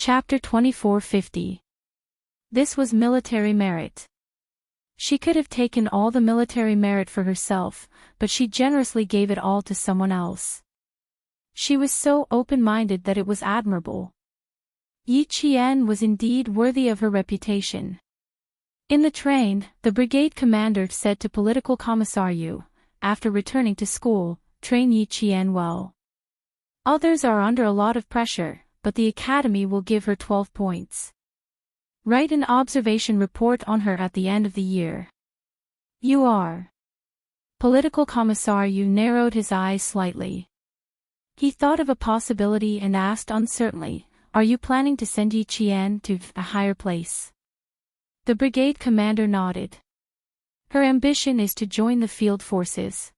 Chapter 2450. This was military merit. She could have taken all the military merit for herself, but she generously gave it all to someone else. She was so open-minded that it was admirable. Yi Qian was indeed worthy of her reputation. In the train, the brigade commander said to Political Commissar Yu, after returning to school, "Train Yi Qian well. Others are under a lot of pressure, but the academy will give her 12 points. Write an observation report on her at the end of the year." "You are." Political Commissar Yu narrowed his eyes slightly. He thought of a possibility and asked uncertainly, "Are you planning to send Yi Qian to a higher place?" The brigade commander nodded. "Her ambition is to join the field forces."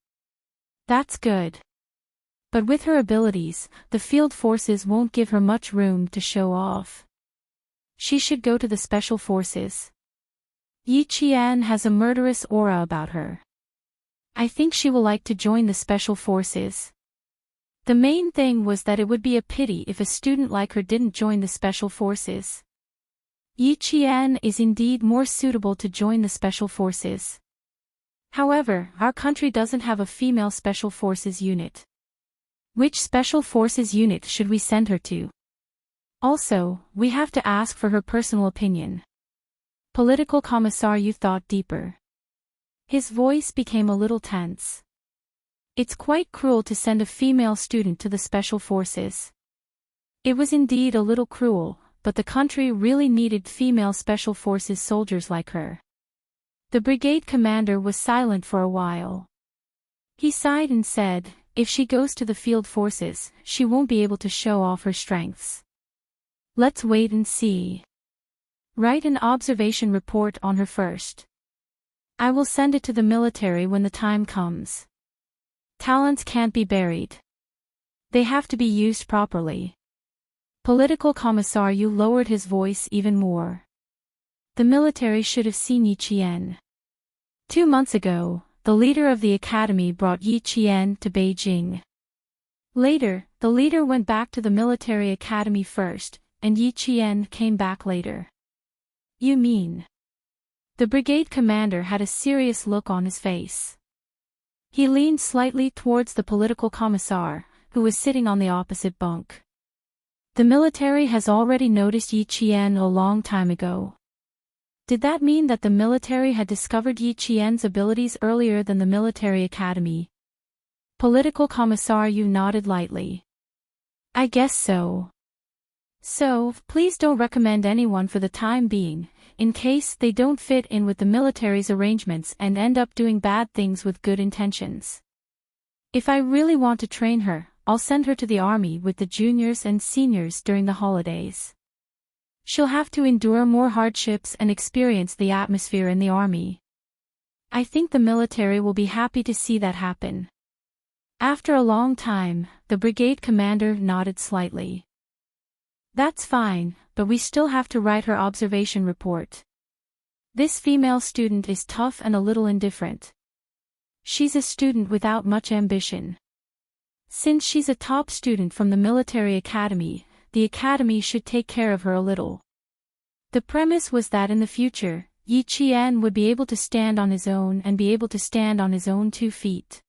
"That's good. But with her abilities, the field forces won't give her much room to show off. She should go to the special forces. Yi Qian has a murderous aura about her. I think she will like to join the special forces." The main thing was that it would be a pity if a student like her didn't join the special forces. Yi Qian is indeed more suitable to join the special forces. However, our country doesn't have a female special forces unit. Which special forces unit should we send her to? Also, we have to ask for her personal opinion. Political Commissar Yu thought deeper. His voice became a little tense. It's quite cruel to send a female student to the special forces. It was indeed a little cruel, but the country really needed female special forces soldiers like her. The brigade commander was silent for a while. He sighed and said, "If she goes to the field forces, she won't be able to show off her strengths. Let's wait and see. Write an observation report on her first. I will send it to the military when the time comes. Talents can't be buried. They have to be used properly." Political Commissar Yu lowered his voice even more. The military should have seen Yi Qian. 2 months ago, the leader of the academy brought Yi Qian to Beijing. Later, the leader went back to the military academy first, and Yi Qian came back later. "You mean?" The brigade commander had a serious look on his face. He leaned slightly towards the political commissar, who was sitting on the opposite bunk. "The military has already noticed Yi Qian a long time ago." Did that mean that the military had discovered Yi Qian's abilities earlier than the military academy? Political Commissar Yu nodded lightly. "I guess so. So, please don't recommend anyone for the time being, in case they don't fit in with the military's arrangements and end up doing bad things with good intentions. If I really want to train her, I'll send her to the army with the juniors and seniors during the holidays. She'll have to endure more hardships and experience the atmosphere in the army. I think the military will be happy to see that happen." After a long time, the brigade commander nodded slightly. "That's fine, but we still have to write her observation report. This female student is tough and a little indifferent. She's a student without much ambition. Since she's a top student from the military academy, the academy should take care of her a little." The premise was that in the future, Yi Qian would be able to stand on his own and be able to stand on his own 2 feet.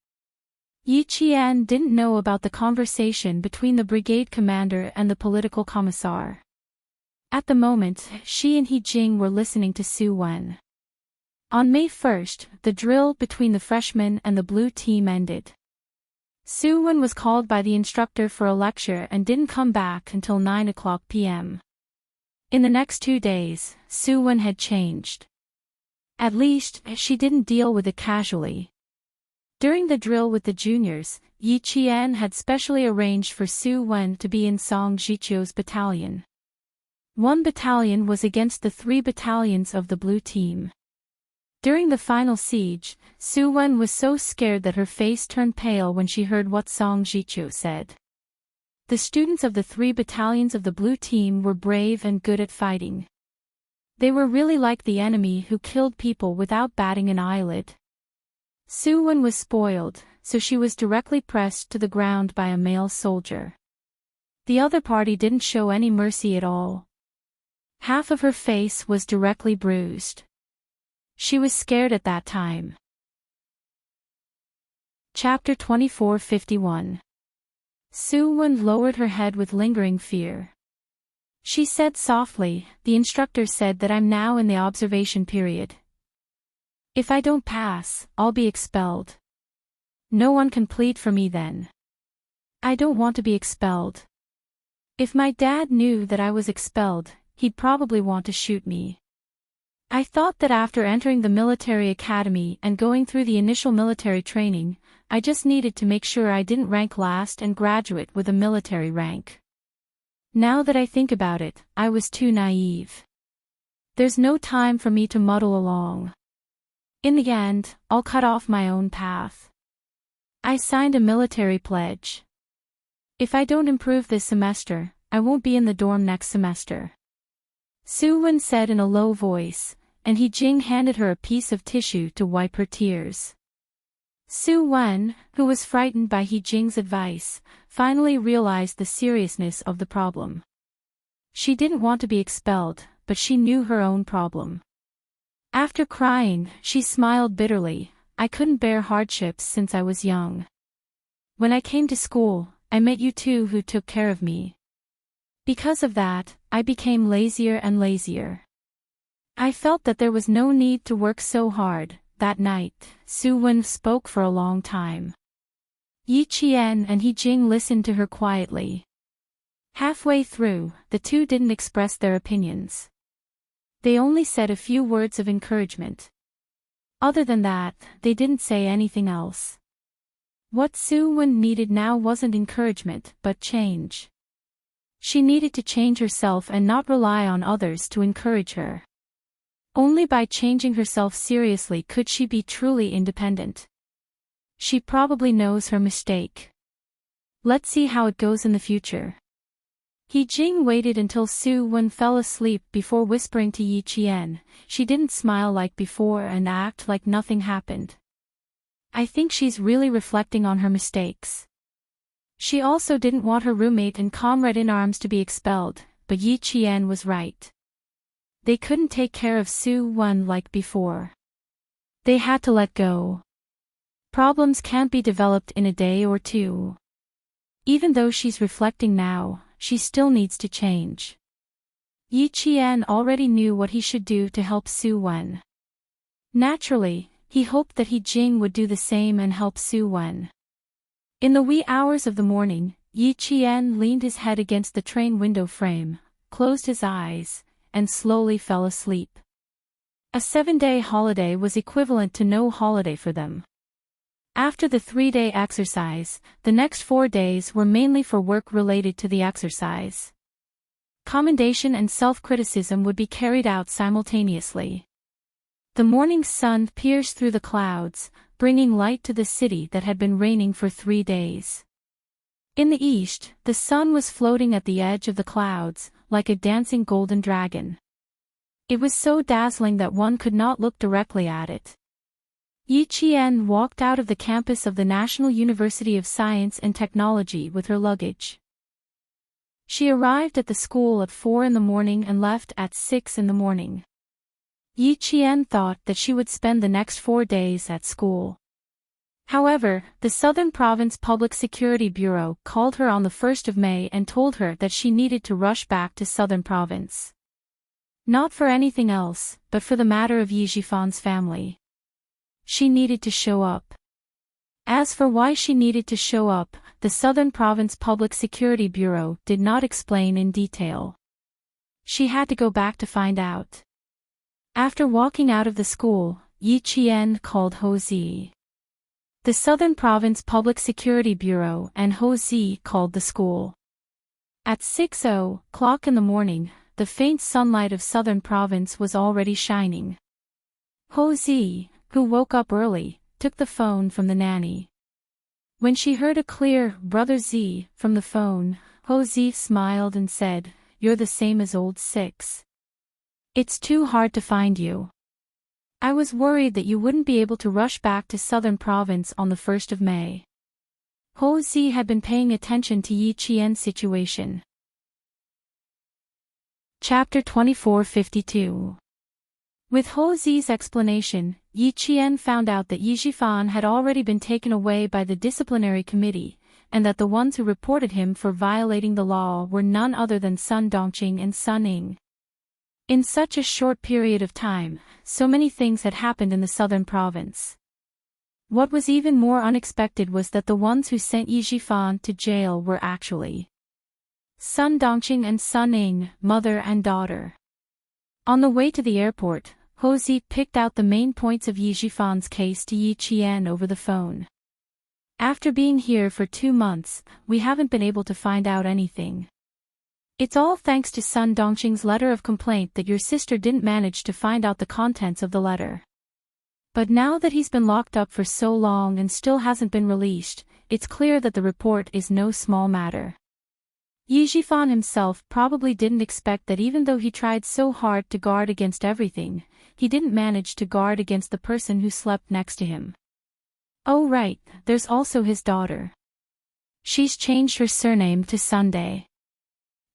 Yi Qian didn't know about the conversation between the brigade commander and the political commissar. At the moment, she and He Jing were listening to Su Wen. On May 1st, the drill between the freshmen and the blue team ended. Su Wen was called by the instructor for a lecture and didn't come back until 9 p.m. In the next 2 days, Su Wen had changed. At least, she didn't deal with it casually. During the drill with the juniors, Yi Qian had specially arranged for Su Wen to be in Song Jiqiu's battalion. 1 battalion was against the 3 battalions of the blue team. During the final siege, Su Wen was so scared that her face turned pale when she heard what Song Jiqiu said. The students of the 3 battalions of the blue team were brave and good at fighting. They were really like the enemy who killed people without batting an eyelid. Su Wen was spoiled, so she was directly pressed to the ground by a male soldier. The other party didn't show any mercy at all. Half of her face was directly bruised. She was scared at that time. Chapter 2451. Soo-won lowered her head with lingering fear. She said softly, "The instructor said that I'm now in the observation period. If I don't pass, I'll be expelled. No one can plead for me then. I don't want to be expelled. If my dad knew that I was expelled, he'd probably want to shoot me. I thought that after entering the military academy and going through the initial military training, I just needed to make sure I didn't rank last and graduate with a military rank. Now that I think about it, I was too naive. There's no time for me to muddle along. In the end, I'll cut off my own path. I signed a military pledge. If I don't improve this semester, I won't be in the dorm next semester." Soo-won said in a low voice, and Hee-jing handed her a piece of tissue to wipe her tears. Soo-won, who was frightened by Hee-jing's advice, finally realized the seriousness of the problem. She didn't want to be expelled, but she knew her own problem. After crying, she smiled bitterly. "I couldn't bear hardships since I was young. When I came to school, I met you two who took care of me. Because of that, I became lazier and lazier. I felt that there was no need to work so hard." That night, Soo-won spoke for a long time. Yi-chien and Hee-jing listened to her quietly. Halfway through, the two didn't express their opinions. They only said a few words of encouragement. Other than that, they didn't say anything else. What Soo-won needed now wasn't encouragement, but change. She needed to change herself and not rely on others to encourage her. Only by changing herself seriously could she be truly independent. She probably knows her mistake. Let's see how it goes in the future. Hee-jing waited until Soo-won fell asleep before whispering to Yi-chien. She didn't smile like before and act like nothing happened. I think she's really reflecting on her mistakes. She also didn't want her roommate and comrade in arms to be expelled, but Yi-chien was right. They couldn't take care of Soo-won like before. They had to let go. Problems can't be developed in a day or two. Even though she's reflecting now, she still needs to change. Yi-chien already knew what he should do to help Soo-won. Naturally, he hoped that Hee-jing would do the same and help Soo-won. In the wee hours of the morning, Yi-chien leaned his head against the train window frame, closed his eyes, and slowly fell asleep. A 7-day holiday was equivalent to no holiday for them. After the 3-day exercise, the next 4 days were mainly for work related to the exercise. Commendation and self-criticism would be carried out simultaneously. The morning sun pierced through the clouds, bringing light to the city that had been raining for 3 days. In the east, the sun was floating at the edge of the clouds, like a dancing golden dragon. It was so dazzling that one could not look directly at it. Yi-chien walked out of the campus of the National University of Science and Technology with her luggage. She arrived at the school at 4 in the morning and left at 6 in the morning. Yi-chien thought that she would spend the next 4 days at school. However, the Southern Province Public Security Bureau called her on the 1st of May and told her that she needed to rush back to Southern Province. Not for anything else, but for the matter of Yi Jifan's family. She needed to show up. As for why she needed to show up, the Southern Province Public Security Bureau did not explain in detail. She had to go back to find out. After walking out of the school, Yi-chien called Ho-zi. The Southern Province Public Security Bureau and Ho-zi called the school. At 6:00 in the morning, the faint sunlight of Southern Province was already shining. Ho-zi, who woke up early, took the phone from the nanny. When she heard a clear "Brother Z" from the phone, Ho-zi smiled and said, "You're the same as old 6. It's too hard to find you. I was worried that you wouldn't be able to rush back to Southern Province on the 1st of May. Ho-zi had been paying attention to Yi-chien's situation. Chapter 2452. With Ho Zi's explanation, Yi Qian found out that Yi Zhifan had already been taken away by the disciplinary committee, and that the ones who reported him for violating the law were none other than Sun Dongqing and Sun Ying. In such a short period of time, so many things had happened in the southern province. What was even more unexpected was that the ones who sent Yi Zhifan to jail were actually Sun Dongqing and Sun Ying, mother and daughter. On the way to the airport, Ho Zi picked out the main points of Yi Zhifan's case to Yi Qian over the phone. After being here for 2 months, we haven't been able to find out anything. It's all thanks to Sun Dongqing's letter of complaint that your sister didn't manage to find out the contents of the letter. But now that he's been locked up for so long and still hasn't been released, it's clear that the report is no small matter. Yi Zhifan himself probably didn't expect that even though he tried so hard to guard against everything, he didn't manage to guard against the person who slept next to him. Oh right, there's also his daughter. She's changed her surname to Sunday.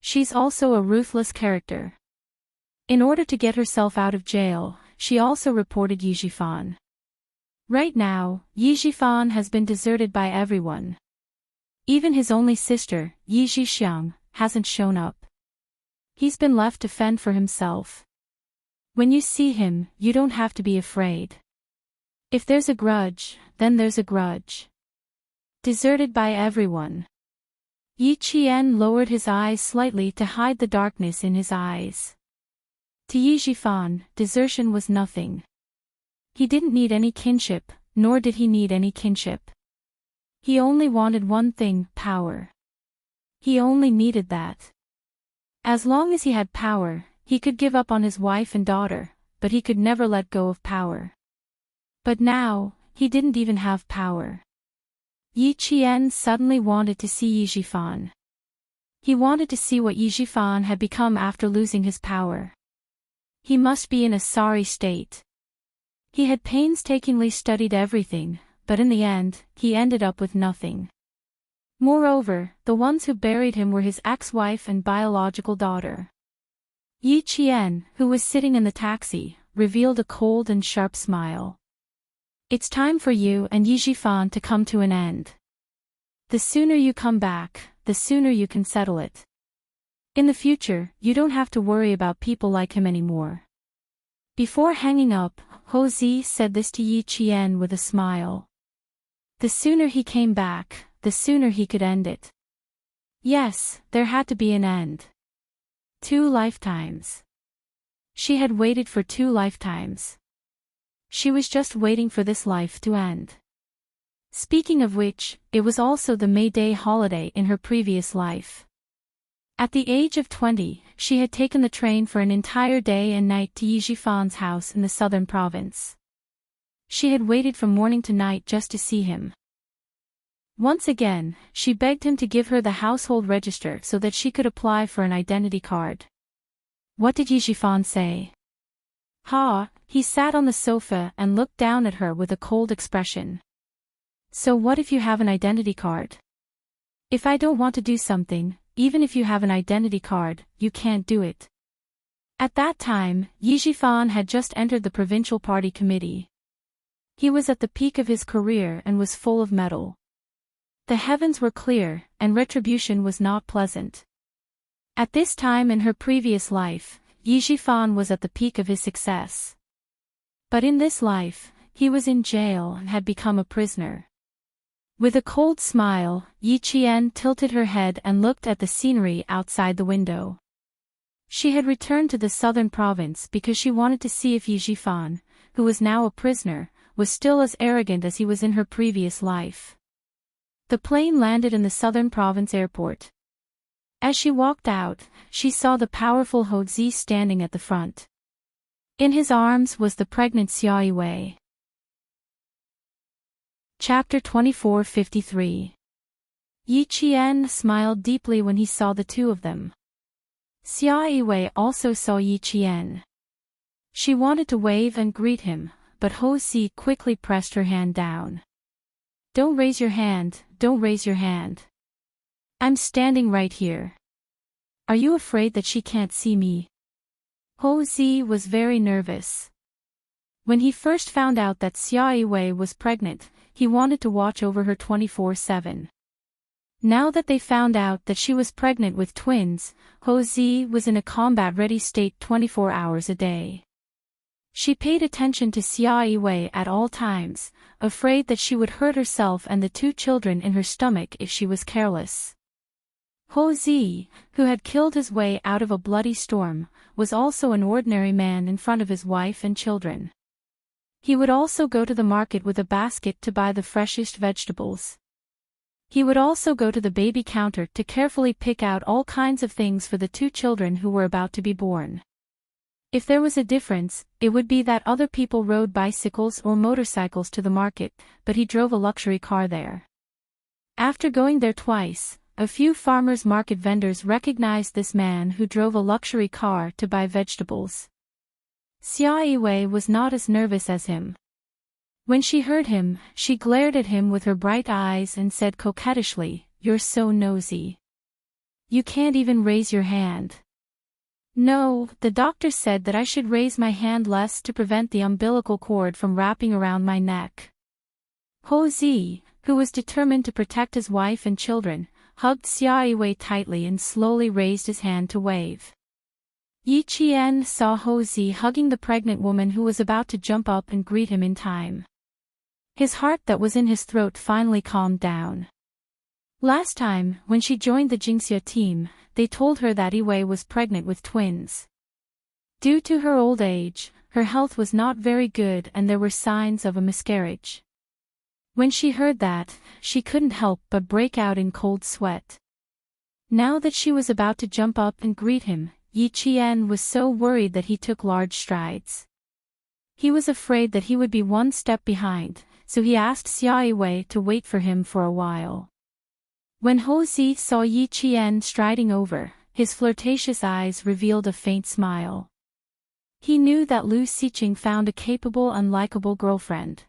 She's also a ruthless character. In order to get herself out of jail, she also reported Yi Zhifan. Right now, Yi Zhifan has been deserted by everyone. Even his only sister, Yi Zhixiang, hasn't shown up. He's been left to fend for himself. When you see him, you don't have to be afraid. If there's a grudge, then there's a grudge. Deserted by everyone. Yi Qian lowered his eyes slightly to hide the darkness in his eyes. To Yi Zhifan, desertion was nothing. He didn't need any kinship, nor did he need any kinship. He only wanted one thing, power. He only needed that. As long as he had power, he could give up on his wife and daughter, but he could never let go of power. But now, he didn't even have power. Yi Qian suddenly wanted to see Yi Zhifan. He wanted to see what Yi Zhifan had become after losing his power. He must be in a sorry state. He had painstakingly studied everything, but in the end, he ended up with nothing. Moreover, the ones who buried him were his ex-wife and biological daughter. Yi Qian, who was sitting in the taxi, revealed a cold and sharp smile. It's time for you and Yi Zhifan to come to an end. The sooner you come back, the sooner you can settle it. In the future, you don't have to worry about people like him anymore. Before hanging up, Ho Zi said this to Yi Qian with a smile. The sooner he came back, the sooner he could end it. Yes, there had to be an end. 2 lifetimes. She had waited for 2 lifetimes. She was just waiting for this life to end. Speaking of which, it was also the May Day holiday in her previous life. At the age of 20, she had taken the train for an entire day and night to Yi Zhifan's house in the southern province. She had waited from morning to night just to see him. Once again, she begged him to give her the household register so that she could apply for an identity card. What did Yi Zhifan say? He sat on the sofa and looked down at her with a cold expression. So what if you have an identity card? If I don't want to do something, even if you have an identity card, you can't do it. At that time, Yi Zhifan had just entered the provincial party committee. He was at the peak of his career and was full of mettle. The heavens were clear, and retribution was not pleasant. At this time in her previous life, Yi Zhifan was at the peak of his success. But in this life, he was in jail and had become a prisoner. With a cold smile, Yi Qian tilted her head and looked at the scenery outside the window. She had returned to the southern province because she wanted to see if Yi Zhifan, who was now a prisoner, was still as arrogant as he was in her previous life. The plane landed in the southern province airport. As she walked out, she saw the powerful Ho Zi standing at the front. In his arms was the pregnant Xia Yiwei. Chapter 2453. Yi Qian smiled deeply when he saw the two of them. Xia Yiwei also saw Yi Qian. She wanted to wave and greet him, but Ho Zi quickly pressed her hand down. Don't raise your hand, don't raise your hand. I'm standing right here. Are you afraid that she can't see me? Ho Zi was very nervous. When he first found out that Xia Yiwei was pregnant, he wanted to watch over her 24/7. Now that they found out that she was pregnant with twins, Ho Zi was in a combat-ready state 24 hours a day. She paid attention to Xia Yiwei at all times, afraid that she would hurt herself and the two children in her stomach if she was careless. Ho Zi, who had killed his way out of a bloody storm, was also an ordinary man in front of his wife and children. He would also go to the market with a basket to buy the freshest vegetables. He would also go to the baby counter to carefully pick out all kinds of things for the two children who were about to be born. If there was a difference, it would be that other people rode bicycles or motorcycles to the market, but he drove a luxury car there. After going there twice, a few farmers' market vendors recognized this man who drove a luxury car to buy vegetables. Xia Yiwei was not as nervous as him. When she heard him, she glared at him with her bright eyes and said coquettishly, "You're so nosy. You can't even raise your hand." "No, the doctor said that I should raise my hand less to prevent the umbilical cord from wrapping around my neck." Ho Zi, who was determined to protect his wife and children, hugged Xia Yiwei tightly and slowly raised his hand to wave. Yi Qian saw Ho Zi hugging the pregnant woman who was about to jump up and greet him in time. His heart that was in his throat finally calmed down. Last time, when she joined the Jingxia team, they told her that Yiwei was pregnant with twins. Due to her old age, her health was not very good and there were signs of a miscarriage. When she heard that, she couldn't help but break out in cold sweat. Now that she was about to jump up and greet him, Yi Qian was so worried that he took large strides. He was afraid that he would be one step behind, so he asked Xia Yiwei to wait for him for a while. When Ho Zi saw Yi Qian striding over, his flirtatious eyes revealed a faint smile. He knew that Lu Xiqing found a capable unlikable girlfriend.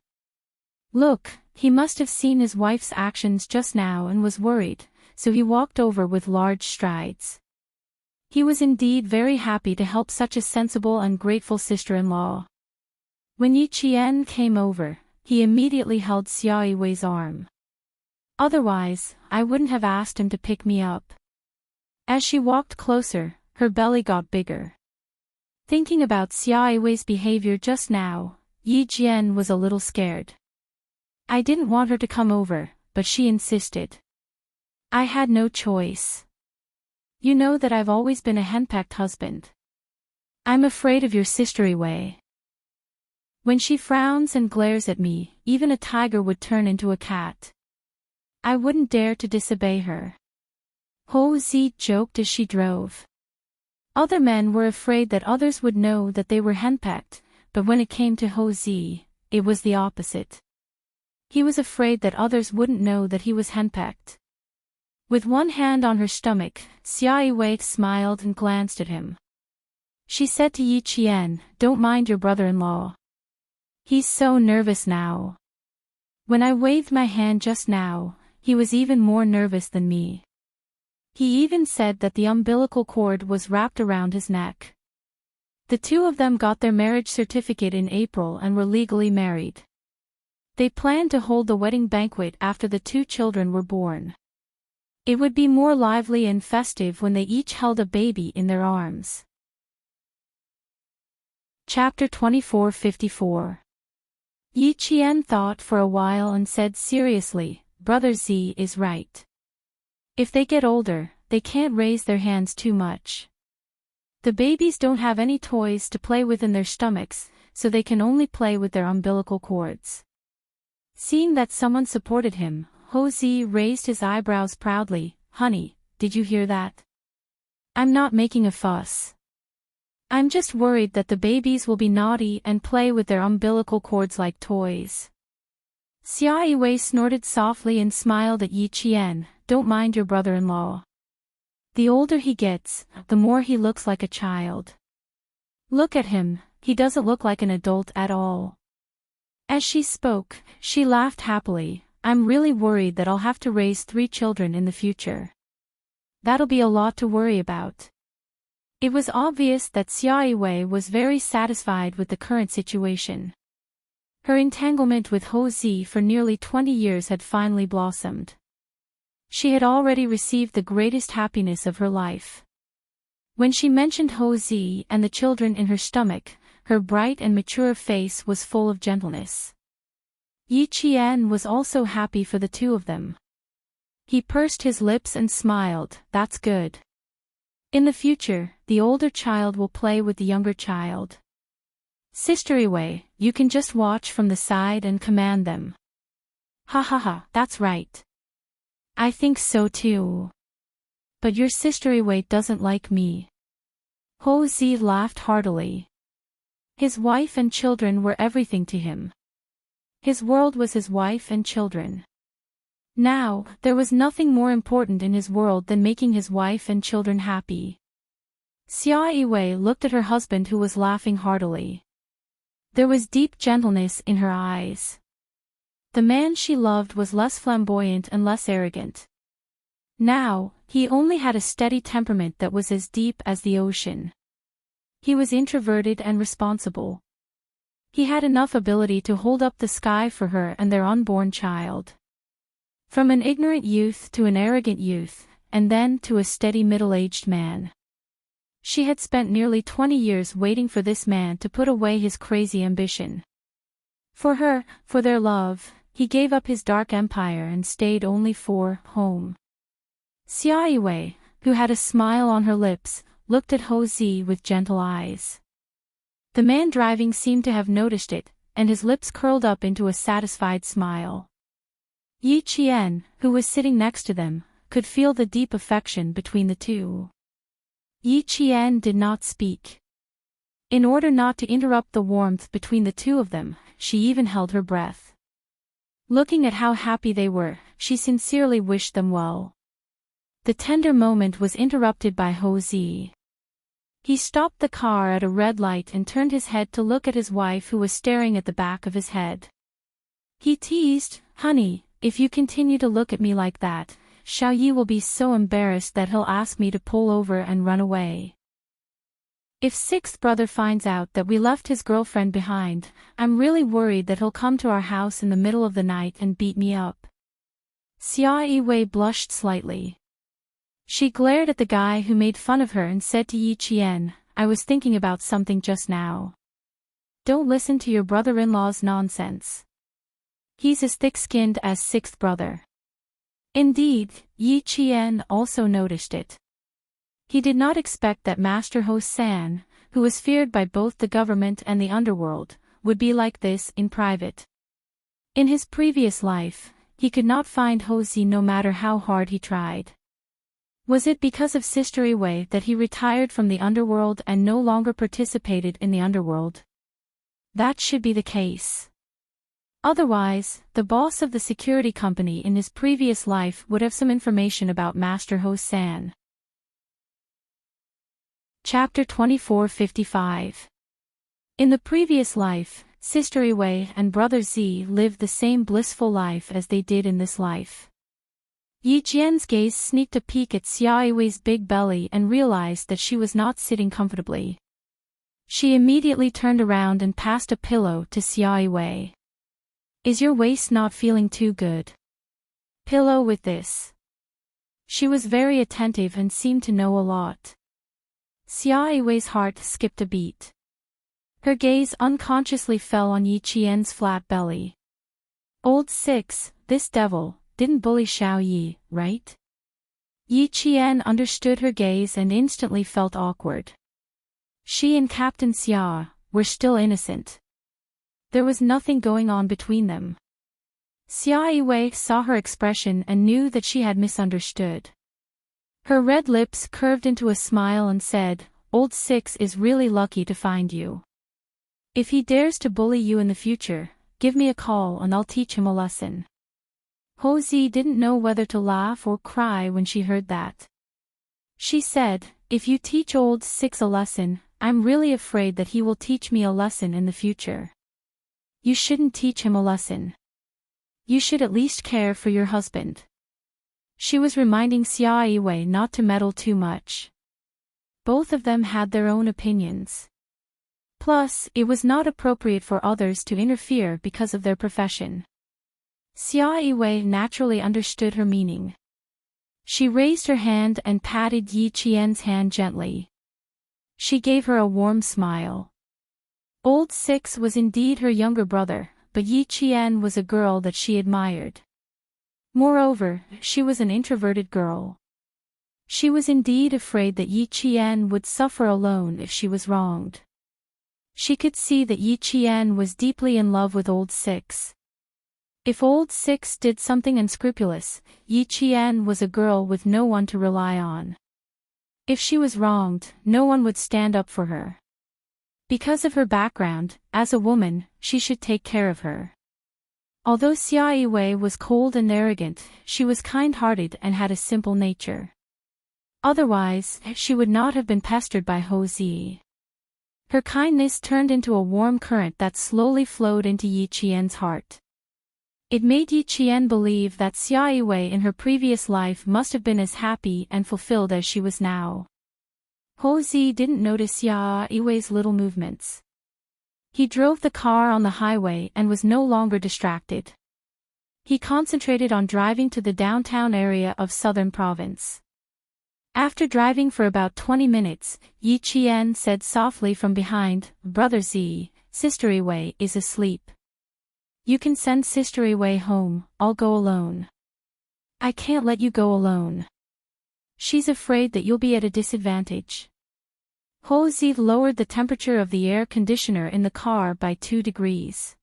Look, he must have seen his wife's actions just now and was worried, so he walked over with large strides. He was indeed very happy to help such a sensible and grateful sister-in-law. When Yi Qian came over, he immediately held Xia Yiwei's arm. "Otherwise, I wouldn't have asked him to pick me up." As she walked closer, her belly got bigger. Thinking about Xia Yiwei's behavior just now, Yi Qian was a little scared. "I didn't want her to come over, but she insisted. I had no choice. You know that I've always been a henpecked husband. I'm afraid of your sister Yiwei. When she frowns and glares at me, even a tiger would turn into a cat. I wouldn't dare to disobey her." Ho Zi joked as she drove. Other men were afraid that others would know that they were henpecked, but when it came to Ho Zi, it was the opposite. He was afraid that others wouldn't know that he was henpecked. With one hand on her stomach, Xia Yiwei smiled and glanced at him. She said to Yi Qian, "Don't mind your brother-in-law. He's so nervous now. When I waved my hand just now, he was even more nervous than me. He even said that the umbilical cord was wrapped around his neck." The two of them got their marriage certificate in April and were legally married. They planned to hold the wedding banquet after the two children were born. It would be more lively and festive when they each held a baby in their arms. Chapter 2454. Yi Qian thought for a while and said seriously, "Brother Zi is right. If they get older, they can't raise their hands too much. The babies don't have any toys to play with in their stomachs, so they can only play with their umbilical cords." Seeing that someone supported him, Ho Zi raised his eyebrows proudly. "Honey, did you hear that? I'm not making a fuss. I'm just worried that the babies will be naughty and play with their umbilical cords like toys." Xia Yiwei snorted softly and smiled at Yi Qian, "Don't mind your brother-in-law. The older he gets, the more he looks like a child. Look at him, he doesn't look like an adult at all." As she spoke, she laughed happily. "I'm really worried that I'll have to raise 3 children in the future. That'll be a lot to worry about." It was obvious that Xiao Wei was very satisfied with the current situation. Her entanglement with Ho Zi for nearly 20 years had finally blossomed. She had already received the greatest happiness of her life. When she mentioned Ho Zi and the children in her stomach, her bright and mature face was full of gentleness. Yi Qian was also happy for the two of them. He pursed his lips and smiled, "That's good. In the future, the older child will play with the younger child. Sister Wei, you can just watch from the side and command them." "Ha ha ha, that's right. I think so too. But your sister Wei doesn't like me." Ho Zi laughed heartily. His wife and children were everything to him. His world was his wife and children. Now, there was nothing more important in his world than making his wife and children happy. Xiao Wei looked at her husband, who was laughing heartily. There was deep gentleness in her eyes. The man she loved was less flamboyant and less arrogant. Now, he only had a steady temperament that was as deep as the ocean. He was introverted and responsible. He had enough ability to hold up the sky for her and their unborn child. From an ignorant youth to an arrogant youth, and then to a steady middle-aged man. She had spent nearly 20 years waiting for this man to put away his crazy ambition. For her, for their love, he gave up his dark empire and stayed only for home. Xiao Wei, who had a smile on her lips, looked at Ho Zi with gentle eyes. The man driving seemed to have noticed it, and his lips curled up into a satisfied smile. Yi Qian, who was sitting next to them, could feel the deep affection between the two. Yi Qian did not speak. In order not to interrupt the warmth between the two of them, she even held her breath. Looking at how happy they were, she sincerely wished them well. The tender moment was interrupted by Ho Zi. He stopped the car at a red light and turned his head to look at his wife, who was staring at the back of his head. He teased, "Honey, if you continue to look at me like that, Xiao Yi will be so embarrassed that he'll ask me to pull over and run away. If sixth brother finds out that we left his girlfriend behind, I'm really worried that he'll come to our house in the middle of the night and beat me up." Xiao Wei blushed slightly. She glared at the guy who made fun of her and said to Yi Qian, "I was thinking about something just now. Don't listen to your brother-in-law's nonsense. He's as thick-skinned as sixth brother." Indeed, Yi Qian also noticed it. He did not expect that Master Ho San, who was feared by both the government and the underworld, would be like this in private. In his previous life, he could not find Ho Zi no matter how hard he tried. Was it because of Sister Wei that he retired from the underworld and no longer participated in the underworld? That should be the case. Otherwise, the boss of the security company in his previous life would have some information about Master Ho San. Chapter 2455. In the previous life, Sister Wei and Brother Zi lived the same blissful life as they did in this life. Yi Jian's gaze sneaked a peek at Xiao Wei's big belly and realized that she was not sitting comfortably. She immediately turned around and passed a pillow to Xiao Wei. "Is your waist not feeling too good? Pillow with this." She was very attentive and seemed to know a lot. Xiao Wei's heart skipped a beat. Her gaze unconsciously fell on Yi Qian's flat belly. "Old Six, this devil, didn't bully Xiao Yi, right?" Yi Qian understood her gaze and instantly felt awkward. She and Captain Xia were still innocent. There was nothing going on between them. Xiao Wei saw her expression and knew that she had misunderstood. Her red lips curved into a smile and said, "Old Six is really lucky to find you. If he dares to bully you in the future, give me a call and I'll teach him a lesson." Ho Zi didn't know whether to laugh or cry when she heard that. She said, "If you teach Old Six a lesson, I'm really afraid that he will teach me a lesson in the future. You shouldn't teach him a lesson. You should at least care for your husband." She was reminding Xiao Wei not to meddle too much. Both of them had their own opinions. Plus, it was not appropriate for others to interfere because of their profession. Xia Yiwei naturally understood her meaning. She raised her hand and patted Yi Qian's hand gently. She gave her a warm smile. Old Six was indeed her younger brother, but Yi Qian was a girl that she admired. Moreover, she was an introverted girl. She was indeed afraid that Yi Qian would suffer alone if she was wronged. She could see that Yi Qian was deeply in love with Old Six. If Old Six did something unscrupulous, Yi Qian was a girl with no one to rely on. If she was wronged, no one would stand up for her. Because of her background, as a woman, she should take care of her. Although Xia Yiwei was cold and arrogant, she was kind-hearted and had a simple nature. Otherwise, she would not have been pestered by Hou Zi. Her kindness turned into a warm current that slowly flowed into Yi Qian's heart. It made Yi Qian believe that Xia Yiwei in her previous life must have been as happy and fulfilled as she was now. Hou Zi didn't notice Xia Yiwei's little movements. He drove the car on the highway and was no longer distracted. He concentrated on driving to the downtown area of Southern Province. After driving for about 20 minutes, Yi Qian said softly from behind, "Brother Zi, Sister Yiwei is asleep. You can send Sister Yiwei home, I'll go alone." "I can't let you go alone. She's afraid that you'll be at a disadvantage." Hou Zi lowered the temperature of the air conditioner in the car by 2 degrees.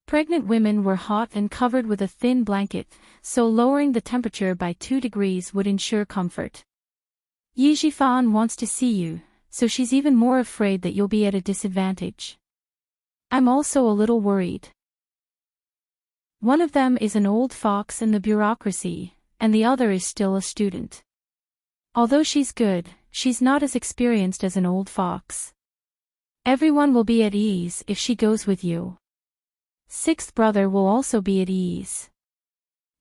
Pregnant women were hot and covered with a thin blanket, so lowering the temperature by 2 degrees would ensure comfort. "Yi Zhifan wants to see you, so she's even more afraid that you'll be at a disadvantage. I'm also a little worried. One of them is an old fox in the bureaucracy, and the other is still a student. Although she's good, she's not as experienced as an old fox. Everyone will be at ease if she goes with you. Sixth brother will also be at ease."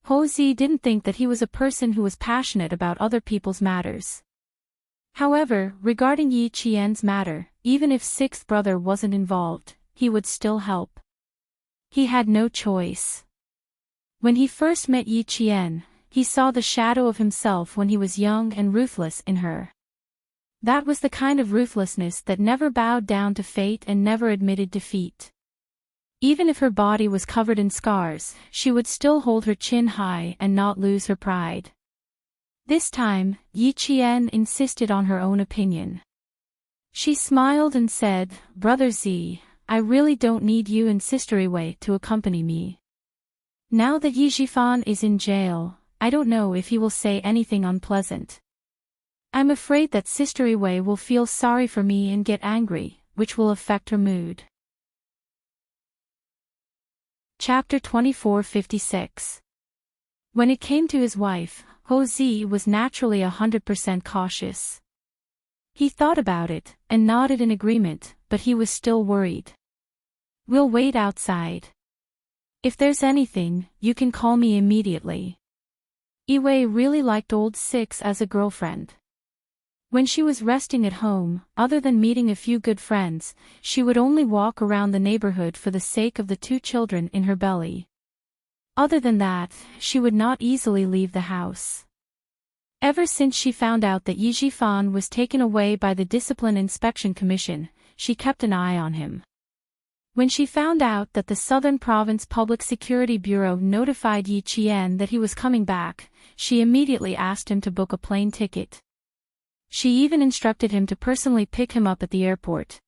Hou Zi didn't think that he was a person who was passionate about other people's matters. However, regarding Yi Qian's matter, even if sixth brother wasn't involved, he would still help. He had no choice. When he first met Yi Qian, he saw the shadow of himself when he was young and ruthless in her. That was the kind of ruthlessness that never bowed down to fate and never admitted defeat. Even if her body was covered in scars, she would still hold her chin high and not lose her pride. This time, Yi Qian insisted on her own opinion. She smiled and said, "Brother Zi, I really don't need you and Sister Yiwei to accompany me. Now that Yi Zhifan is in jail, I don't know if he will say anything unpleasant. I'm afraid that Sister Yiwei will feel sorry for me and get angry, which will affect her mood." Chapter 2456. When it came to his wife, Hou Zi was naturally 100% cautious. He thought about it, and nodded in agreement, but he was still worried. "We'll wait outside. If there's anything, you can call me immediately." Yiwei really liked Old Six as a girlfriend. When she was resting at home, other than meeting a few good friends, she would only walk around the neighborhood for the sake of the 2 children in her belly. Other than that, she would not easily leave the house. Ever since she found out that Yi Zhifan was taken away by the Discipline Inspection Commission, she kept an eye on him. When she found out that the Southern Province Public Security Bureau notified Yi Qian that he was coming back, she immediately asked him to book a plane ticket. She even instructed him to personally pick him up at the airport.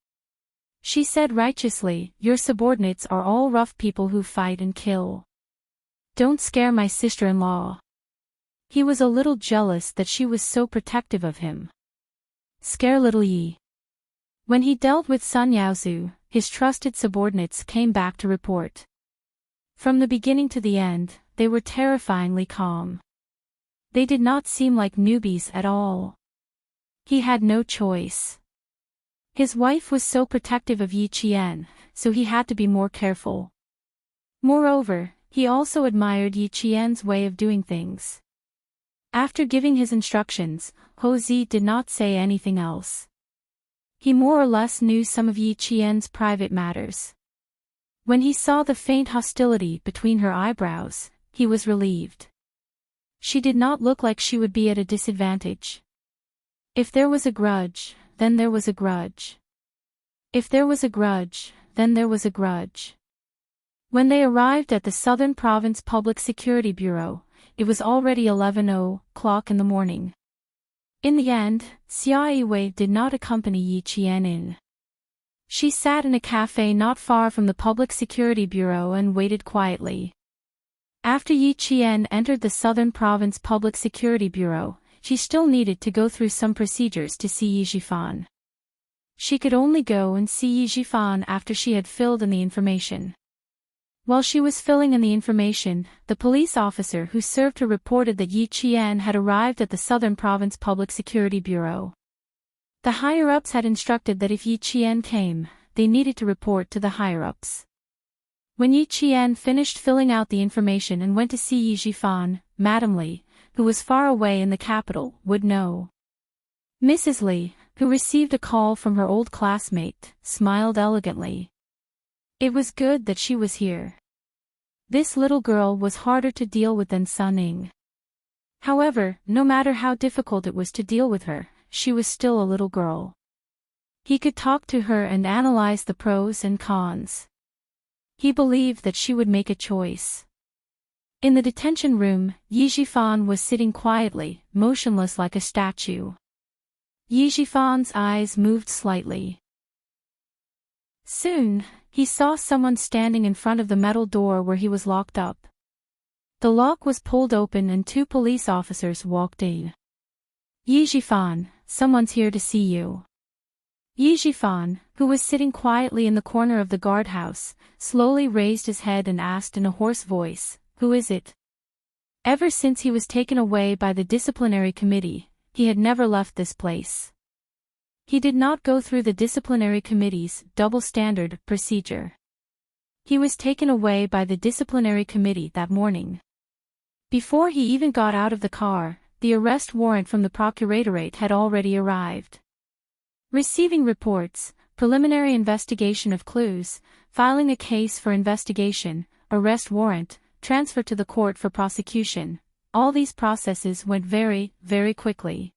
She said righteously, "Your subordinates are all rough people who fight and kill. Don't scare my sister-in-law." He was a little jealous that she was so protective of him. Scare little Yi. When he dealt with Sun Yaozu, his trusted subordinates came back to report. From the beginning to the end, they were terrifyingly calm. They did not seem like newbies at all. He had no choice. His wife was so protective of Yi Qian, so he had to be more careful. Moreover, he also admired Yi Qian's way of doing things. After giving his instructions, Ho Zi did not say anything else. He more or less knew some of Yi Qian's private matters. When he saw the faint hostility between her eyebrows, he was relieved. She did not look like she would be at a disadvantage. If there was a grudge, then there was a grudge. If there was a grudge, then there was a grudge. When they arrived at the Southern Province Public Security Bureau, it was already 11:00 in the morning. In the end, Xia Yiwei did not accompany Yi Qian in. She sat in a cafe not far from the Public Security Bureau and waited quietly. After Yi Qian entered the Southern Province Public Security Bureau, she still needed to go through some procedures to see Yi Zhifan. She could only go and see Yi Zhifan after she had filled in the information. While she was filling in the information, the police officer who served her reported that Yi Qian had arrived at the Southern Province Public Security Bureau. The higher-ups had instructed that if Yi Qian came, they needed to report to the higher-ups. When Yi Qian finished filling out the information and went to see Yi Zhifan, Madame Li, who was far away in the capital, would know. Mrs. Li, who received a call from her old classmate, smiled elegantly. It was good that she was here. This little girl was harder to deal with than Sun Ning. However, no matter how difficult it was to deal with her, she was still a little girl. He could talk to her and analyze the pros and cons. He believed that she would make a choice. In the detention room, Yi Zhifan was sitting quietly, motionless like a statue. Yi Zhifan's eyes moved slightly. Soon, he saw someone standing in front of the metal door where he was locked up. The lock was pulled open and two police officers walked in. Yi Zhifan, someone's here to see you. Yi Zhifan, who was sitting quietly in the corner of the guardhouse, slowly raised his head and asked in a hoarse voice, "Who is it?" Ever since he was taken away by the disciplinary committee, he had never left this place. He did not go through the disciplinary committee's double-standard procedure. He was taken away by the disciplinary committee that morning. Before he even got out of the car, the arrest warrant from the procuratorate had already arrived. Receiving reports, preliminary investigation of clues, filing a case for investigation, arrest warrant, transfer to the court for prosecution, all these processes went very, very quickly.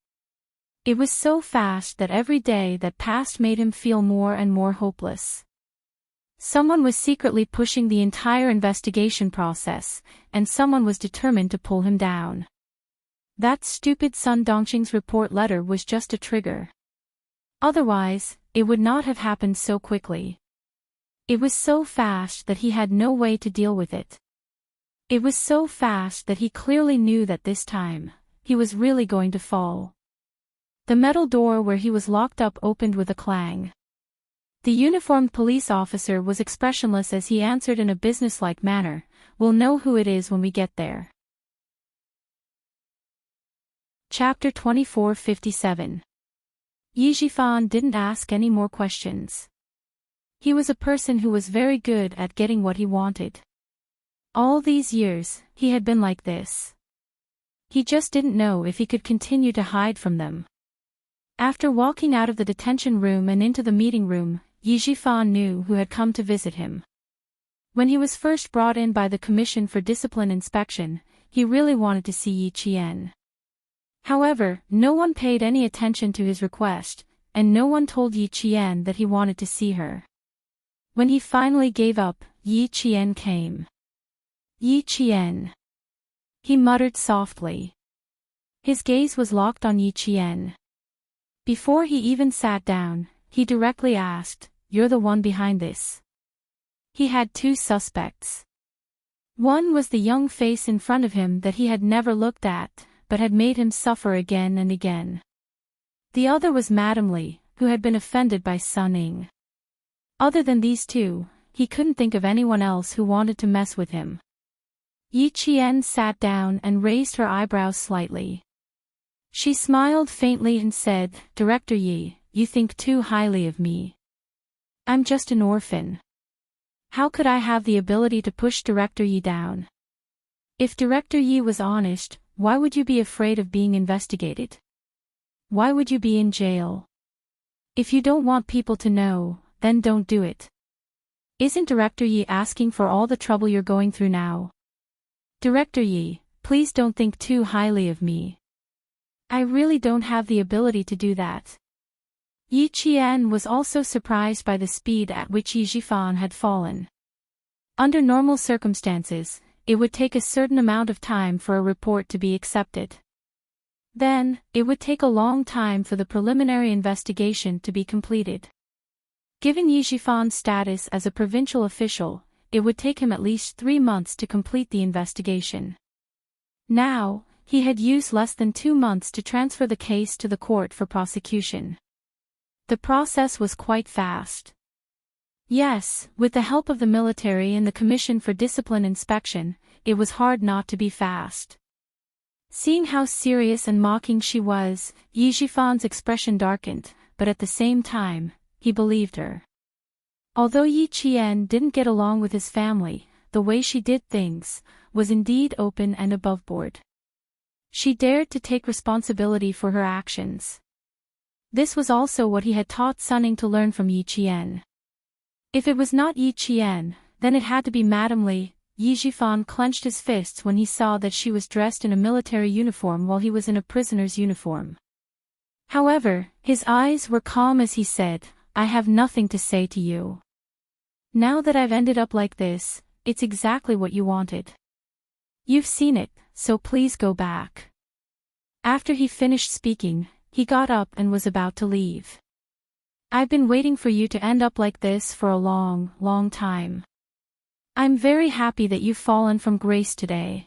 It was so fast that every day that passed made him feel more and more hopeless. Someone was secretly pushing the entire investigation process, and someone was determined to pull him down. That stupid Sun Dongqing's report letter was just a trigger. Otherwise, it would not have happened so quickly. It was so fast that he had no way to deal with it. It was so fast that he clearly knew that this time, he was really going to fall. The metal door where he was locked up opened with a clang. The uniformed police officer was expressionless as he answered in a businesslike manner, "We'll know who it is when we get there." Chapter 2457. Yi Zhifan didn't ask any more questions. He was a person who was very good at getting what he wanted. All these years, he had been like this. He just didn't know if he could continue to hide from them. After walking out of the detention room and into the meeting room, Yi Zhifan knew who had come to visit him. When he was first brought in by the Commission for Discipline Inspection, he really wanted to see Yi Qian. However, no one paid any attention to his request, and no one told Yi Qian that he wanted to see her. When he finally gave up, Yi Qian came. "Yi Qian," he muttered softly. His gaze was locked on Yi Qian. Before he even sat down, he directly asked, "You're the one behind this?" He had two suspects. One was the young face in front of him that he had never looked at, but had made him suffer again and again. The other was Madame Li, who had been offended by Sun Ning. Other than these two, he couldn't think of anyone else who wanted to mess with him. Yi Qian sat down and raised her eyebrows slightly. She smiled faintly and said, "Director Yi, you think too highly of me. I'm just an orphan. How could I have the ability to push Director Yi down? If Director Yi was honest, why would you be afraid of being investigated? Why would you be in jail? If you don't want people to know, then don't do it. Isn't Director Yi asking for all the trouble you're going through now? Director Yi, please don't think too highly of me. I really don't have the ability to do that. Yi Qian was also surprised by the speed at which Yi Jifan had fallen. Under normal circumstances, it would take a certain amount of time for a report to be accepted. Then, it would take a long time for the preliminary investigation to be completed. Given Yi Jifan's status as a provincial official, it would take him at least 3 months to complete the investigation. Now, he had used less than 2 months to transfer the case to the court for prosecution. The process was quite fast. Yes, with the help of the military and the Commission for Discipline Inspection, it was hard not to be fast. Seeing how serious and mocking she was, Yi Jifan's expression darkened, but at the same time, he believed her. Although Yi Qian didn't get along with his family, the way she did things was indeed open and aboveboard. She dared to take responsibility for her actions. This was also what he had taught Sunning to learn from Yi Qian. If it was not Yi Qian, then it had to be Madame Li. Yi Jifan clenched his fists when he saw that she was dressed in a military uniform while he was in a prisoner's uniform. However, his eyes were calm as he said, "I have nothing to say to you. Now that I've ended up like this, it's exactly what you wanted. You've seen it, so please go back." After he finished speaking, he got up and was about to leave. "I've been waiting for you to end up like this for a long, long time. I'm very happy that you've fallen from grace today.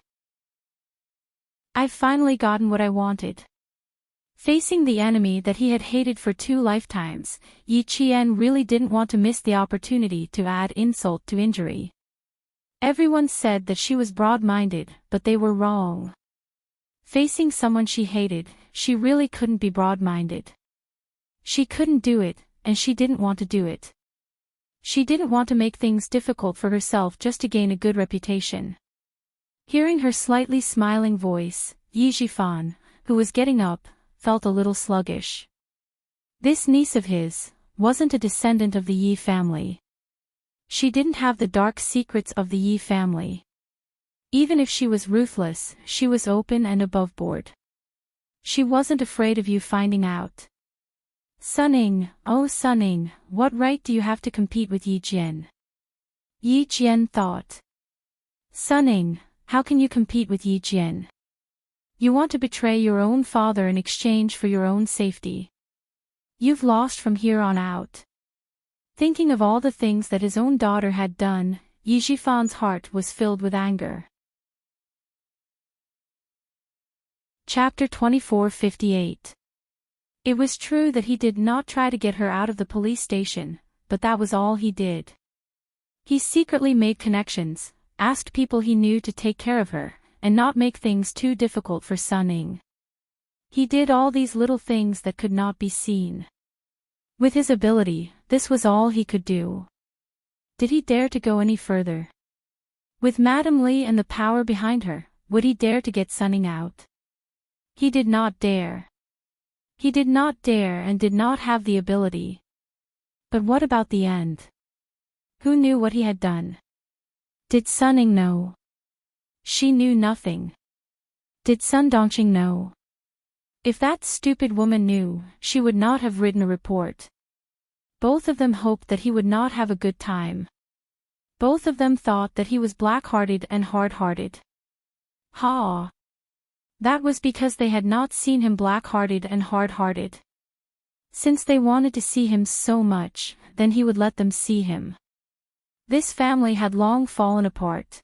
I've finally gotten what I wanted." Facing the enemy that he had hated for 2 lifetimes, Yi Qian really didn't want to miss the opportunity to add insult to injury. Everyone said that she was broad-minded, but they were wrong. Facing someone she hated, she really couldn't be broad-minded. She couldn't do it, and she didn't want to do it. She didn't want to make things difficult for herself just to gain a good reputation. Hearing her slightly smiling voice, Yi Jifan, who was getting up, felt a little sluggish. This niece of his wasn't a descendant of the Yi family. She didn't have the dark secrets of the Yi family. Even if she was ruthless, she was open and aboveboard. She wasn't afraid of you finding out. "Sunning, oh Sunning, what right do you have to compete with Yi Jian?" Yi Jian thought. "Sunning, how can you compete with Yi Jian? You want to betray your own father in exchange for your own safety. You've lost from here on out." Thinking of all the things that his own daughter had done, Yi Jifan's heart was filled with anger. Chapter 2458. It was true that he did not try to get her out of the police station, but that was all he did. He secretly made connections, asked people he knew to take care of her, and not make things too difficult for Sunning. He did all these little things that could not be seen. With his ability, this was all he could do. Did he dare to go any further? With Madame Li and the power behind her, would he dare to get Sunning out? He did not dare. He did not dare and did not have the ability. But what about the end? Who knew what he had done? Did Sunning know? She knew nothing. Did Sun Dongqing know? If that stupid woman knew, she would not have written a report. Both of them hoped that he would not have a good time. Both of them thought that he was black-hearted and hard-hearted. Ha! That was because they had not seen him black-hearted and hard-hearted. Since they wanted to see him so much, then he would let them see him. This family had long fallen apart.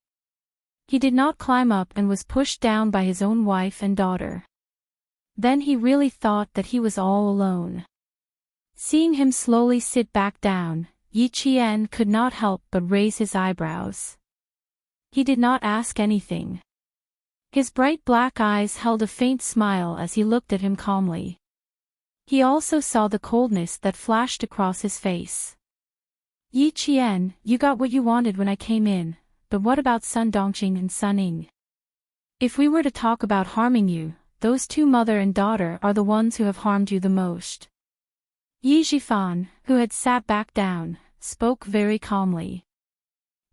He did not climb up and was pushed down by his own wife and daughter. Then he really thought that he was all alone. Seeing him slowly sit back down, Yi Qian could not help but raise his eyebrows. He did not ask anything. His bright black eyes held a faint smile as he looked at him calmly. He also saw the coldness that flashed across his face. "Yi Qian, you got what you wanted when I came in, but what about Sun Dongqing and Sunning? If we were to talk about harming you, those two mother and daughter are the ones who have harmed you the most. Yi Jifan, who had sat back down, spoke very calmly.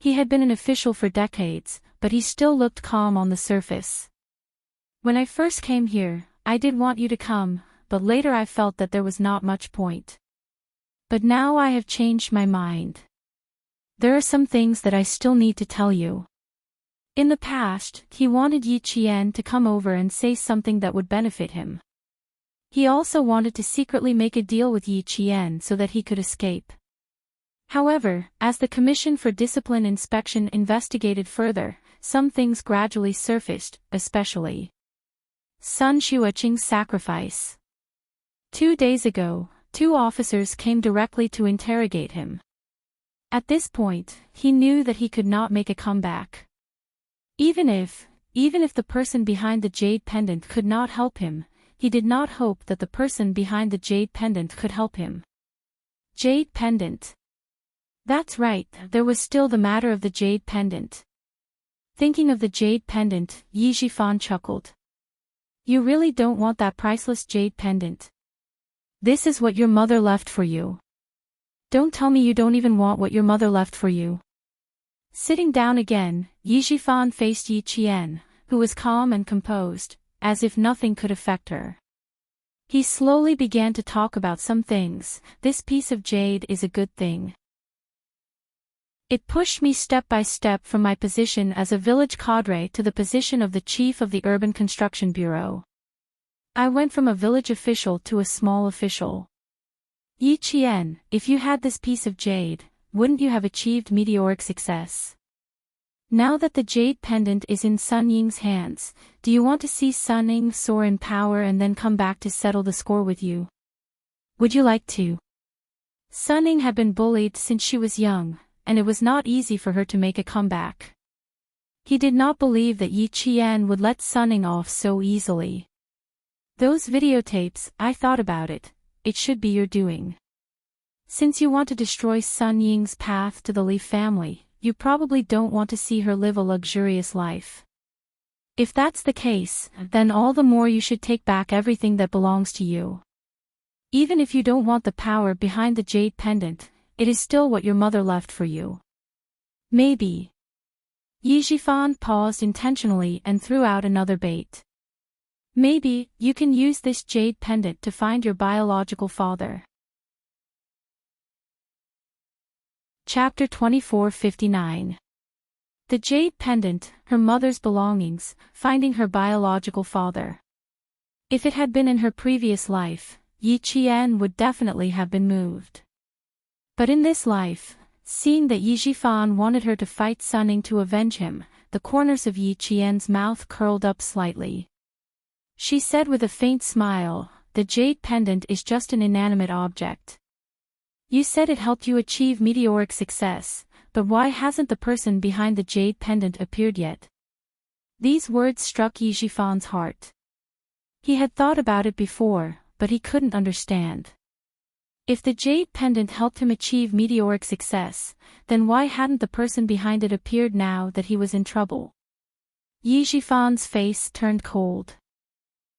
He had been an official for decades, but he still looked calm on the surface. When I first came here, I did want you to come, but later I felt that there was not much point. But now I have changed my mind. There are some things that I still need to tell you. In the past, he wanted Yi Qian to come over and say something that would benefit him. He also wanted to secretly make a deal with Yi Qian so that he could escape. However, as the Commission for Discipline Inspection investigated further, some things gradually surfaced, especially Sun Xueqing's sacrifice. 2 days ago, 2 officers came directly to interrogate him. At this point, he knew that he could not make a comeback. Even if the person behind the jade pendant could not help him, he did not hope that the person behind the jade pendant could help him. Jade pendant. That's right, there was still the matter of the jade pendant. Thinking of the jade pendant, Yi Jifan chuckled. You really don't want that priceless jade pendant. This is what your mother left for you. Don't tell me you don't even want what your mother left for you. Sitting down again, Yi Jifan faced Yi Qian, who was calm and composed, as if nothing could affect her. He slowly began to talk about some things. This piece of jade is a good thing. It pushed me step by step from my position as a village cadre to the position of the chief of the Urban Construction Bureau. I went from a village official to a small official. Yi Qian, if you had this piece of jade, wouldn't you have achieved meteoric success? Now that the jade pendant is in Sun Ying's hands, do you want to see Sun Ying soar in power and then come back to settle the score with you? Would you like to? Sun Ying had been bullied since she was young, and it was not easy for her to make a comeback. He did not believe that Yi Qian would let Sun Ying off so easily. Those videotapes, I thought about it, it should be your doing. Since you want to destroy Sun Ying's path to the Li family, you probably don't want to see her live a luxurious life. If that's the case, then all the more you should take back everything that belongs to you. Even if you don't want the power behind the jade pendant, it is still what your mother left for you. Maybe. Yi Jifan paused intentionally and threw out another bait. Maybe, you can use this jade pendant to find your biological father. Chapter 2459. The jade pendant, her mother's belongings, finding her biological father. If it had been in her previous life, Yi Qian would definitely have been moved. But in this life, seeing that Yi Jifan wanted her to fight Sun Ying to avenge him, the corners of Yi Qian's mouth curled up slightly. She said with a faint smile, the jade pendant is just an inanimate object. You said it helped you achieve meteoric success, but why hasn't the person behind the jade pendant appeared yet? These words struck Yi Jifan's heart. He had thought about it before, but he couldn't understand. If the jade pendant helped him achieve meteoric success, then why hadn't the person behind it appeared now that he was in trouble? Yi Jifan's face turned cold.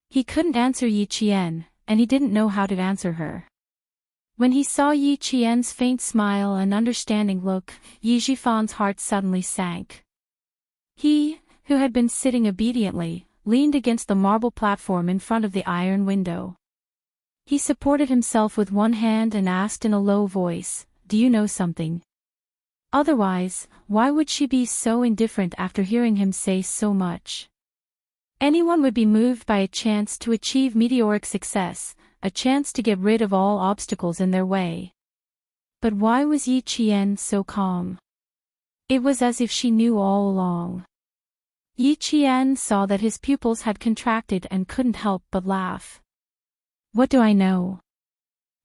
He couldn't answer Yi Qian, and he didn't know how to answer her. When he saw Yi Qian's faint smile and understanding look, Yi Jifan's heart suddenly sank. He, who had been sitting obediently, leaned against the marble platform in front of the iron window. He supported himself with one hand and asked in a low voice, "Do you know something?" Otherwise, why would she be so indifferent after hearing him say so much? Anyone would be moved by a chance to achieve meteoric success, a chance to get rid of all obstacles in their way. But why was Yi Qian so calm? It was as if she knew all along. Yi Qian saw that his pupils had contracted and couldn't help but laugh. What do I know?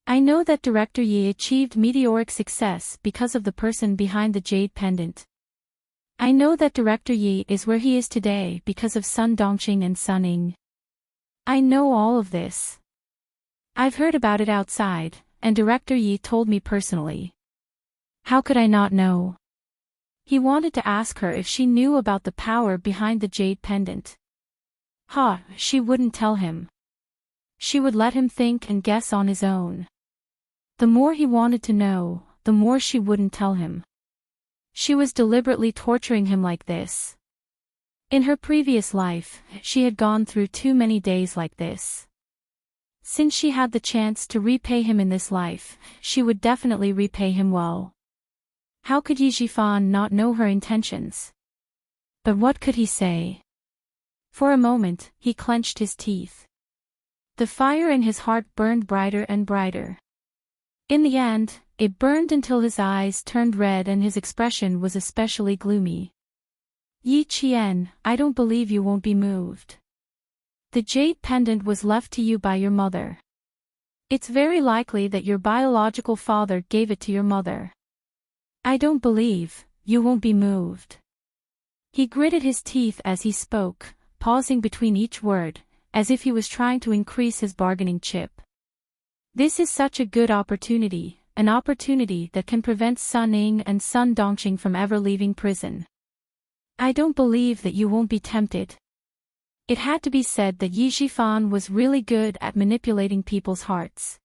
I know that Director Yi achieved meteoric success because of the person behind the jade pendant. I know that Director Yi is where he is today because of Sun Dongqing and Sun Ying. I know all of this. I've heard about it outside, and Director Yi told me personally. How could I not know? He wanted to ask her if she knew about the power behind the jade pendant. Ha, she wouldn't tell him. She would let him think and guess on his own. The more he wanted to know, the more she wouldn't tell him. She was deliberately torturing him like this. In her previous life, she had gone through too many days like this. Since she had the chance to repay him in this life, she would definitely repay him well. How could Yi Jifan not know her intentions? But what could he say? For a moment, he clenched his teeth. The fire in his heart burned brighter and brighter. In the end, it burned until his eyes turned red and his expression was especially gloomy. Yi Qian, I don't believe you won't be moved. The jade pendant was left to you by your mother. It's very likely that your biological father gave it to your mother. I don't believe you won't be moved. He gritted his teeth as he spoke, pausing between each word, as if he was trying to increase his bargaining chip. This is such a good opportunity, an opportunity that can prevent Sun Ying and Sun Dongqing from ever leaving prison. I don't believe that you won't be tempted. It had to be said that Yi Jifan was really good at manipulating people's hearts.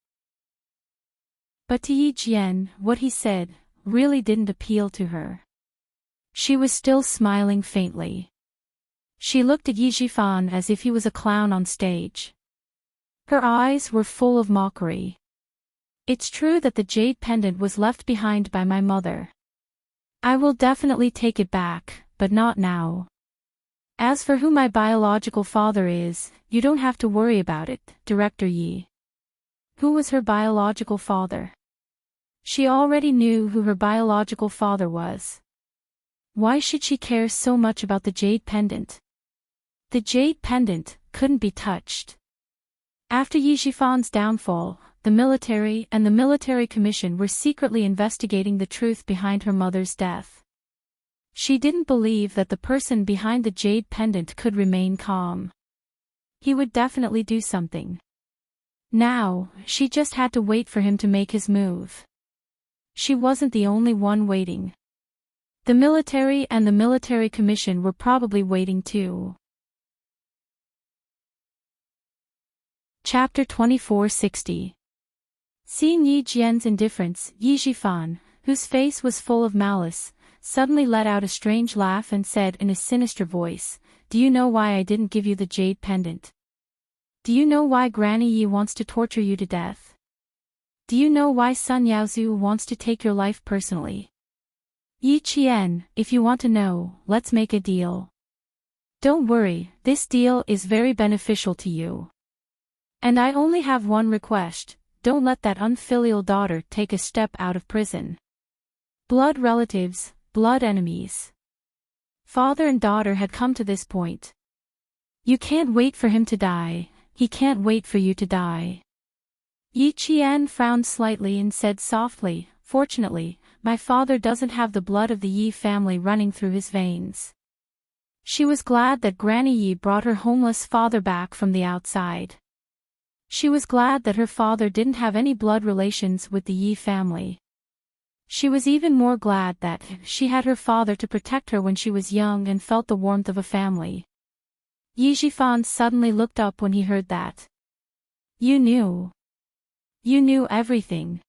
But to Yi Jian, what he said really didn't appeal to her. She was still smiling faintly. She looked at Yi Jifan as if he was a clown on stage. Her eyes were full of mockery. It's true that the jade pendant was left behind by my mother. I will definitely take it back, but not now. As for who my biological father is, you don't have to worry about it, Director Yi. Who was her biological father? She already knew who her biological father was. Why should she care so much about the jade pendant? The jade pendant couldn't be touched. After Yi Jifan's downfall, the military and the military commission were secretly investigating the truth behind her mother's death. She didn't believe that the person behind the jade pendant could remain calm. He would definitely do something. Now, she just had to wait for him to make his move. She wasn't the only one waiting. The military and the military commission were probably waiting too. Chapter 2460. Seeing Yi Jian's indifference, Yi Jifan, whose face was full of malice, suddenly let out a strange laugh and said in a sinister voice, "Do you know why I didn't give you the jade pendant? Do you know why Granny Yi wants to torture you to death? Do you know why Sun Yaozu wants to take your life personally? Yi Qian, if you want to know, let's make a deal. Don't worry, this deal is very beneficial to you. And I only have one request, don't let that unfilial daughter take a step out of prison. Blood relatives, blood enemies. Father and daughter had come to this point. You can't wait for him to die, he can't wait for you to die." Yi Qian frowned slightly and said softly, "Fortunately, my father doesn't have the blood of the Yi family running through his veins." She was glad that Granny Yi brought her homeless father back from the outside. She was glad that her father didn't have any blood relations with the Yi family. She was even more glad that she had her father to protect her when she was young and felt the warmth of a family. Yi Jifan suddenly looked up when he heard that. "You knew. You knew everything."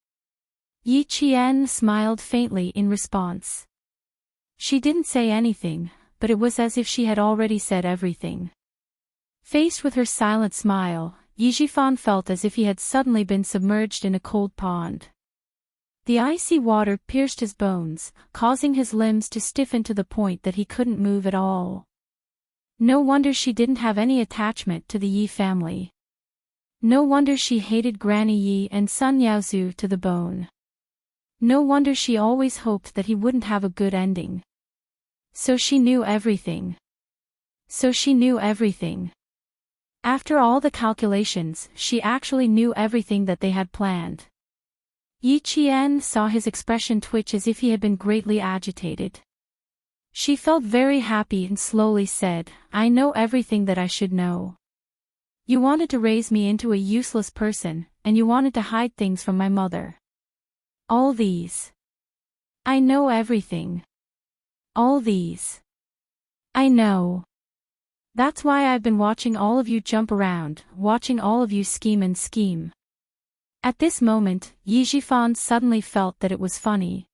Yi Qian smiled faintly in response. She didn't say anything, but it was as if she had already said everything. Faced with her silent smile, Yi Jifan felt as if he had suddenly been submerged in a cold pond. The icy water pierced his bones, causing his limbs to stiffen to the point that he couldn't move at all. No wonder she didn't have any attachment to the Yi family. No wonder she hated Granny Yi and Sun Yaozu to the bone. No wonder she always hoped that he wouldn't have a good ending. So she knew everything. So she knew everything. After all the calculations, she actually knew everything that they had planned. Yi Qian saw his expression twitch as if he had been greatly agitated. She felt very happy and slowly said, "I know everything that I should know. You wanted to raise me into a useless person, and you wanted to hide things from my mother. All these. I know everything. All these. I know." That's why I've been watching all of you jump around, watching all of you scheme and scheme. At this moment, Yi Jifan suddenly felt that it was funny.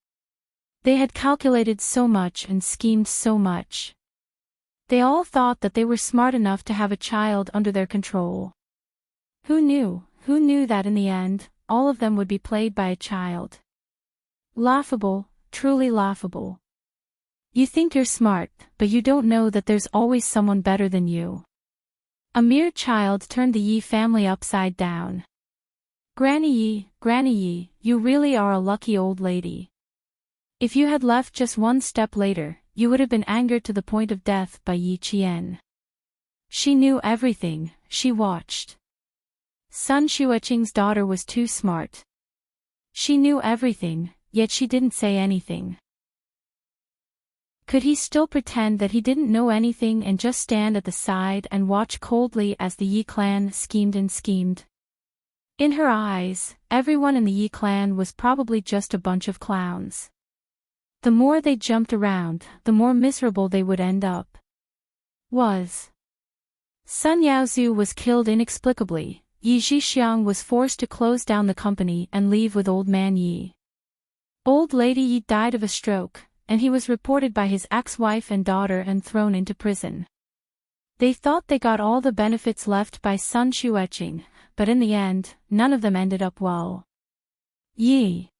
They had calculated so much and schemed so much. They all thought that they were smart enough to have a child under their control. Who knew that in the end, all of them would be played by a child? Laughable, truly laughable. You think you're smart, but you don't know that there's always someone better than you. A mere child turned the Yi family upside down. Granny Yi, you really are a lucky old lady. If you had left just one step later, you would have been angered to the point of death by Yi Qian. She knew everything, she watched. Sun Xueqing's daughter was too smart. She knew everything, yet she didn't say anything. Could he still pretend that he didn't know anything and just stand at the side and watch coldly as the Yi clan schemed and schemed? In her eyes, everyone in the Yi clan was probably just a bunch of clowns. The more they jumped around, the more miserable they would end up. Sun Yaozu was killed inexplicably. Yi Zhixiang was forced to close down the company and leave with Old Man Yi. Old Lady Yi died of a stroke, and he was reported by his ex-wife and daughter and thrown into prison. They thought they got all the benefits left by Sun Xueqing, but in the end, none of them ended up well. Yi.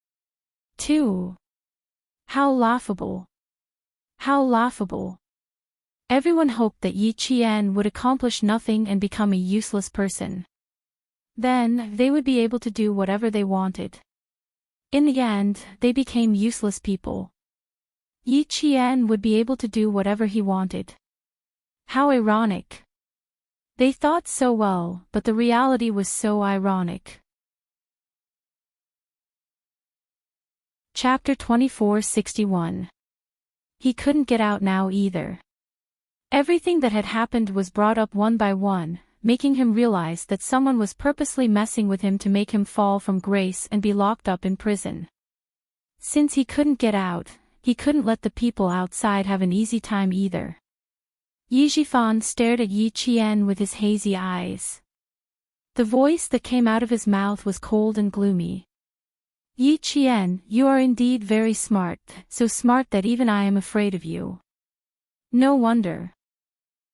Too. How laughable. How laughable. Everyone hoped that Yi Qian would accomplish nothing and become a useless person. Then, they would be able to do whatever they wanted. In the end, they became useless people. Yi Qian would be able to do whatever he wanted. How ironic. They thought so well, but the reality was so ironic. Chapter 2461. He couldn't get out now either. Everything that had happened was brought up one by one, making him realize that someone was purposely messing with him to make him fall from grace and be locked up in prison. Since he couldn't get out, he couldn't let the people outside have an easy time either. Yi Jifan stared at Yi Qian with his hazy eyes. The voice that came out of his mouth was cold and gloomy. Yi Qian, you are indeed very smart, so smart that even I am afraid of you. No wonder.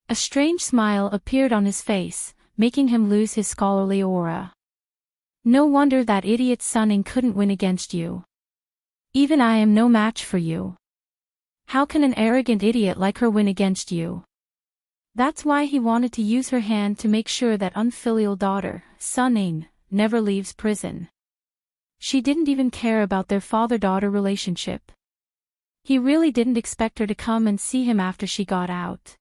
A strange smile appeared on his face, making him lose his scholarly aura. No wonder that idiot Sunning couldn't win against you. Even I am no match for you. How can an arrogant idiot like her win against you? That's why he wanted to use her hand to make sure that unfilial daughter, Sunning, never leaves prison. She didn't even care about their father-daughter relationship. He really didn't expect her to come and see him after she got out.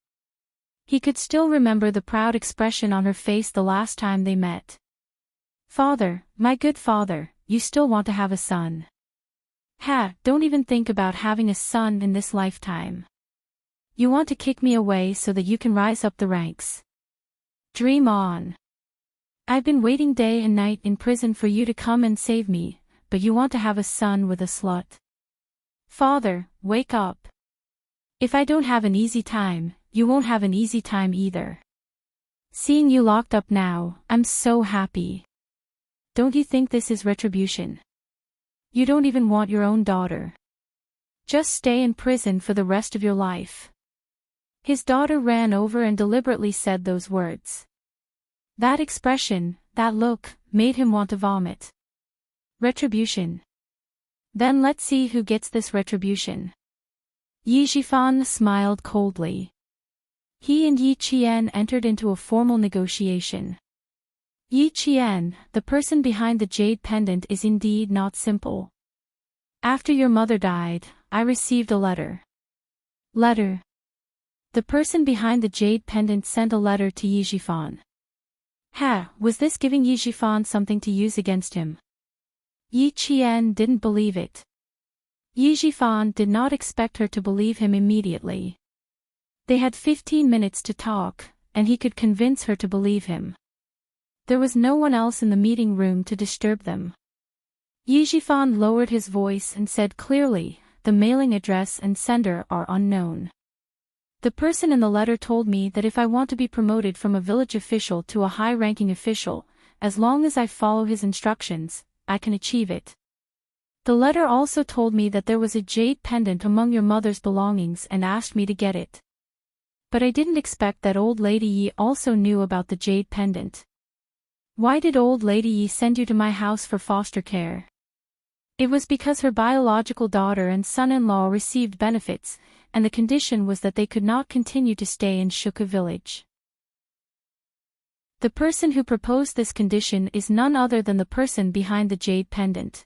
He could still remember the proud expression on her face the last time they met. Father, my good father, you still want to have a son. Don't even think about having a son in this lifetime. You want to kick me away so that you can rise up the ranks. Dream on. I've been waiting day and night in prison for you to come and save me, but you want to have a son with a slut. Father, wake up. If I don't have an easy time, you won't have an easy time either. Seeing you locked up now, I'm so happy. Don't you think this is retribution? You don't even want your own daughter. Just stay in prison for the rest of your life. His daughter ran over and deliberately said those words. That expression, that look, made him want to vomit. Retribution. Then let's see who gets this retribution. Yi Jifan smiled coldly. He and Yi Qian entered into a formal negotiation. Yi Qian, the person behind the jade pendant, is indeed not simple. After your mother died, I received a letter. Letter. The person behind the jade pendant sent a letter to Yi Jifan. Was this giving Yi Jifan something to use against him? Yi Qian didn't believe it. Yi Jifan did not expect her to believe him immediately. They had 15 minutes to talk, and he could convince her to believe him. There was no one else in the meeting room to disturb them. Yi Jifan lowered his voice and said clearly, the mailing address and sender are unknown. The person in the letter told me that if I want to be promoted from a village official to a high-ranking official, as long as I follow his instructions, I can achieve it. The letter also told me that there was a jade pendant among your mother's belongings and asked me to get it. But I didn't expect that old lady Yi also knew about the jade pendant. Why did old lady Yi send you to my house for foster care? It was because her biological daughter and son-in-law received benefits, and the condition was that they could not continue to stay in Shuka village. The person who proposed this condition is none other than the person behind the jade pendant.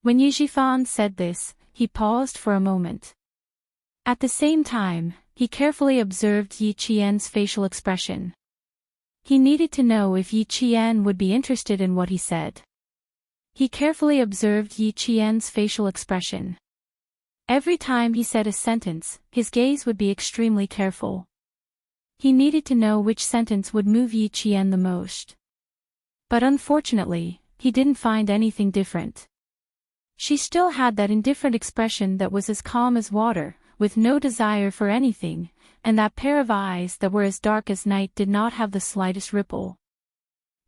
When Yi Jifan said this, he paused for a moment. At the same time, he carefully observed Yi Qian's facial expression. He needed to know if Yi Qian would be interested in what he said. He carefully observed Yi Qian's facial expression. Every time he said a sentence, his gaze would be extremely careful. He needed to know which sentence would move Yi Qian the most. But unfortunately, he didn't find anything different. She still had that indifferent expression that was as calm as water, with no desire for anything, and that pair of eyes that were as dark as night did not have the slightest ripple.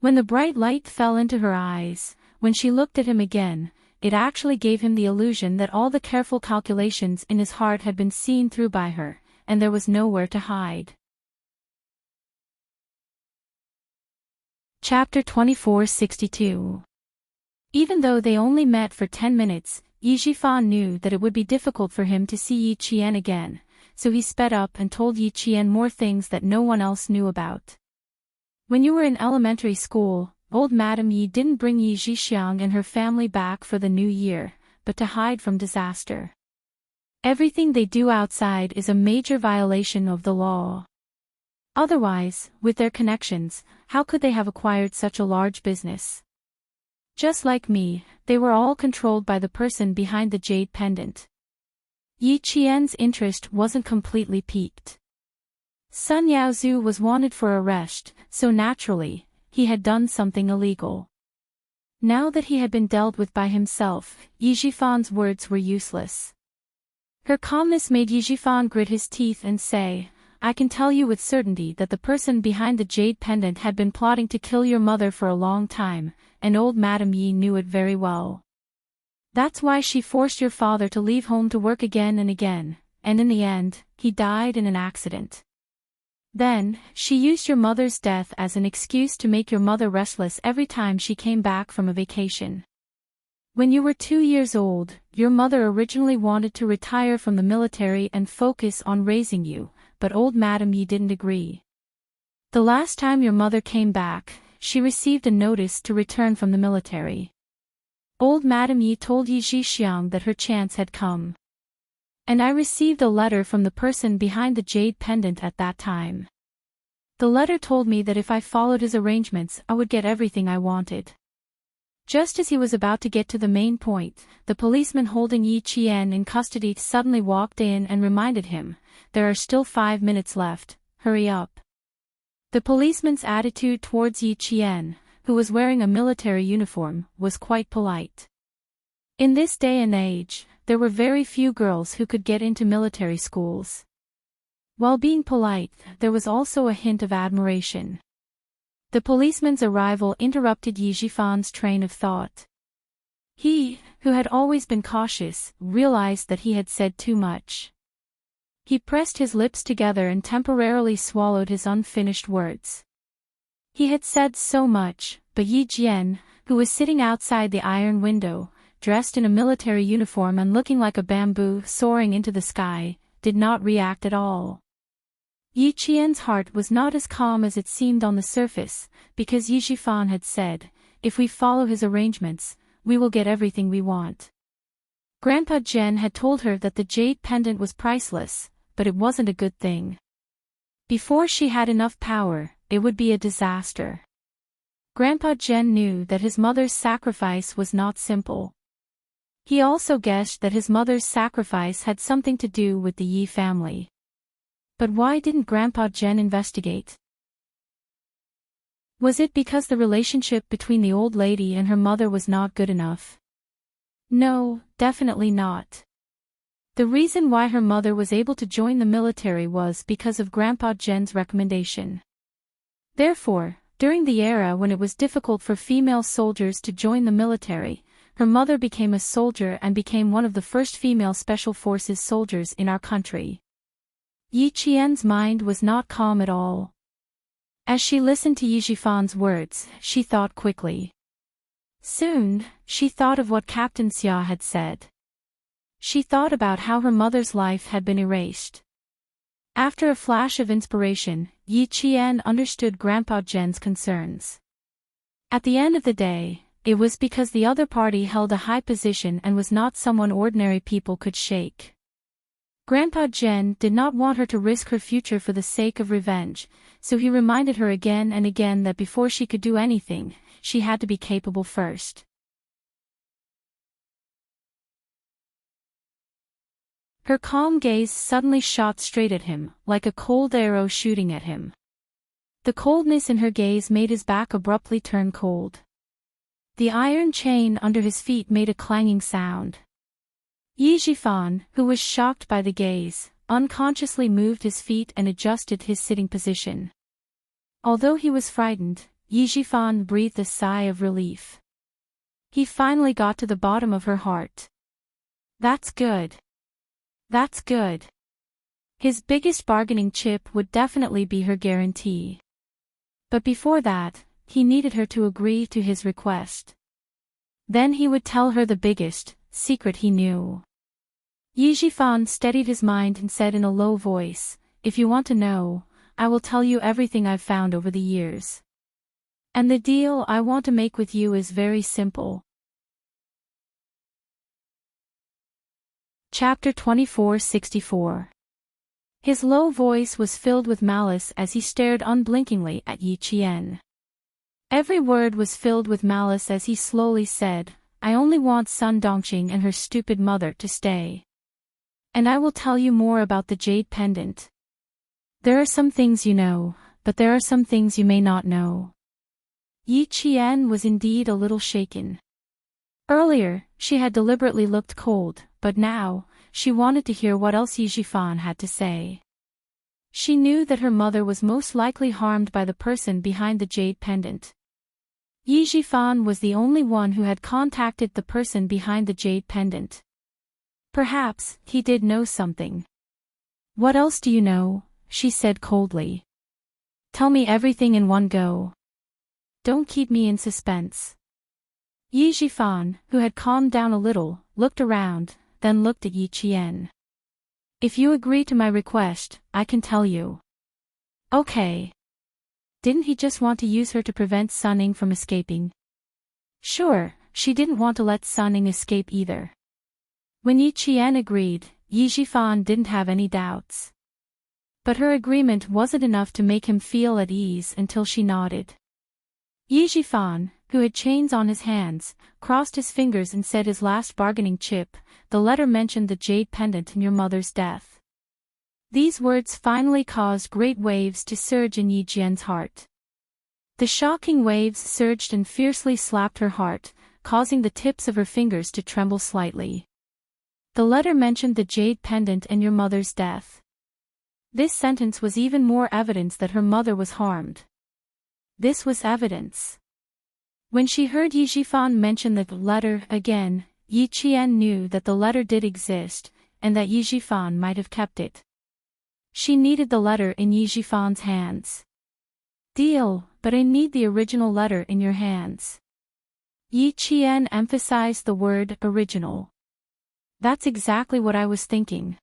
When the bright light fell into her eyes, when she looked at him again, it actually gave him the illusion that all the careful calculations in his heart had been seen through by her, and there was nowhere to hide. Chapter 2462. Even though they only met for 10 minutes, Yi Jifan knew that it would be difficult for him to see Yi Qian again, so he sped up and told Yi Qian more things that no one else knew about. When you were in elementary school, old Madame Yi didn't bring Yi Zhixiang and her family back for the new year, but to hide from disaster. Everything they do outside is a major violation of the law. Otherwise, with their connections, how could they have acquired such a large business? Just like me, they were all controlled by the person behind the jade pendant. Yi Qian's interest wasn't completely piqued. Sun Yaozu was wanted for arrest, so naturally, he had done something illegal. Now that he had been dealt with by himself, Yi Jifan's words were useless. Her calmness made Yi Jifan grit his teeth and say, I can tell you with certainty that the person behind the jade pendant had been plotting to kill your mother for a long time, and old Madame Yi knew it very well. That's why she forced your father to leave home to work again and again, and in the end, he died in an accident. Then, she used your mother's death as an excuse to make your mother restless every time she came back from a vacation. When you were 2 years old, your mother originally wanted to retire from the military and focus on raising you, but old Madame Yi didn't agree. The last time your mother came back, she received a notice to return from the military. Old Madame Yi told Yi Zhixiang that her chance had come. And I received a letter from the person behind the jade pendant at that time. The letter told me that if I followed his arrangements I would get everything I wanted. Just as he was about to get to the main point, the policeman holding Yi Qian in custody suddenly walked in and reminded him, there are still 5 minutes left, hurry up. The policeman's attitude towards Yi Qian, who was wearing a military uniform, was quite polite. In this day and age, there were very few girls who could get into military schools. While being polite, there was also a hint of admiration. The policeman's arrival interrupted Yi Jifan's train of thought. He, who had always been cautious, realized that he had said too much. He pressed his lips together and temporarily swallowed his unfinished words. He had said so much, but Yi Jian, who was sitting outside the iron window, dressed in a military uniform and looking like a bamboo soaring into the sky, did not react at all. Yi Qian's heart was not as calm as it seemed on the surface, because Yi Jifan had said, if we follow his arrangements, we will get everything we want. Grandpa Zhen had told her that the jade pendant was priceless, but it wasn't a good thing. Before she had enough power, it would be a disaster. Grandpa Zhen knew that his mother's sacrifice was not simple. He also guessed that his mother's sacrifice had something to do with the Yi family. But why didn't Grandpa Zhen investigate? Was it because the relationship between the old lady and her mother was not good enough? No, definitely not. The reason why her mother was able to join the military was because of Grandpa Jen's recommendation. Therefore, during the era when it was difficult for female soldiers to join the military, her mother became a soldier and became one of the first female special forces soldiers in our country. Yi Qian's mind was not calm at all. As she listened to Yi Jifan's words, she thought quickly. Soon, she thought of what Captain Xia had said. She thought about how her mother's life had been erased. After a flash of inspiration, Yi Qian understood Grandpa Jen's concerns. At the end of the day, it was because the other party held a high position and was not someone ordinary people could shake. Grandpa Jen did not want her to risk her future for the sake of revenge, so he reminded her again and again that before she could do anything, she had to be capable first. Her calm gaze suddenly shot straight at him, like a cold arrow shooting at him. The coldness in her gaze made his back abruptly turn cold. The iron chain under his feet made a clanging sound. Yi Jifan, who was shocked by the gaze, unconsciously moved his feet and adjusted his sitting position. Although he was frightened, Yi Jifan breathed a sigh of relief. He finally got to the bottom of her heart. That's good. That's good. His biggest bargaining chip would definitely be her guarantee. But before that, he needed her to agree to his request. Then he would tell her the biggest secret he knew. Yi Jifan steadied his mind and said in a low voice, "If you want to know, I will tell you everything I've found over the years. And the deal I want to make with you is very simple." Chapter 2464. His low voice was filled with malice as he stared unblinkingly at Yi Qian. Every word was filled with malice as he slowly said, "I only want Sun Dongqing and her stupid mother to stay. And I will tell you more about the jade pendant. There are some things you know, but there are some things you may not know." Yi Qian was indeed a little shaken. Earlier, she had deliberately looked cold, but now, she wanted to hear what else Yi Jifan had to say. She knew that her mother was most likely harmed by the person behind the jade pendant. Yi Jifan was the only one who had contacted the person behind the jade pendant. Perhaps, he did know something. "What else do you know?" she said coldly. "Tell me everything in one go. Don't keep me in suspense." Yi Jifan, who had calmed down a little, looked around, then looked at Yi Qian. "If you agree to my request, I can tell you." "Okay." Didn't he just want to use her to prevent Sunning from escaping? Sure, she didn't want to let Sunning escape either. When Yi Qian agreed, Yi Jifan didn't have any doubts. But her agreement wasn't enough to make him feel at ease until she nodded. Yi Jifan, who had chains on his hands, crossed his fingers and said his last bargaining chip, "The letter mentioned the jade pendant and your mother's death." These words finally caused great waves to surge in Yi Jian's heart. The shocking waves surged and fiercely slapped her heart, causing the tips of her fingers to tremble slightly. The letter mentioned the jade pendant and your mother's death. This sentence was even more evidence that her mother was harmed. This was evidence. When she heard Yi Jifan mention the letter again, Yi Qian knew that the letter did exist, and that Yi Jifan might have kept it. She needed the letter in Yi Jifan's hands. "Deal, but I need the original letter in your hands." Yi Qian emphasized the word original. "That's exactly what I was thinking."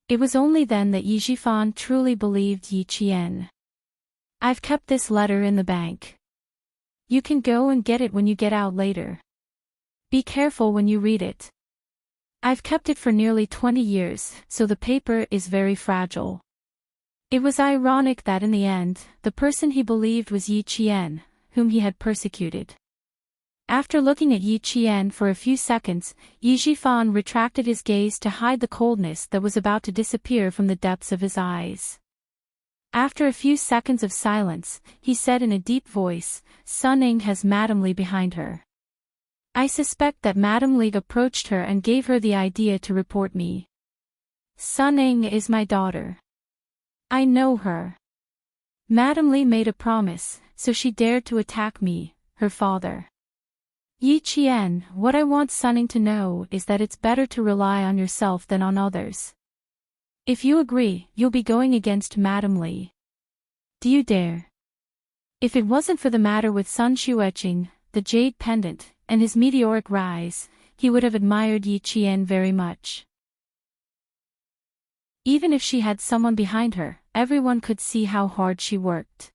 It was only then that Yi Jifan truly believed Yi Qian. "I've kept this letter in the bank. You can go and get it when you get out later. Be careful when you read it. I've kept it for nearly 20 years, so the paper is very fragile." It was ironic that in the end, the person he believed was Yi Qian, whom he had persecuted. After looking at Yi Qian for a few seconds, Yi Jifan retracted his gaze to hide the coldness that was about to disappear from the depths of his eyes. After a few seconds of silence, he said in a deep voice, "Sunning has Madame Li behind her. I suspect that Madame Li approached her and gave her the idea to report me. Sunning is my daughter. I know her. Madame Li made a promise, so she dared to attack me, her father. Yi Qian, what I want Sunning to know is that it's better to rely on yourself than on others. If you agree, you'll be going against Madame Li. Do you dare? If it wasn't for the matter with Sun Xueqing, the jade pendant, and his meteoric rise, he would have admired Yi Qian very much. Even if she had someone behind her, everyone could see how hard she worked.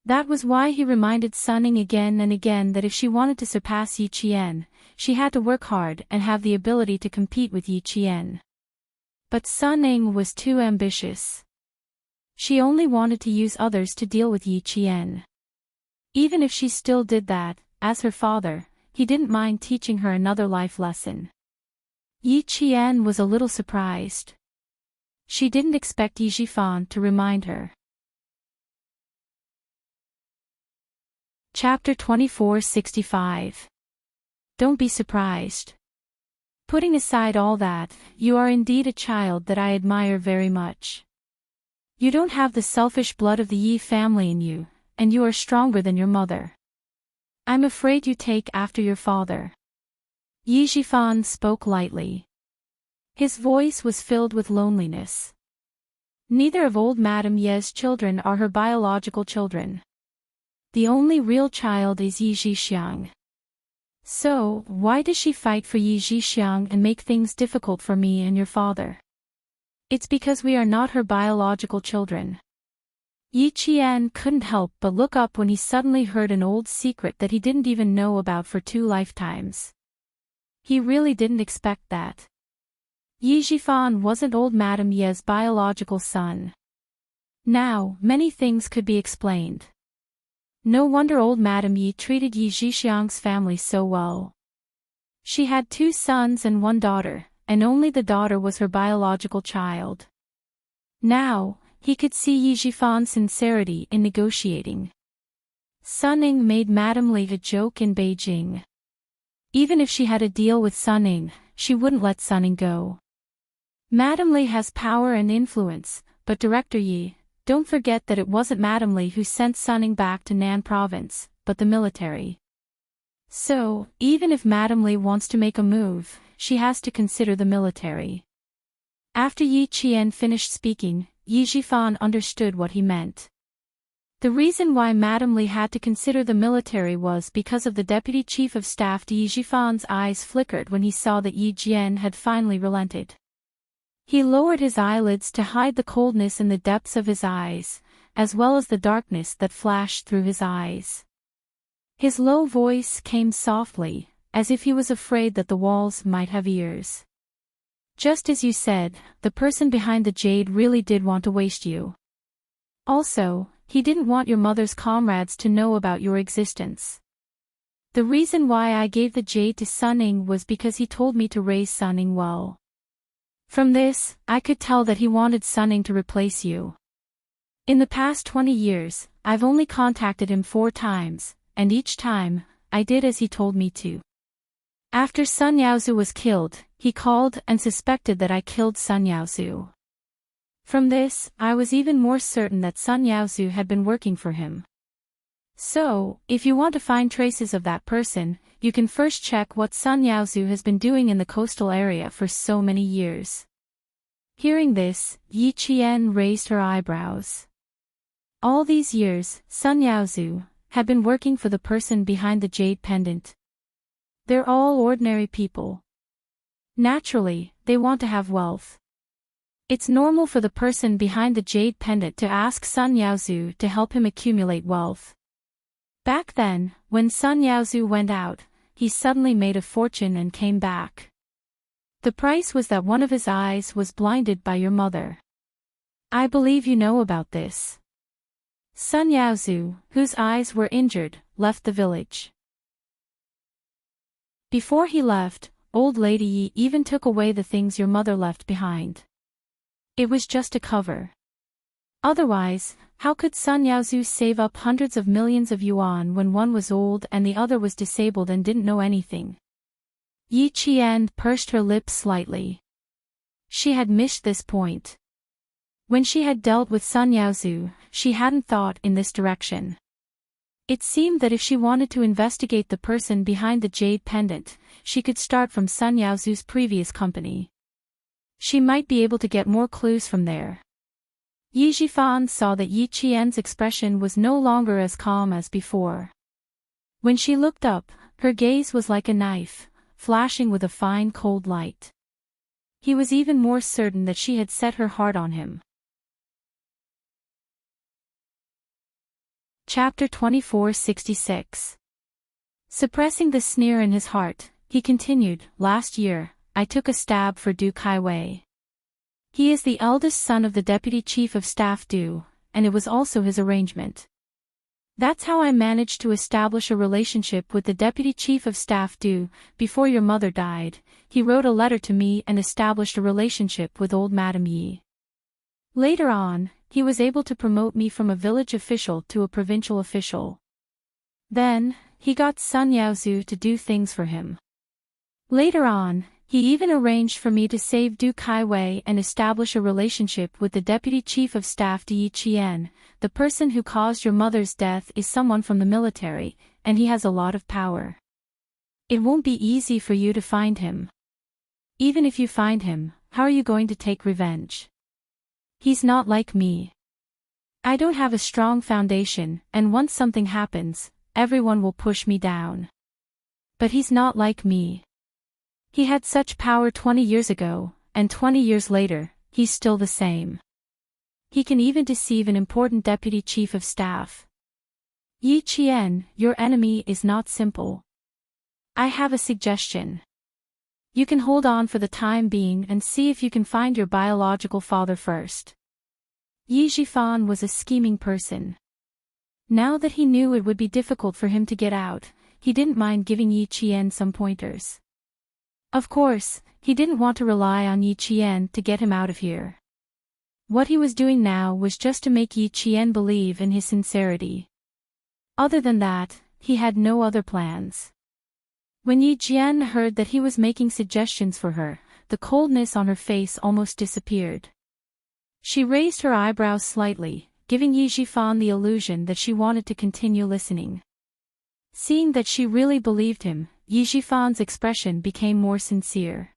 That was why he reminded Sunning again and again that if she wanted to surpass Yi Qian, she had to work hard and have the ability to compete with Yi Qian. But Sunning was too ambitious. She only wanted to use others to deal with Yi Qian. Even if she still did that, as her father, he didn't mind teaching her another life lesson. Yi Qian was a little surprised. She didn't expect Yi Zhifan to remind her. Chapter 2465. Don't be surprised. Putting aside all that, you are indeed a child that I admire very much. You don't have the selfish blood of the Yi family in you, and you are stronger than your mother. I'm afraid you take after your father. Yi Zhifan spoke lightly. His voice was filled with loneliness. Neither of old Madame Ye's children are her biological children. The only real child is Yi Zhixiang. So, why does she fight for Yi Zhixiang and make things difficult for me and your father? It's because we are not her biological children. Yi Qian couldn't help but look up when he suddenly heard an old secret that he didn't even know about for 2 lifetimes. He really didn't expect that. Yi Zhifan wasn't old Madame Ye's biological son. Now, many things could be explained. No wonder old Madame Yi treated Yi Zhixiang's family so well. She had 2 sons and 1 daughter, and only the daughter was her biological child. Now, he could see Yi Zhifan's sincerity in negotiating. Sunning made Madame Li a joke in Beijing. Even if she had a deal with Sunning, she wouldn't let Sunning go. Madame Li has power and influence, but Director Yi, don't forget that it wasn't Madame Li who sent Sunning back to Nan province, but the military. So, even if Madame Li wants to make a move, she has to consider the military. After Yi Qian finished speaking, Yi Zhifan understood what he meant. The reason why Madame Li had to consider the military was because of the deputy chief of staff. Yi Zhifan's eyes flickered when he saw that Yi Jian had finally relented. He lowered his eyelids to hide the coldness in the depths of his eyes, as well as the darkness that flashed through his eyes. His low voice came softly, as if he was afraid that the walls might have ears. Just as you said, the person behind the jade really did want to waste you. Also, he didn't want your mother's comrades to know about your existence. The reason why I gave the jade to Sunning was because he told me to raise Sunning well. From this, I could tell that he wanted Sunning to replace you. In the past 20 years, I've only contacted him 4 times, and each time, I did as he told me to. After Sun Yaozu was killed, he called and suspected that I killed Sun Yaozu. From this, I was even more certain that Sun Yaozu had been working for him. So, if you want to find traces of that person, you can first check what Sun Yaozu has been doing in the coastal area for so many years. Hearing this, Yi Qian raised her eyebrows. All these years, Sun Yaozu had been working for the person behind the jade pendant. They're all ordinary people. Naturally, they want to have wealth. It's normal for the person behind the jade pendant to ask Sun Yaozu to help him accumulate wealth. Back then, when Sun Yaozu went out, he suddenly made a fortune and came back. The price was that one of his eyes was blinded by your mother. I believe you know about this. Sun Yaozu, whose eyes were injured, left the village. Before he left, old Lady Yi even took away the things your mother left behind. It was just a cover. Otherwise, how could Sun Yaozu save up hundreds of millions of yuan when one was old and the other was disabled and didn't know anything? Yi Qian pursed her lips slightly. She had missed this point. When she had dealt with Sun Yaozu, she hadn't thought in this direction. It seemed that if she wanted to investigate the person behind the jade pendant, she could start from Sun Yaozu's previous company. She might be able to get more clues from there. Yi Jifan saw that Yi Qian's expression was no longer as calm as before. When she looked up, her gaze was like a knife, flashing with a fine cold light. He was even more certain that she had set her heart on him. Chapter 2466. Suppressing the sneer in his heart, he continued, "Last year, I took a stab for Du Kaiwei. He is the eldest son of the Deputy Chief of Staff Du, and it was also his arrangement. That's how I managed to establish a relationship with the Deputy Chief of Staff Du. Before your mother died, he wrote a letter to me and established a relationship with old Madame Yi. Later on, he was able to promote me from a village official to a provincial official. Then, he got Sun Yaozu to do things for him. Later on, he even arranged for me to save Du Kaiwei and establish a relationship with the Deputy Chief of Staff Yi Qian. The person who caused your mother's death is someone from the military, and he has a lot of power. It won't be easy for you to find him. Even if you find him, how are you going to take revenge? He's not like me. I don't have a strong foundation, and once something happens, everyone will push me down. But he's not like me. He had such power 20 years ago, and 20 years later, he's still the same. He can even deceive an important deputy chief of staff. Yi Qian, your enemy is not simple. I have a suggestion. You can hold on for the time being and see if you can find your biological father first." Yi Jifan was a scheming person. Now that he knew it would be difficult for him to get out, he didn't mind giving Yi Qian some pointers. Of course, he didn't want to rely on Yi Qian to get him out of here. What he was doing now was just to make Yi Qian believe in his sincerity. Other than that, he had no other plans. When Yi Qian heard that he was making suggestions for her, the coldness on her face almost disappeared. She raised her eyebrows slightly, giving Yi Jifan the illusion that she wanted to continue listening. Seeing that she really believed him, Yi Jifan's expression became more sincere.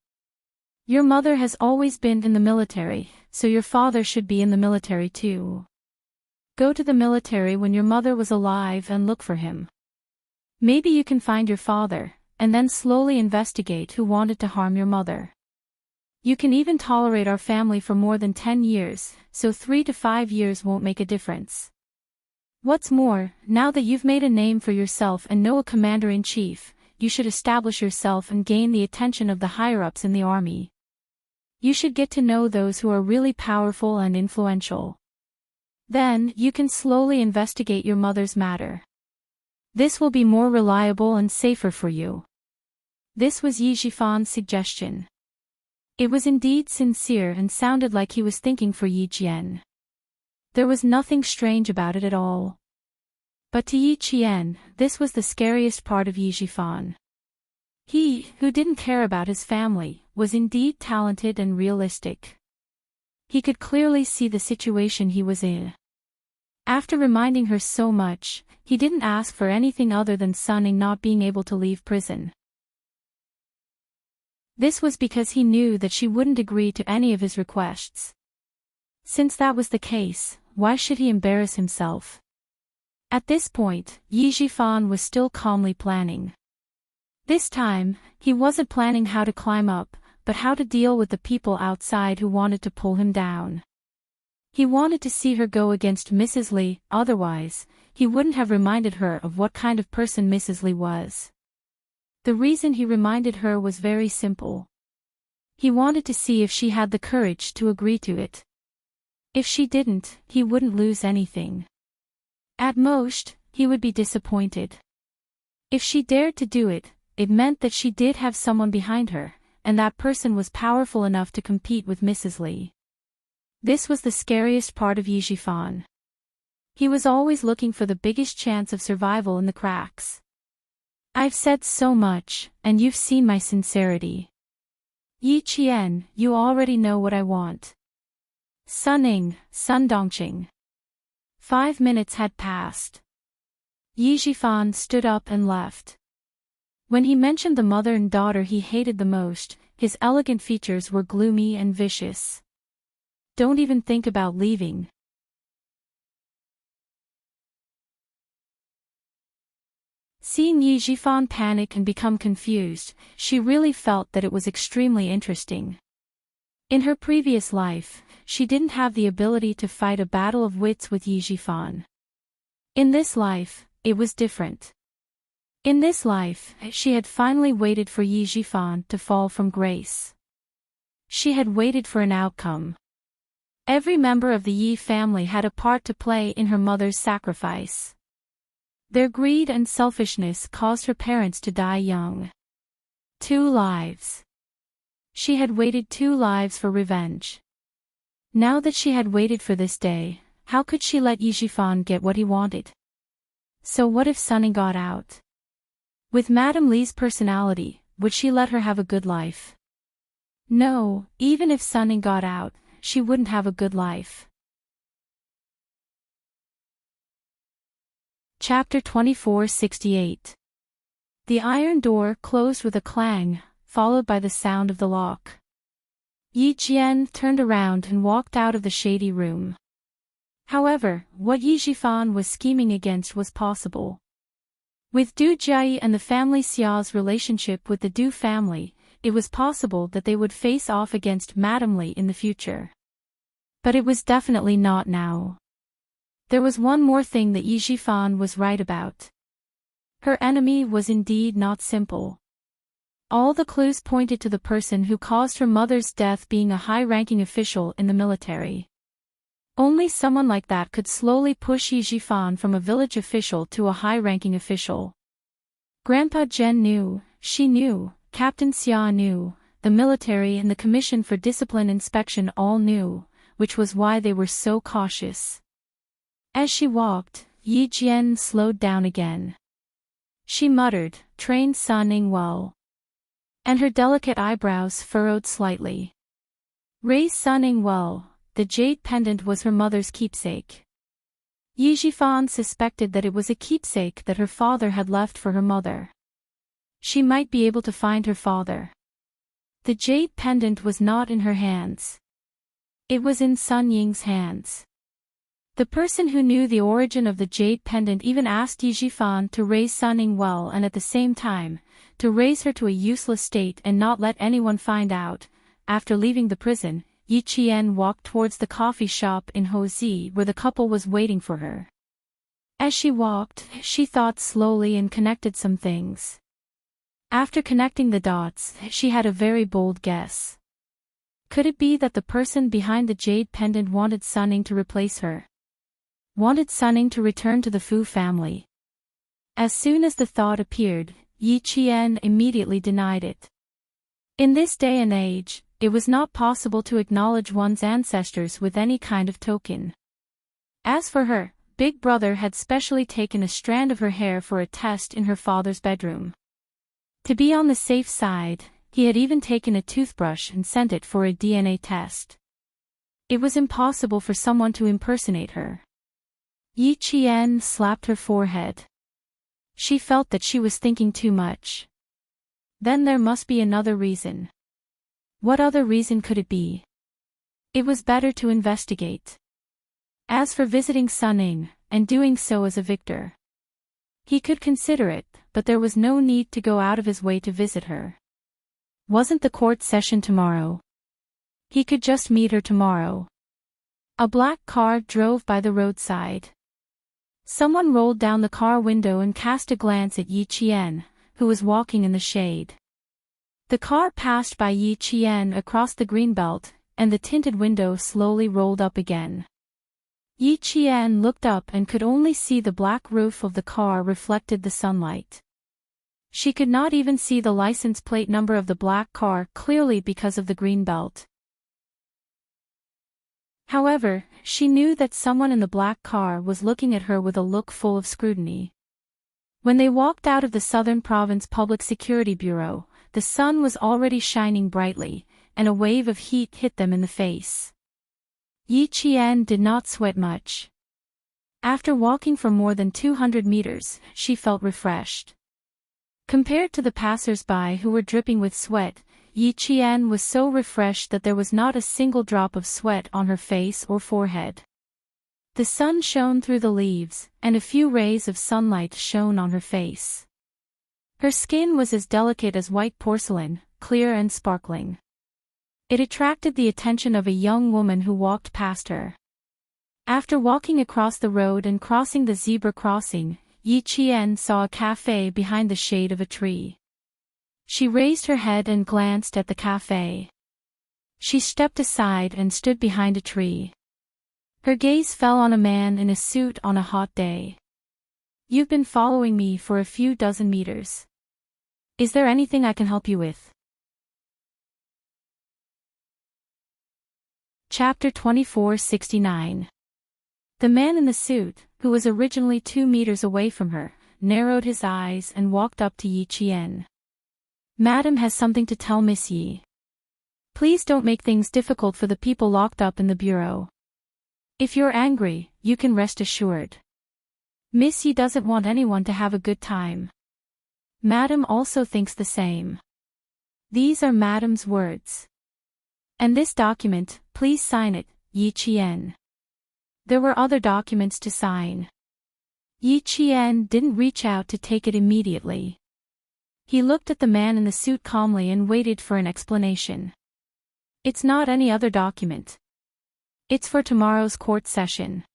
"Your mother has always been in the military, so your father should be in the military too. Go to the military when your mother was alive and look for him. Maybe you can find your father, and then slowly investigate who wanted to harm your mother. You can even tolerate our family for more than 10 years, so 3 to 5 years won't make a difference. What's more, now that you've made a name for yourself and know a commander-in-chief, you should establish yourself and gain the attention of the higher-ups in the army. You should get to know those who are really powerful and influential. Then, you can slowly investigate your mother's matter. This will be more reliable and safer for you." This was Yi Jifan's suggestion. It was indeed sincere and sounded like he was thinking for Yi Qian. There was nothing strange about it at all. But to Yi Qian, this was the scariest part of Yi Jifan. He, who didn't care about his family, was indeed talented and realistic. He could clearly see the situation he was in. After reminding her so much, he didn't ask for anything other than Sunning not being able to leave prison. This was because he knew that she wouldn't agree to any of his requests. Since that was the case, why should he embarrass himself? At this point, Yi Jifan was still calmly planning. This time, he wasn't planning how to climb up, but how to deal with the people outside who wanted to pull him down. He wanted to see her go against Mrs. Li, otherwise, he wouldn't have reminded her of what kind of person Mrs. Li was. The reason he reminded her was very simple. He wanted to see if she had the courage to agree to it. If she didn't, he wouldn't lose anything. At most, he would be disappointed. If she dared to do it, it meant that she did have someone behind her, and that person was powerful enough to compete with Mrs. Li. This was the scariest part of Yi Jifan. He was always looking for the biggest chance of survival in the cracks. "I've said so much, and you've seen my sincerity. Yi Qian, you already know what I want. Sunning, Sundongqing. 5 minutes had passed. Yi Jifan stood up and left. When he mentioned the mother and daughter he hated the most, his elegant features were gloomy and vicious. Don't even think about leaving. Seeing Yi Jifan panic and become confused, she really felt that it was extremely interesting. In her previous life, she didn't have the ability to fight a battle of wits with Yi Jifan. In this life, it was different. In this life, she had finally waited for Yi Jifan to fall from grace. She had waited for an outcome. Every member of the Yi family had a part to play in her mother's sacrifice. Their greed and selfishness caused her parents to die young. 2 lives. She had waited 2 lives for revenge. Now that she had waited for this day, how could she let Yi Jifan get what he wanted? So what if Sunny got out? With Madame Li's personality, would she let her have a good life? No, even if Sunny got out, she wouldn't have a good life. Chapter 2468. The iron door closed with a clang, followed by the sound of the lock. Yi Qian turned around and walked out of the shady room. However, what Yi Jifan was scheming against was possible. With Du Jiayi and the family Xia's relationship with the Du family, it was possible that they would face off against Madame Li in the future. But it was definitely not now. There was one more thing that Yi Jifan was right about. Her enemy was indeed not simple. All the clues pointed to the person who caused her mother's death being a high-ranking official in the military. Only someone like that could slowly push Yi Jifan from a village official to a high-ranking official. Grandpa Zhen knew, she knew, Captain Xia knew, the military and the Commission for Discipline Inspection all knew, which was why they were so cautious. As she walked, Yi Jian slowed down again. She muttered, "Train Sunning well." And her delicate eyebrows furrowed slightly. Ray Sunning well, the jade pendant was her mother's keepsake. Yi Jifan suspected that it was a keepsake that her father had left for her mother. She might be able to find her father. The jade pendant was not in her hands. It was in Sun Ying's hands. The person who knew the origin of the jade pendant even asked Yi Jifan to raise Sun Ying well and at the same time, to raise her to a useless state and not let anyone find out. After leaving the prison, Yi Qian walked towards the coffee shop in Hozi where the couple was waiting for her. As she walked, she thought slowly and connected some things. After connecting the dots, she had a very bold guess. Could it be that the person behind the jade pendant wanted Sun Ying to replace her? Wanted Sun Ying to return to the Fu family? As soon as the thought appeared, Yi Qian immediately denied it. In this day and age, it was not possible to acknowledge one's ancestors with any kind of token. As for her, Big Brother had specially taken a strand of her hair for a test in her father's bedroom. To be on the safe side, he had even taken a toothbrush and sent it for a DNA test. It was impossible for someone to impersonate her. Yi Qian slapped her forehead. She felt that she was thinking too much. Then there must be another reason. What other reason could it be? It was better to investigate. As for visiting Sun Ying, and doing so as a victor, he could consider it, but there was no need to go out of his way to visit her. Wasn't the court session tomorrow? He could just meet her tomorrow. A black car drove by the roadside. Someone rolled down the car window and cast a glance at Yi Qian, who was walking in the shade. The car passed by Yi Qian across the green belt, and the tinted window slowly rolled up again. Yi Qian looked up and could only see the black roof of the car reflected the sunlight. She could not even see the license plate number of the black car clearly because of the green belt. However, she knew that someone in the black car was looking at her with a look full of scrutiny. When they walked out of the Southern Province Public Security Bureau, the sun was already shining brightly, and a wave of heat hit them in the face. Yi Qian did not sweat much. After walking for more than 200 meters, she felt refreshed. Compared to the passers-by who were dripping with sweat, Yi Qian was so refreshed that there was not a single drop of sweat on her face or forehead. The sun shone through the leaves, and a few rays of sunlight shone on her face. Her skin was as delicate as white porcelain, clear and sparkling. It attracted the attention of a young woman who walked past her. After walking across the road and crossing the zebra crossing, Yi Qian saw a cafe behind the shade of a tree. She raised her head and glanced at the cafe. She stepped aside and stood behind a tree. Her gaze fell on a man in a suit on a hot day. "You've been following me for a few dozen meters. Is there anything I can help you with?" Chapter 2469. The man in the suit, who was originally 2 meters away from her, narrowed his eyes and walked up to Yi Qian. "Madam has something to tell Miss Yi. Please don't make things difficult for the people locked up in the bureau. If you're angry, you can rest assured. Miss Yi doesn't want anyone to have a good time. Madam also thinks the same. These are Madam's words. And this document, please sign it, Yi Qian." There were other documents to sign. Yi Qian didn't reach out to take it immediately. He looked at the man in the suit calmly and waited for an explanation. "It's not any other document. It's for tomorrow's court session.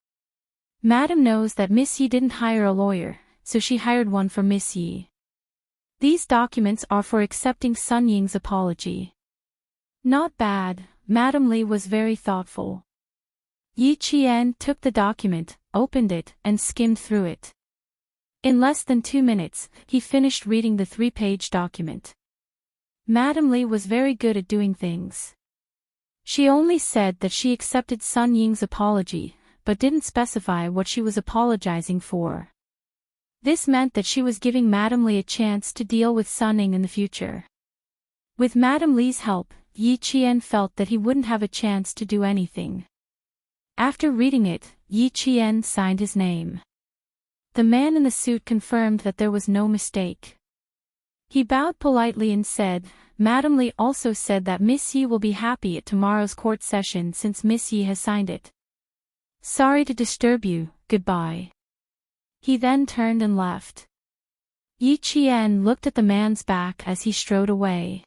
Madam knows that Miss Yi didn't hire a lawyer, so she hired one for Miss Yi. These documents are for accepting Sun Ying's apology." "Not bad," Madam Li was very thoughtful. Yi Qian took the document, opened it, and skimmed through it. In less than 2 minutes, he finished reading the 3-page document. Madam Li was very good at doing things. She only said that she accepted Sun Ying's apology, but didn't specify what she was apologizing for. This meant that she was giving Madam Li a chance to deal with Sun Ying in the future. With Madam Li's help, Yi Qian felt that he wouldn't have a chance to do anything. After reading it, Yi Qian signed his name. The man in the suit confirmed that there was no mistake. He bowed politely and said, "Madam Li also said that Miss Yi will be happy at tomorrow's court session since Miss Yi has signed it. Sorry to disturb you, goodbye." He then turned and left. Yi Qian looked at the man's back as he strode away.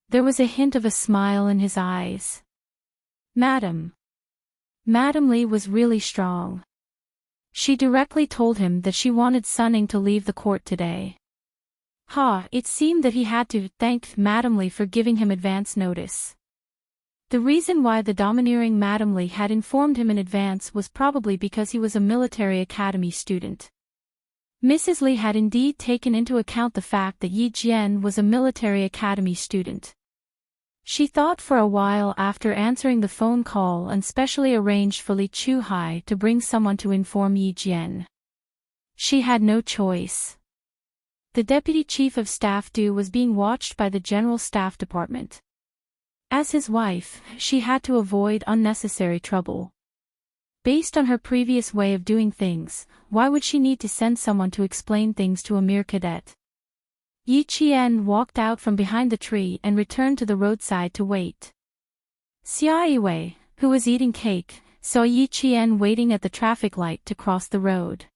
There was a hint of a smile in his eyes. Madam Li was really strong. She directly told him that she wanted Sun Ying to leave the court today. It seemed that he had to thank Madam Li for giving him advance notice. The reason why the domineering Madam Li had informed him in advance was probably because he was a military academy student. Mrs. Li had indeed taken into account the fact that Yi Jian was a military academy student. She thought for a while after answering the phone call and specially arranged for Li Chuhai to bring someone to inform Yi Jian. She had no choice. The Deputy Chief of Staff Du was being watched by the General Staff Department. As his wife, she had to avoid unnecessary trouble. Based on her previous way of doing things, why would she need to send someone to explain things to a mere cadet? Yi Qian walked out from behind the tree and returned to the roadside to wait. Xia Yiwei, who was eating cake, saw Yi Qian waiting at the traffic light to cross the road.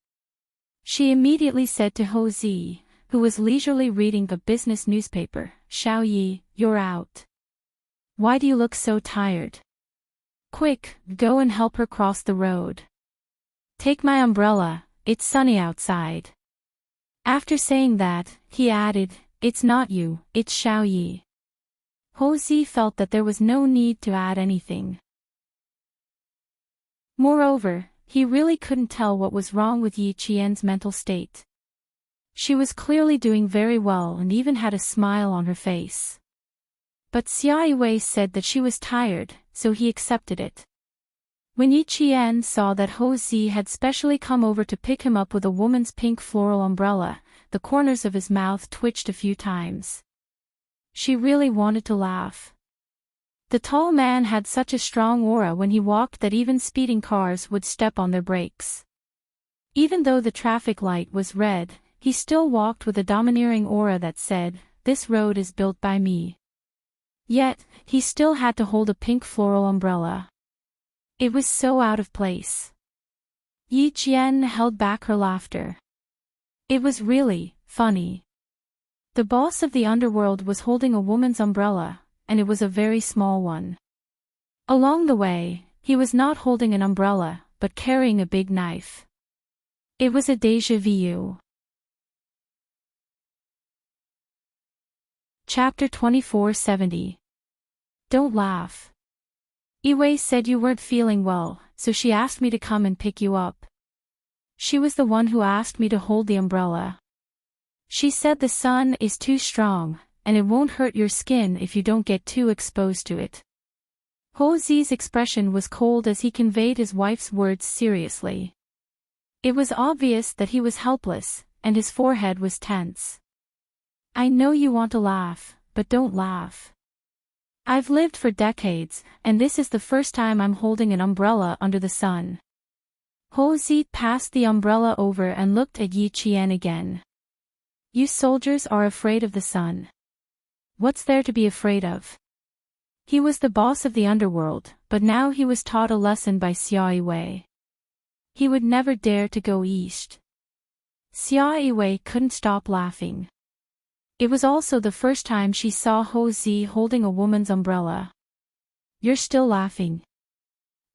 She immediately said to Ho Zi, who was leisurely reading a business newspaper, "Xiao Yi, you're out. Why do you look so tired? Quick, go and help her cross the road. Take my umbrella, it's sunny outside." After saying that, he added, "It's not you, it's Xiao Yi." Ho Zi felt that there was no need to add anything. Moreover, he really couldn't tell what was wrong with Yi Qian's mental state. She was clearly doing very well and even had a smile on her face. But Xia Yiwei said that she was tired, so he accepted it. When Yi Qian saw that Ho Zi had specially come over to pick him up with a woman's pink floral umbrella, the corners of his mouth twitched a few times. She really wanted to laugh. The tall man had such a strong aura when he walked that even speeding cars would step on their brakes. Even though the traffic light was red, he still walked with a domineering aura that said, "This road is built by me." Yet, he still had to hold a pink floral umbrella. It was so out of place. Yi Qian held back her laughter. It was really funny. The boss of the underworld was holding a woman's umbrella, and it was a very small one. Along the way, he was not holding an umbrella, but carrying a big knife. It was a déjà vu. Chapter 2470. Don't laugh. Iwei said you weren't feeling well, so she asked me to come and pick you up. She was the one who asked me to hold the umbrella. She said the sun is too strong, and it won't hurt your skin if you don't get too exposed to it. Ho Zi's expression was cold as he conveyed his wife's words seriously. It was obvious that he was helpless, and his forehead was tense. I know you want to laugh, but don't laugh. I've lived for decades, and this is the first time I'm holding an umbrella under the sun. Ho Zi passed the umbrella over and looked at Yi Qian again. You soldiers are afraid of the sun. What's there to be afraid of? He was the boss of the underworld, but now he was taught a lesson by Xia Yiwei. He would never dare to go east. Xia Yiwei couldn't stop laughing. It was also the first time she saw Ho Zi holding a woman's umbrella. You're still laughing.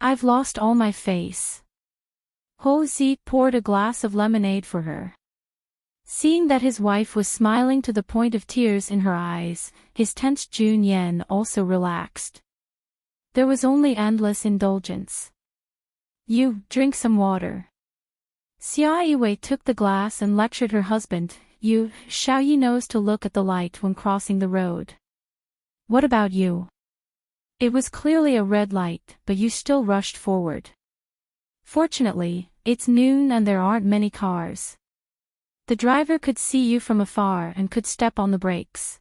I've lost all my face. Ho Zi poured a glass of lemonade for her. Seeing that his wife was smiling to the point of tears in her eyes, his tense Jun Yen also relaxed. There was only endless indulgence. You, drink some water. Xia Yiwei took the glass and lectured her husband. You, Xiao Yi knows to look at the light when crossing the road. What about you? It was clearly a red light, but you still rushed forward. Fortunately, it's noon and there aren't many cars. The driver could see you from afar and could step on the brakes.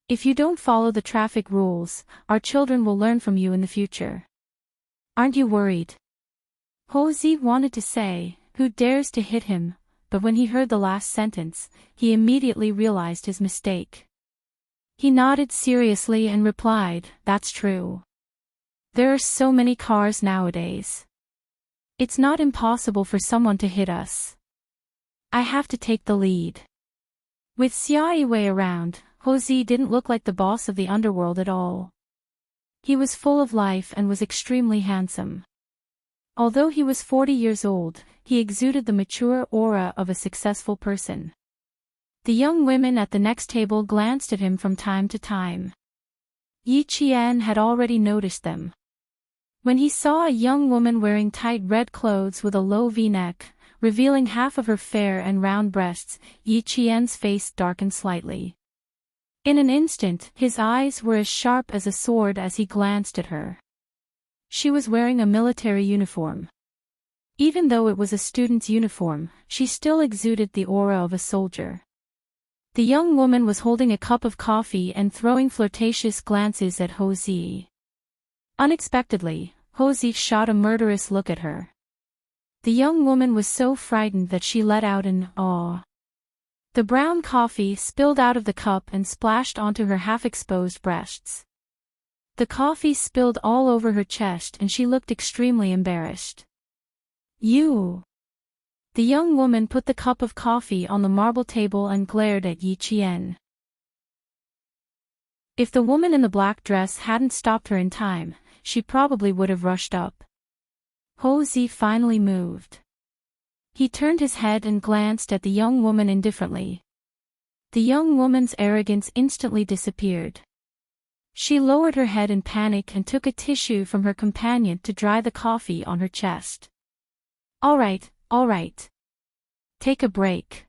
If you don't follow the traffic rules, our children will learn from you in the future. Aren't you worried? Ho Zi wanted to say, who dares to hit him, but when he heard the last sentence, he immediately realized his mistake. He nodded seriously and replied, that's true. There are so many cars nowadays. It's not impossible for someone to hit us. I have to take the lead. With Xia Yiwei around, Ho Zi didn't look like the boss of the underworld at all. He was full of life and was extremely handsome. Although he was 40 years old, he exuded the mature aura of a successful person. The young women at the next table glanced at him from time to time. Yi Qian had already noticed them. When he saw a young woman wearing tight red clothes with a low V-neck, revealing half of her fair and round breasts, Yi Qian's face darkened slightly. In an instant, his eyes were as sharp as a sword as he glanced at her. She was wearing a military uniform. Even though it was a student's uniform, she still exuded the aura of a soldier. The young woman was holding a cup of coffee and throwing flirtatious glances at Ho Zi. Unexpectedly, Ho Zi shot a murderous look at her. The young woman was so frightened that she let out an "aw." The brown coffee spilled out of the cup and splashed onto her half-exposed breasts. The coffee spilled all over her chest and she looked extremely embarrassed. You! The young woman put the cup of coffee on the marble table and glared at Yi Qian. If the woman in the black dress hadn't stopped her in time, she probably would have rushed up. Ho Zi finally moved. He turned his head and glanced at the young woman indifferently. The young woman's arrogance instantly disappeared. She lowered her head in panic and took a tissue from her companion to dry the coffee on her chest. All right. Take a break.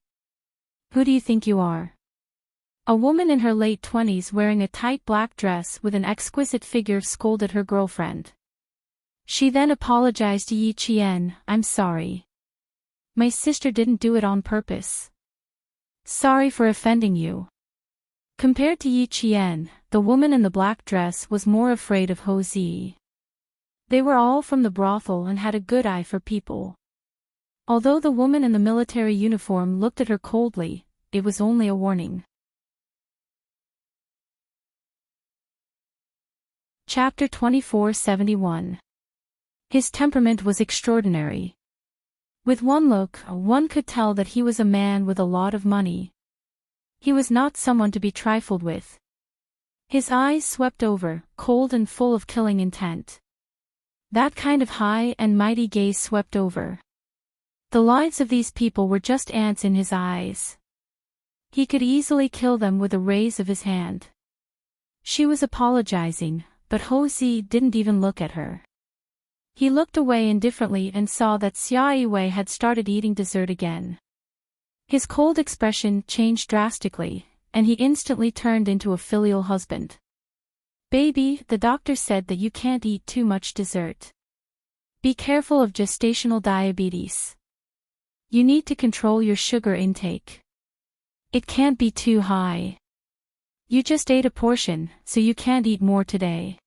Who do you think you are? A woman in her late 20s wearing a tight black dress with an exquisite figure scolded her girlfriend. She then apologized to Yi Qian. I'm sorry. My sister didn't do it on purpose. Sorry for offending you. Compared to Yi Qian, the woman in the black dress was more afraid of Ho Zi. They were all from the brothel and had a good eye for people. Although the woman in the military uniform looked at her coldly, it was only a warning. Chapter 2471. His temperament was extraordinary. With one look, one could tell that he was a man with a lot of money. He was not someone to be trifled with. His eyes swept over, cold and full of killing intent. That kind of high and mighty gaze swept over. The lives of these people were just ants in his eyes. He could easily kill them with a raise of his hand. She was apologizing, but Ho Zi didn't even look at her. He looked away indifferently and saw that Xia Yiwei had started eating dessert again. His cold expression changed drastically, and he instantly turned into a filial husband. "Baby, the doctor said that you can't eat too much dessert. Be careful of gestational diabetes. You need to control your sugar intake. It can't be too high. You just ate a portion, so you can't eat more today."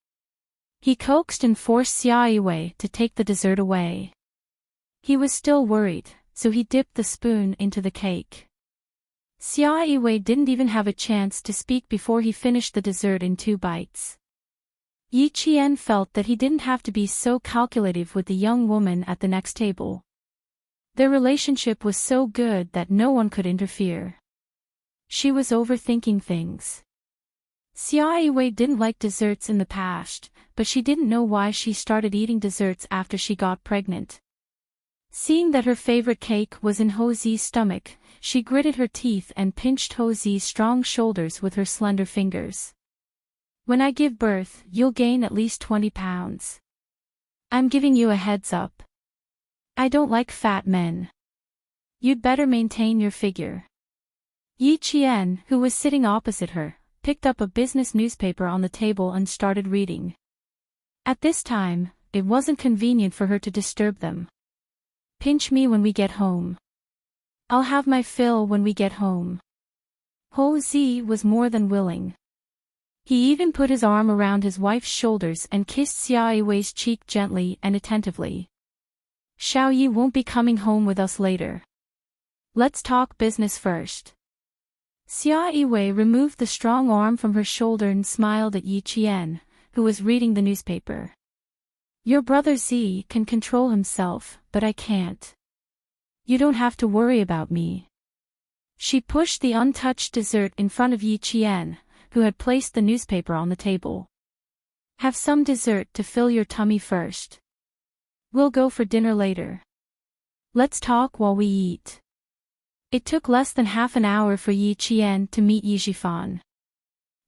He coaxed and forced Xia Yiwei to take the dessert away. He was still worried, so he dipped the spoon into the cake. Xia Yiwei didn't even have a chance to speak before he finished the dessert in 2 bites. Yi Qian felt that he didn't have to be so calculative with the young woman at the next table. Their relationship was so good that no one could interfere. She was overthinking things. Xia Yiwei didn't like desserts in the past, but she didn't know why she started eating desserts after she got pregnant. Seeing that her favorite cake was in Ho Zi's stomach, she gritted her teeth and pinched Ho Zi's strong shoulders with her slender fingers. "When I give birth, you'll gain at least 20 pounds. I'm giving you a heads up. I don't like fat men. You'd better maintain your figure." Yi Qian, who was sitting opposite her, picked up a business newspaper on the table and started reading. At this time, it wasn't convenient for her to disturb them. "Pinch me when we get home. I'll have my fill when we get home." Ho Zi was more than willing. He even put his arm around his wife's shoulders and kissed Xia Yiwei's cheek gently and attentively. "Xiao Yi won't be coming home with us later. Let's talk business first." Xia Yiwei removed the strong arm from her shoulder and smiled at Yi Qian, who was reading the newspaper. "Your brother Zi can control himself, but I can't. You don't have to worry about me." She pushed the untouched dessert in front of Yi Qian, who had placed the newspaper on the table. "Have some dessert to fill your tummy first. We'll go for dinner later. Let's talk while we eat." It took less than half an hour for Yi Qian to meet Yi Zhifan.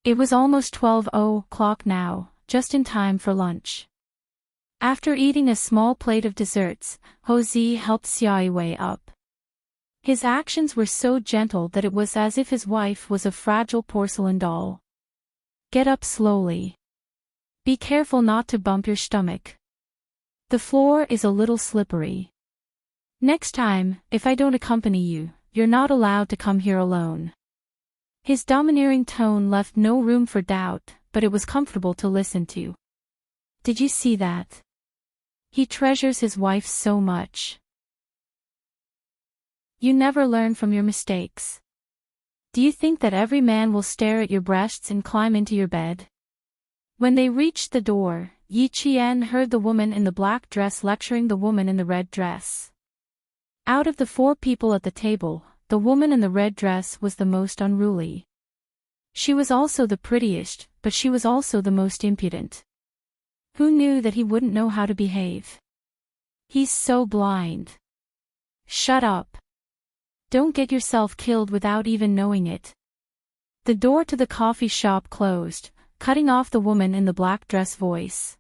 It was almost 12:00 now, just in time for lunch. After eating a small plate of desserts, Ho Zi helped Xia Yiwei up. His actions were so gentle that it was as if his wife was a fragile porcelain doll. "Get up slowly. Be careful not to bump your stomach. The floor is a little slippery. Next time, if I don't accompany you, you're not allowed to come here alone." His domineering tone left no room for doubt, but it was comfortable to listen to. "Did you see that? He treasures his wife so much. You never learn from your mistakes. Do you think that every man will stare at your breasts and climb into your bed?" When they reached the door, Yi Qian heard the woman in the black dress lecturing the woman in the red dress. Out of the 4 people at the table, the woman in the red dress was the most unruly. She was also the prettiest, but she was also the most impudent. Who knew that he wouldn't know how to behave? He's so blind. Shut up. Don't get yourself killed without even knowing it. The door to the coffee shop closed, cutting off the woman in the black dress voice.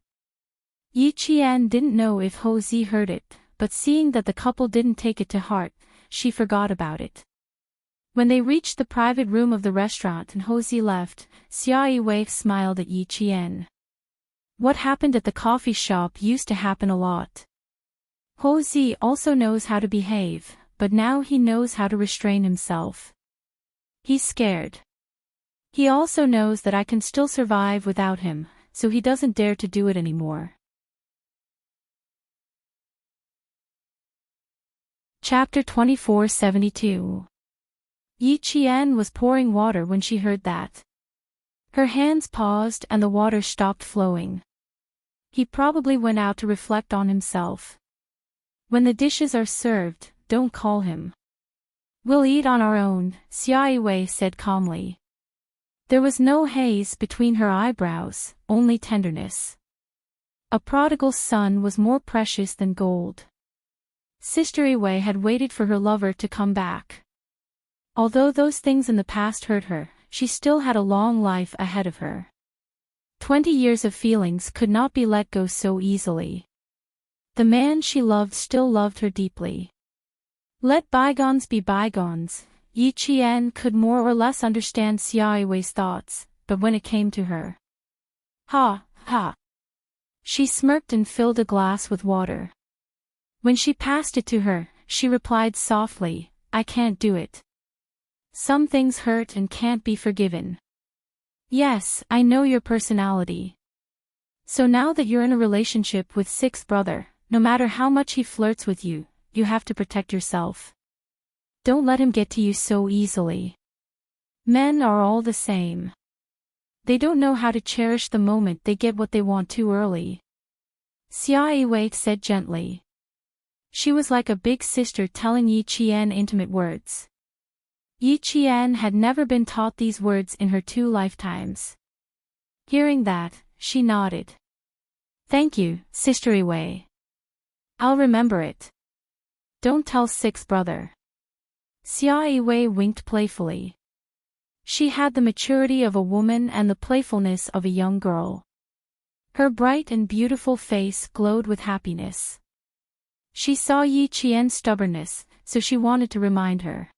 Yi Qian didn't know if Ho Zi heard it, but seeing that the couple didn't take it to heart, she forgot about it. When they reached the private room of the restaurant and Ho Zi left, Xia Yiwei smiled at Yi Qian. What happened at the coffee shop used to happen a lot. Ho Zi also knows how to behave, but now he knows how to restrain himself. He's scared. He also knows that I can still survive without him, so he doesn't dare to do it anymore. Chapter 2472. Yi Qian was pouring water when she heard that. Her hands paused and the water stopped flowing. He probably went out to reflect on himself. When the dishes are served, don't call him. We'll eat on our own, Xia Wei said calmly. There was no haze between her eyebrows, only tenderness. A prodigal son was more precious than gold. Sister Wei had waited for her lover to come back. Although those things in the past hurt her, she still had a long life ahead of her. 20 years of feelings could not be let go so easily. The man she loved still loved her deeply. Let bygones be bygones. Yi Qian could more or less understand Xia Wei's thoughts, but when it came to her. Ha, ha. She smirked and filled a glass with water. When she passed it to her, she replied softly, I can't do it. Some things hurt and can't be forgiven. Yes, I know your personality. So now that you're in a relationship with sixth brother, no matter how much he flirts with you, you have to protect yourself. Don't let him get to you so easily. Men are all the same. They don't know how to cherish the moment they get what they want too early. Xia Wei said gently. She was like a big sister telling Yi Qian intimate words. Yi Qian had never been taught these words in her 2 lifetimes. Hearing that, she nodded. Thank you, Sister Wei. I'll remember it. Don't tell sixth brother. Xia Wei winked playfully. She had the maturity of a woman and the playfulness of a young girl. Her bright and beautiful face glowed with happiness. She saw Yi Qian's stubbornness, so she wanted to remind her.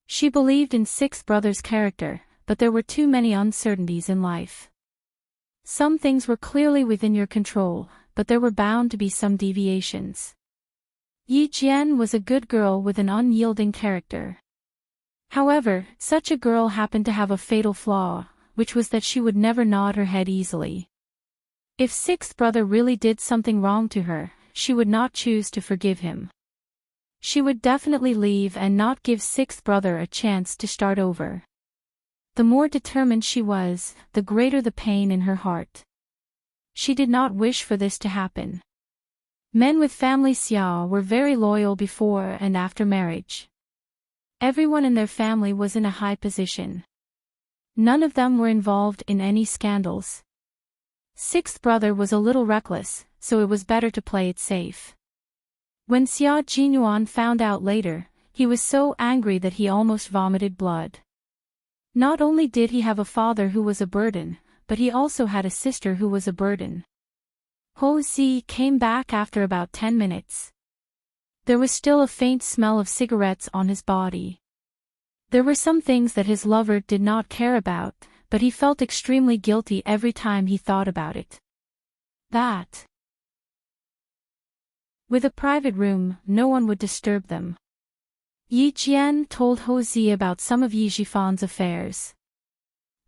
She believed in sixth brother's character, but there were too many uncertainties in life. Some things were clearly within your control, but there were bound to be some deviations. Yi Qian was a good girl with an unyielding character. However, such a girl happened to have a fatal flaw, which was that she would never nod her head easily. If sixth brother really did something wrong to her, she would not choose to forgive him. She would definitely leave and not give sixth brother a chance to start over. The more determined she was, the greater the pain in her heart. She did not wish for this to happen. Men with family Xia were very loyal before and after marriage. Everyone in their family was in a high position. None of them were involved in any scandals. Sixth brother was a little reckless, so it was better to play it safe. When Xia Jinyuan found out later, he was so angry that he almost vomited blood. Not only did he have a father who was a burden, but he also had a sister who was a burden. Ho Zi came back after about 10 minutes. There was still a faint smell of cigarettes on his body. There were some things that his lover did not care about, but he felt extremely guilty every time he thought about it. That. With a private room, no one would disturb them. Yi Qian told Ho Zi about some of Yi Jifan's affairs.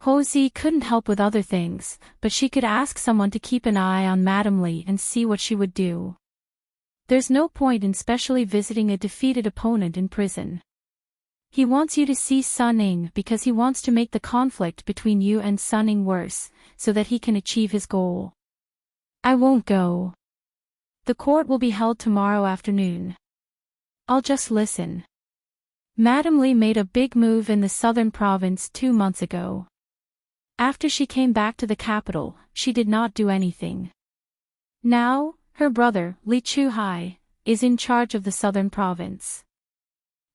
Ho Zi couldn't help with other things, but she could ask someone to keep an eye on Madame Li and see what she would do. There's no point in specially visiting a defeated opponent in prison. He wants you to see Sun Ning because he wants to make the conflict between you and Sun Ning worse, so that he can achieve his goal. I won't go. The court will be held tomorrow afternoon. I'll just listen. Madame Li made a big move in the southern province 2 months ago. After she came back to the capital, she did not do anything. Now, her brother, Li Chuhai, is in charge of the southern province.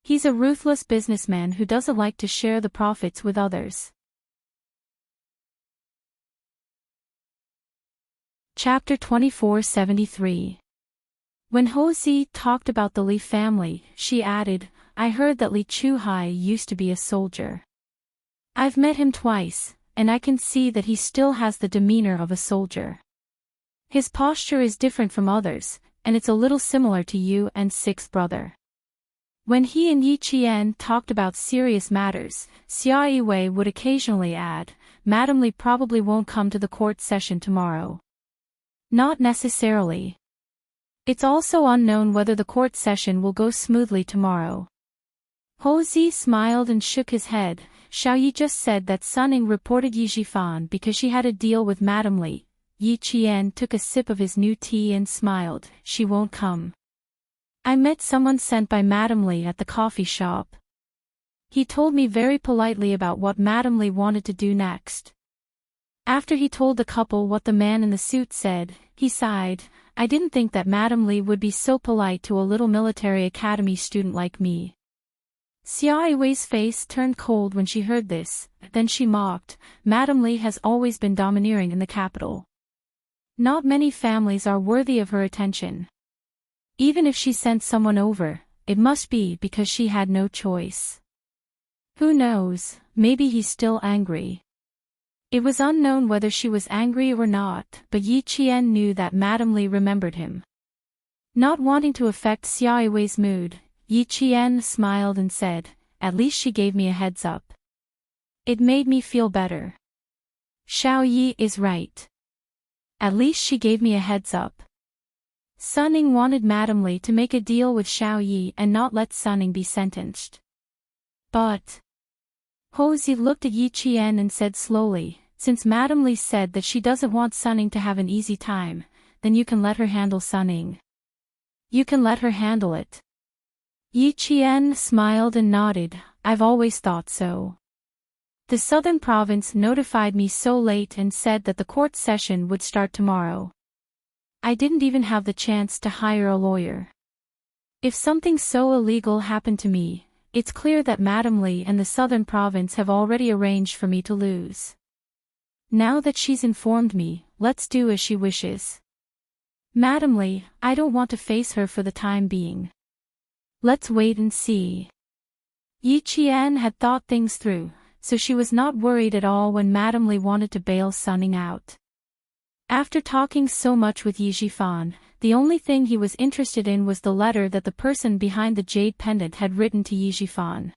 He's a ruthless businessman who doesn't like to share the profits with others. Chapter 2473. When Ho Zi talked about the Li family, she added, I heard that Li Chuhai used to be a soldier. I've met him twice, and I can see that he still has the demeanor of a soldier. His posture is different from others, and it's a little similar to you and sixth brother. When he and Yi Qian talked about serious matters, Xia Yiwei would occasionally add, Madame Li probably won't come to the court session tomorrow. Not necessarily. It's also unknown whether the court session will go smoothly tomorrow. Ho Zi smiled and shook his head. Xiao Yi just said that Sunning reported Yi Jifan because she had a deal with Madame Li. Yi Qian took a sip of his new tea and smiled. She won't come. I met someone sent by Madame Li at the coffee shop. He told me very politely about what Madame Li wanted to do next. After he told the couple what the man in the suit said, he sighed. I didn't think that Madame Li would be so polite to a little military academy student like me. Xia Yiwei's face turned cold when she heard this, then she mocked. Madame Li has always been domineering in the capital. Not many families are worthy of her attention. Even if she sent someone over, it must be because she had no choice. Who knows, maybe he's still angry. It was unknown whether she was angry or not, but Yi Qian knew that Madame Li remembered him. Not wanting to affect Xia Yiwei's mood, Yi Qian smiled and said, at least she gave me a heads up. It made me feel better. Xiao Yi is right. At least she gave me a heads up. Sunning wanted Madame Li to make a deal with Xiao Yi and not let Sunning be sentenced. But Ho Zi looked at Yi Qian and said slowly, since Madame Li said that she doesn't want Sunning to have an easy time, then you can let her handle Sunning. You can let her handle it. Yi Qian smiled and nodded. I've always thought so. The southern province notified me so late and said that the court session would start tomorrow. I didn't even have the chance to hire a lawyer. If something so illegal happened to me, it's clear that Madame Li and the southern province have already arranged for me to lose. Now that she's informed me, let's do as she wishes. Madame Li, I don't want to face her for the time being. Let's wait and see. Yi Qian had thought things through, so she was not worried at all when Madame Li wanted to bail Sunning out. After talking so much with Yi Jifan, the only thing he was interested in was the letter that the person behind the jade pendant had written to Yi Jifan.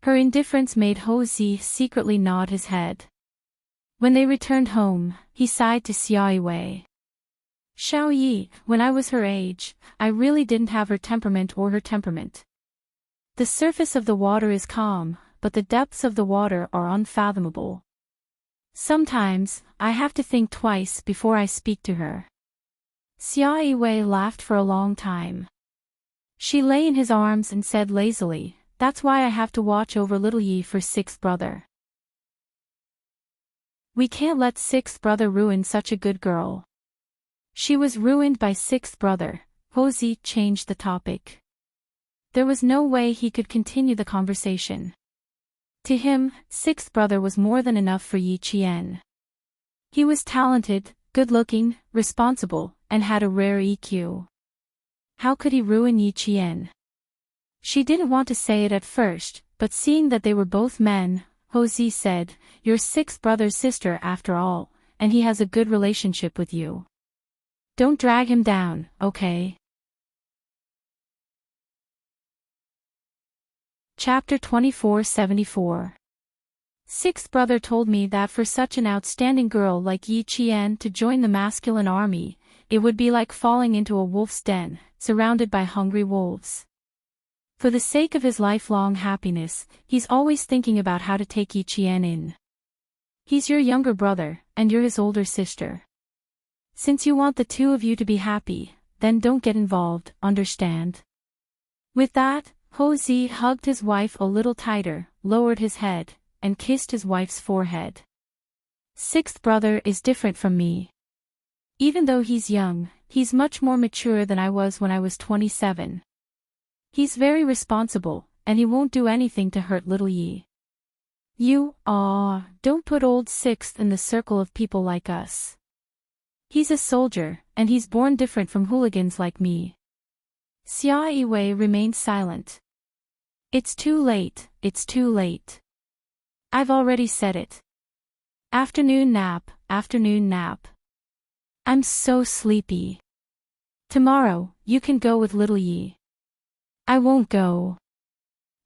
Her indifference made Ho Zi secretly nod his head. When they returned home, he sighed to Xia Yiwei. Xiao Yi, when I was her age, I really didn't have her temperament or her temperament. The surface of the water is calm, but the depths of the water are unfathomable. Sometimes, I have to think twice before I speak to her. Xia Yiwei laughed for a long time. She lay in his arms and said lazily, that's why I have to watch over little Yi for sixth brother. We can't let sixth brother ruin such a good girl. She was ruined by sixth brother. Ho Zi changed the topic. There was no way he could continue the conversation. To him, sixth brother was more than enough for Yi Qian. He was talented, good-looking, responsible, and had a rare EQ. How could he ruin Yi Qian? She didn't want to say it at first, but seeing that they were both men, Ho Zi said, you're sixth brother's sister after all, and he has a good relationship with you. Don't drag him down, okay? Chapter 2474. Sixth brother told me that for such an outstanding girl like Yi Qian to join the masculine army, it would be like falling into a wolf's den, surrounded by hungry wolves. For the sake of his lifelong happiness, he's always thinking about how to take Yi Qian in. He's your younger brother, and you're his older sister. Since you want the two of you to be happy, then don't get involved, understand? With that, Ho Zi hugged his wife a little tighter, lowered his head, and kissed his wife's forehead. Sixth brother is different from me. Even though he's young, he's much more mature than I was when I was 27. He's very responsible, and he won't do anything to hurt little Yi. You, don't put old sixth in the circle of people like us. He's a soldier, and he's born different from hooligans like me. Xia Yiwei remained silent. It's too late, it's too late. I've already said it. Afternoon nap, afternoon nap. I'm so sleepy. Tomorrow, you can go with little Yi. I won't go.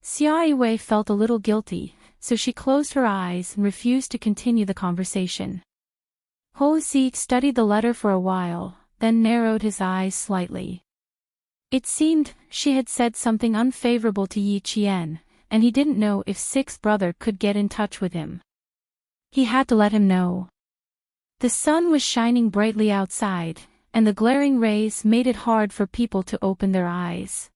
Xia Wei felt a little guilty, so she closed her eyes and refused to continue the conversation. Ho Zi studied the letter for a while, then narrowed his eyes slightly. It seemed she had said something unfavorable to Yi Qian, and he didn't know if Sixth Brother could get in touch with him. He had to let him know. The sun was shining brightly outside, and the glaring rays made it hard for people to open their eyes.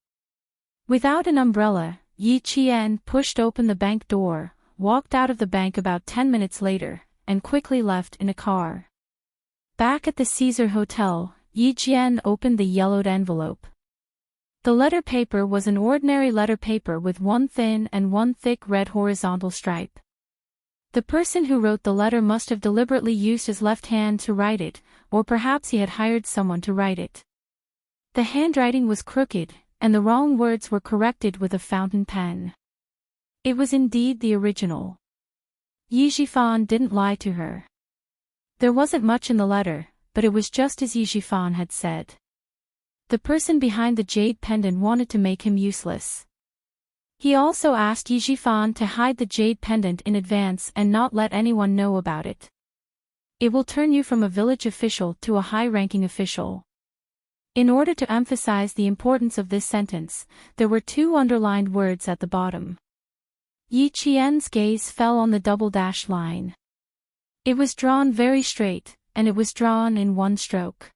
Without an umbrella, Yi Qian pushed open the bank door, walked out of the bank about 10 minutes later, and quickly left in a car. Back at the Caesar Hotel, Yi Qian opened the yellowed envelope. The letter paper was an ordinary letter paper with one thin and one thick red horizontal stripe. The person who wrote the letter must have deliberately used his left hand to write it, or perhaps he had hired someone to write it. The handwriting was crooked, and the wrong words were corrected with a fountain pen. It was indeed the original. Yi Zhifan didn't lie to her. There wasn't much in the letter, but it was just as Yi Zhifan had said. The person behind the jade pendant wanted to make him useless. He also asked Yi Zhifan to hide the jade pendant in advance and not let anyone know about it. It will turn you from a village official to a high-ranking official. In order to emphasize the importance of this sentence, there were 2 underlined words at the bottom. Yi Qian's gaze fell on the double-dash line. It was drawn very straight, and it was drawn in one stroke.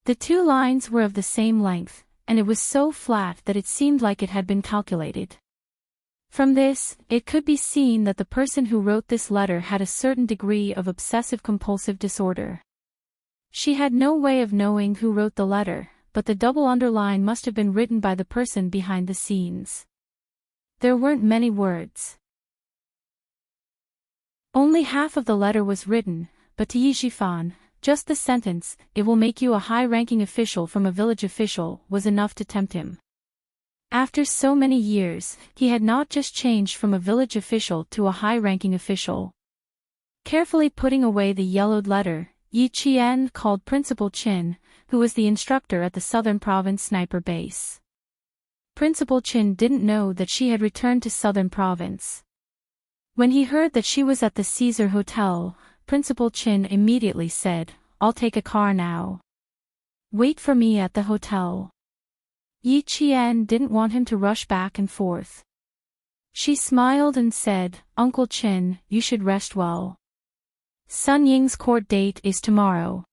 The 2 lines were of the same length, and it was so flat that it seemed like it had been calculated. From this, it could be seen that the person who wrote this letter had a certain degree of obsessive-compulsive disorder. She had no way of knowing who wrote the letter, but the double underline must have been written by the person behind the scenes. There weren't many words. Only half of the letter was written, but to Yi Zhifan, just the sentence, "It will make you a high-ranking official from a village official," was enough to tempt him. After so many years, he had not just changed from a village official to a high-ranking official. Carefully putting away the yellowed letter, Yi Qian called Principal Qin, who was the instructor at the Southern Province Sniper Base. Principal Qin didn't know that she had returned to Southern Province. When he heard that she was at the Caesar Hotel, Principal Qin immediately said, "I'll take a car now. Wait for me at the hotel." Yi Qian didn't want him to rush back and forth. She smiled and said, "Uncle Qin, you should rest well. Sun Ying's court date is tomorrow.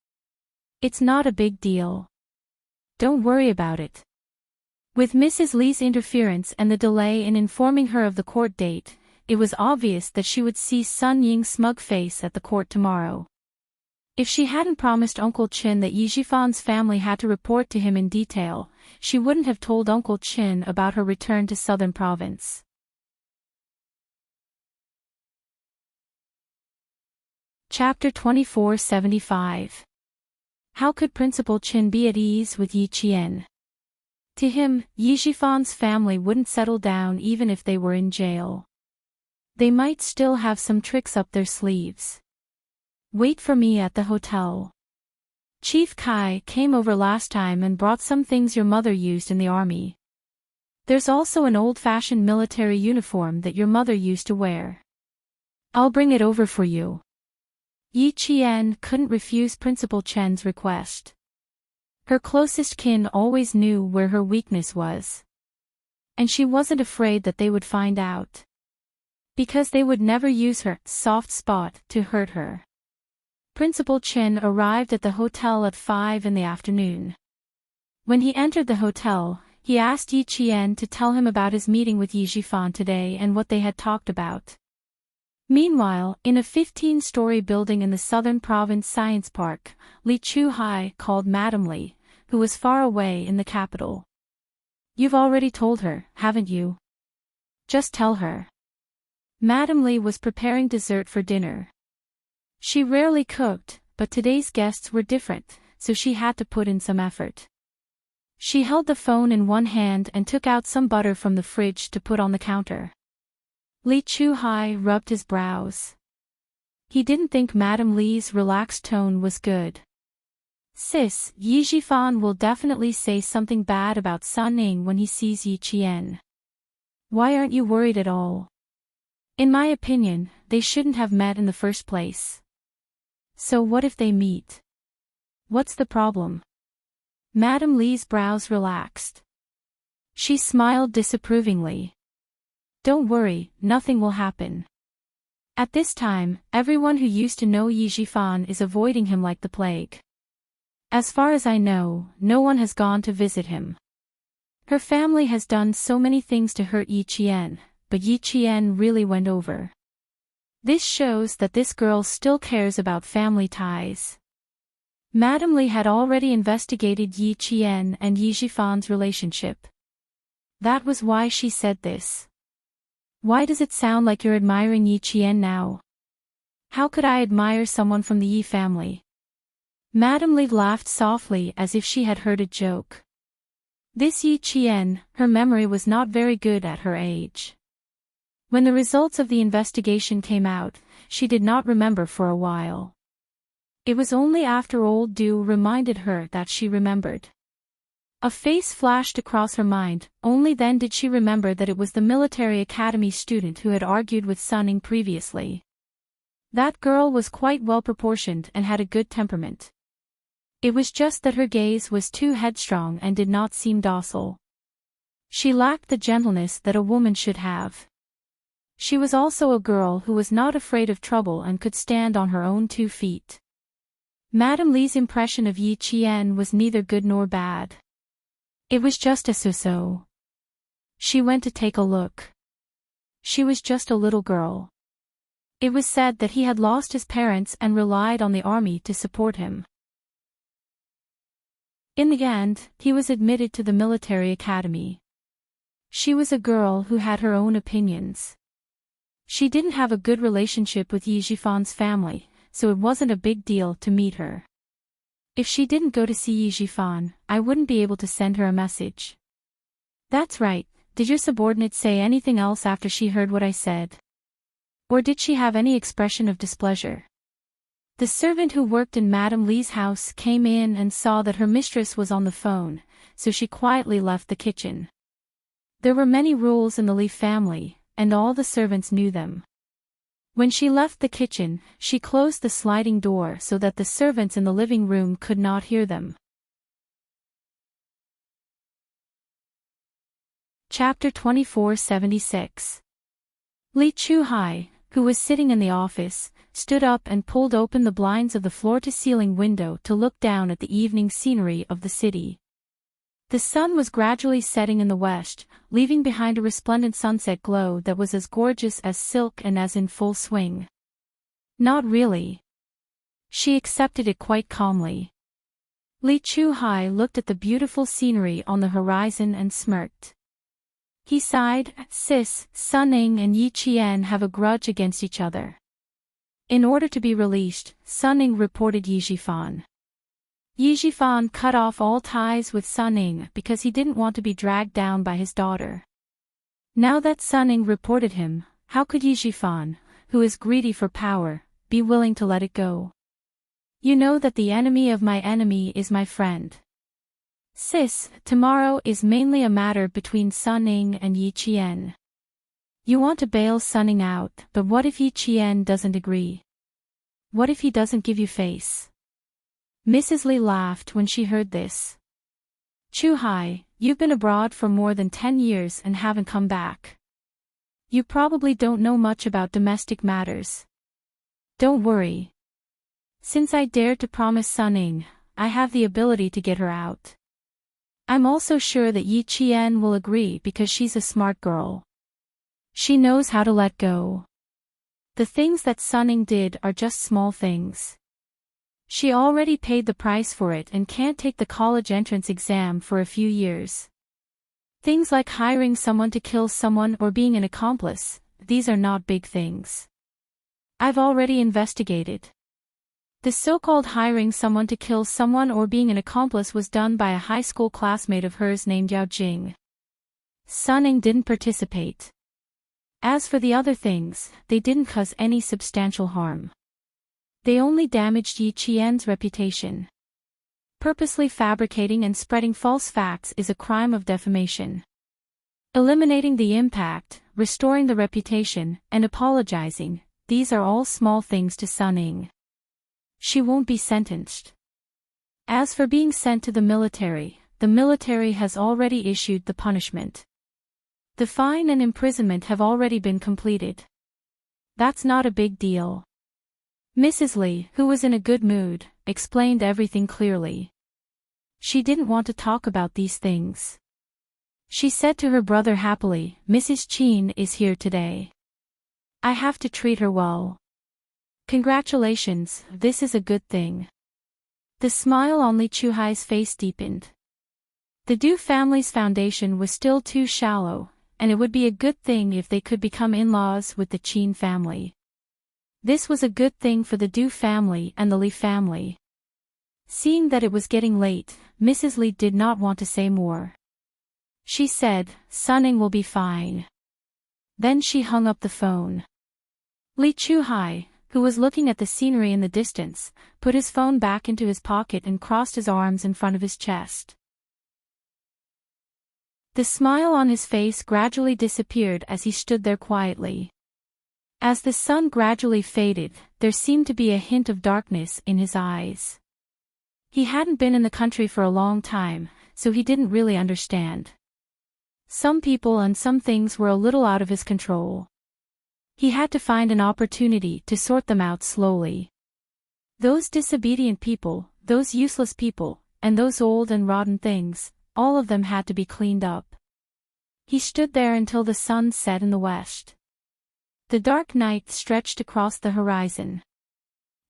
It's not a big deal. Don't worry about it." With Mrs. Li's interference and the delay in informing her of the court date, it was obvious that she would see Sun Ying's smug face at the court tomorrow. If she hadn't promised Uncle Qin that Yi Zhifan's family had to report to him in detail, she wouldn't have told Uncle Qin about her return to Southern Province. Chapter 2475. How could Principal Qin be at ease with Yi Qian? To him, Yi Zhifan's family wouldn't settle down even if they were in jail. They might still have some tricks up their sleeves. Wait for me at the hotel. Chief Kai came over last time and brought some things your mother used in the army. There's also an old-fashioned military uniform that your mother used to wear. I'll bring it over for you. Yi Qian couldn't refuse Principal Chen's request. Her closest kin always knew where her weakness was. And she wasn't afraid that they would find out. Because they would never use her soft spot to hurt her. Principal Qin arrived at the hotel at 5 in the afternoon. When he entered the hotel, he asked Yi Qian to tell him about his meeting with Yi Zhifan today and what they had talked about. Meanwhile, in a 15-story building in the Southern Province Science Park, Li Chuhai called Madame Li, who was far away in the capital. "You've already told her, haven't you? Just tell her." Madame Li was preparing dessert for dinner. She rarely cooked, but today's guests were different, so she had to put in some effort. She held the phone in one hand and took out some butter from the fridge to put on the counter. Li Chuhai rubbed his brows. He didn't think Madame Li's relaxed tone was good. Sis, Yi Jifan will definitely say something bad about Sun Ning when he sees Yi Qian. Why aren't you worried at all? In my opinion, they shouldn't have met in the first place. So what if they meet? What's the problem? Madame Li's brows relaxed. She smiled disapprovingly. Don't worry, nothing will happen. At this time, everyone who used to know Yi Jifan is avoiding him like the plague. As far as I know, no one has gone to visit him. Her family has done so many things to hurt Yi Qian, but Yi Qian really went over. This shows that this girl still cares about family ties. Madame Li had already investigated Yi Qian and Yi Jifan's relationship. That was why she said this. Why does it sound like you're admiring Yi Qian now? How could I admire someone from the Yi family? Madame Li laughed softly as if she had heard a joke. This Yi Qian, her memory was not very good at her age. When the results of the investigation came out, she did not remember for a while. It was only after old Du reminded her that she remembered. A face flashed across her mind, only then did she remember that it was the military academy student who had argued with Sun Ning previously. That girl was quite well proportioned and had a good temperament. It was just that her gaze was too headstrong and did not seem docile. She lacked the gentleness that a woman should have. She was also a girl who was not afraid of trouble and could stand on her own 2 feet. Madame Li's impression of Yi Qian was neither good nor bad. It was just a so-so. She went to take a look. She was just a little girl. It was said that he had lost his parents and relied on the army to support him. In the end, he was admitted to the military academy. She was a girl who had her own opinions. She didn't have a good relationship with Yi Jifan's family, so it wasn't a big deal to meet her. If she didn't go to see Yi Jifan, I wouldn't be able to send her a message. That's right, did your subordinate say anything else after she heard what I said? Or did she have any expression of displeasure? The servant who worked in Madame Li's house came in and saw that her mistress was on the phone, so she quietly left the kitchen. There were many rules in the Li family, and all the servants knew them. When she left the kitchen, she closed the sliding door so that the servants in the living room could not hear them. Chapter 2476. Li Chuhai, who was sitting in the office, stood up and pulled open the blinds of the floor-to-ceiling window to look down at the evening scenery of the city. The sun was gradually setting in the west, leaving behind a resplendent sunset glow that was as gorgeous as silk and as in full swing. Not really. She accepted it quite calmly. Li Chuhai looked at the beautiful scenery on the horizon and smirked. He sighed, Sis, Sun Ning and Yi Qian have a grudge against each other. In order to be released, Sun Ning reported Yi Jifan. Yi Jifan cut off all ties with Sun Ning because he didn't want to be dragged down by his daughter. Now that Sun Ning reported him, how could Yi Jifan, who is greedy for power, be willing to let it go? You know that the enemy of my enemy is my friend. Sis, tomorrow is mainly a matter between Sun Ning and Yi Qian. You want to bail Sun Ning out, but what if Yi Qian doesn't agree? What if he doesn't give you face? Mrs. Li laughed when she heard this. Chuhai, you've been abroad for more than 10 years and haven't come back. You probably don't know much about domestic matters. Don't worry. Since I dared to promise Sun Ning, I have the ability to get her out. I'm also sure that Yi Qian will agree because she's a smart girl. She knows how to let go. The things that Sun Ning did are just small things. She already paid the price for it and can't take the college entrance exam for a few years. Things like hiring someone to kill someone or being an accomplice, these are not big things. I've already investigated. The so-called hiring someone to kill someone or being an accomplice was done by a high school classmate of hers named Yao Jing. Sun Ning didn't participate. As for the other things, they didn't cause any substantial harm. They only damaged Yi Qian's reputation. Purposely fabricating and spreading false facts is a crime of defamation. Eliminating the impact, restoring the reputation, and apologizing, these are all small things to Sun Ying. She won't be sentenced. As for being sent to the military has already issued the punishment. The fine and imprisonment have already been completed. That's not a big deal. Mrs. Li, who was in a good mood, explained everything clearly. She didn't want to talk about these things. She said to her brother happily, "Mrs. Qin is here today. I have to treat her well. Congratulations, this is a good thing." The smile on Li Chuhai's face deepened. The Du family's foundation was still too shallow, and it would be a good thing if they could become in-laws with the Qin family. This was a good thing for the Du family and the Li family. Seeing that it was getting late, Mrs. Li did not want to say more. She said, "Sun Ying will be fine." Then she hung up the phone. Li Chuhai, who was looking at the scenery in the distance, put his phone back into his pocket and crossed his arms in front of his chest. The smile on his face gradually disappeared as he stood there quietly. As the sun gradually faded, there seemed to be a hint of darkness in his eyes. He hadn't been in the country for a long time, so he didn't really understand. Some people and some things were a little out of his control. He had to find an opportunity to sort them out slowly. Those disobedient people, those useless people, and those old and rotten things, all of them had to be cleaned up. He stood there until the sun set in the west. The dark night stretched across the horizon.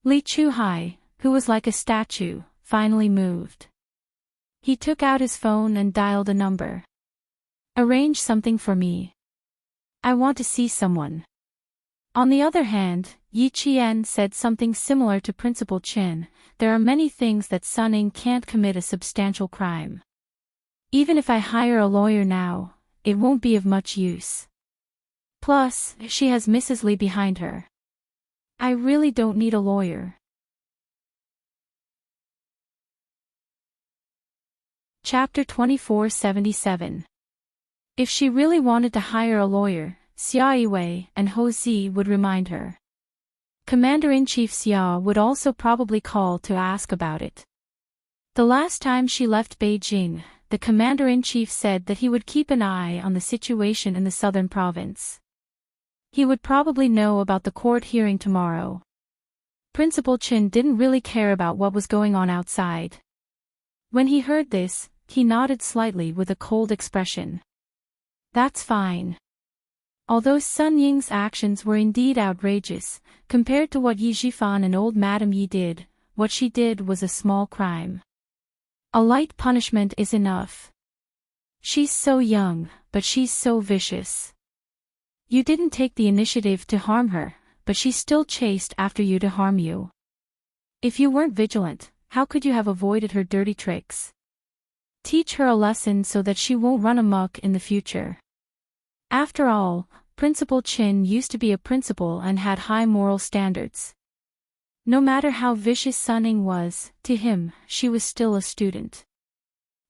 Li Chuhai, who was like a statue, finally moved. He took out his phone and dialed a number. "Arrange something for me. I want to see someone." On the other hand, Yi Qian said something similar to Principal Chen. "There are many things that Sun Ying can't commit a substantial crime. Even if I hire a lawyer now, it won't be of much use. Plus, she has Mrs. Li behind her. I really don't need a lawyer." Chapter 2477. If she really wanted to hire a lawyer, Xia Yiwei and Ho Zi would remind her. Commander-in-Chief Xia would also probably call to ask about it. The last time she left Beijing, the commander-in-chief said that he would keep an eye on the situation in the southern province. He would probably know about the court hearing tomorrow. Principal Chen didn't really care about what was going on outside. When he heard this, he nodded slightly with a cold expression. That's fine. Although Sun Ying's actions were indeed outrageous, compared to what Yi Zhifan and old Madame Yi did, what she did was a small crime. A light punishment is enough. She's so young, but she's so vicious. You didn't take the initiative to harm her, but she still chased after you to harm you. If you weren't vigilant, how could you have avoided her dirty tricks? Teach her a lesson so that she won't run amok in the future. After all, Principal Chen used to be a principal and had high moral standards. No matter how vicious Sun Ying was, to him, she was still a student.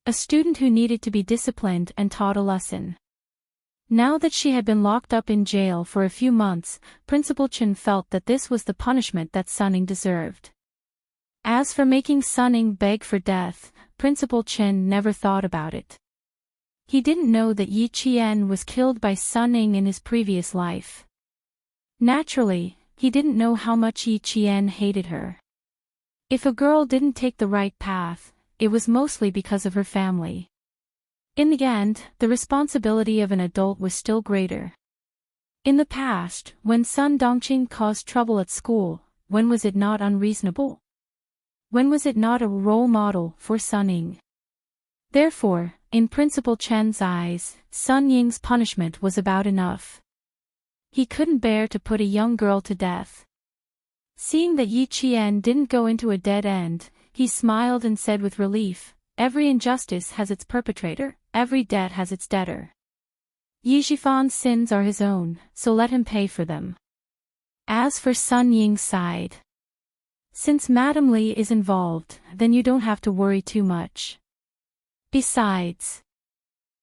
A student who needed to be disciplined and taught a lesson. Now that she had been locked up in jail for a few months, Principal Chen felt that this was the punishment that Sun Ying deserved. As for making Sun Ying beg for death, Principal Chen never thought about it. He didn't know that Yi Qian was killed by Sun Ying in his previous life. Naturally, he didn't know how much Yi Qian hated her. If a girl didn't take the right path, it was mostly because of her family. In the end, the responsibility of an adult was still greater. In the past, when Sun Dongqing caused trouble at school, when was it not unreasonable? When was it not a role model for Sun Ying? Therefore, in Principal Chen's eyes, Sun Ying's punishment was about enough. He couldn't bear to put a young girl to death. Seeing that Yi Qian didn't go into a dead end, he smiled and said with relief, "Every injustice has its perpetrator, every debt has its debtor. Yi Zhifan's sins are his own, so let him pay for them." As for Sun Ying's side, Since Madam Lee is involved, then you don't have to worry too much. Besides,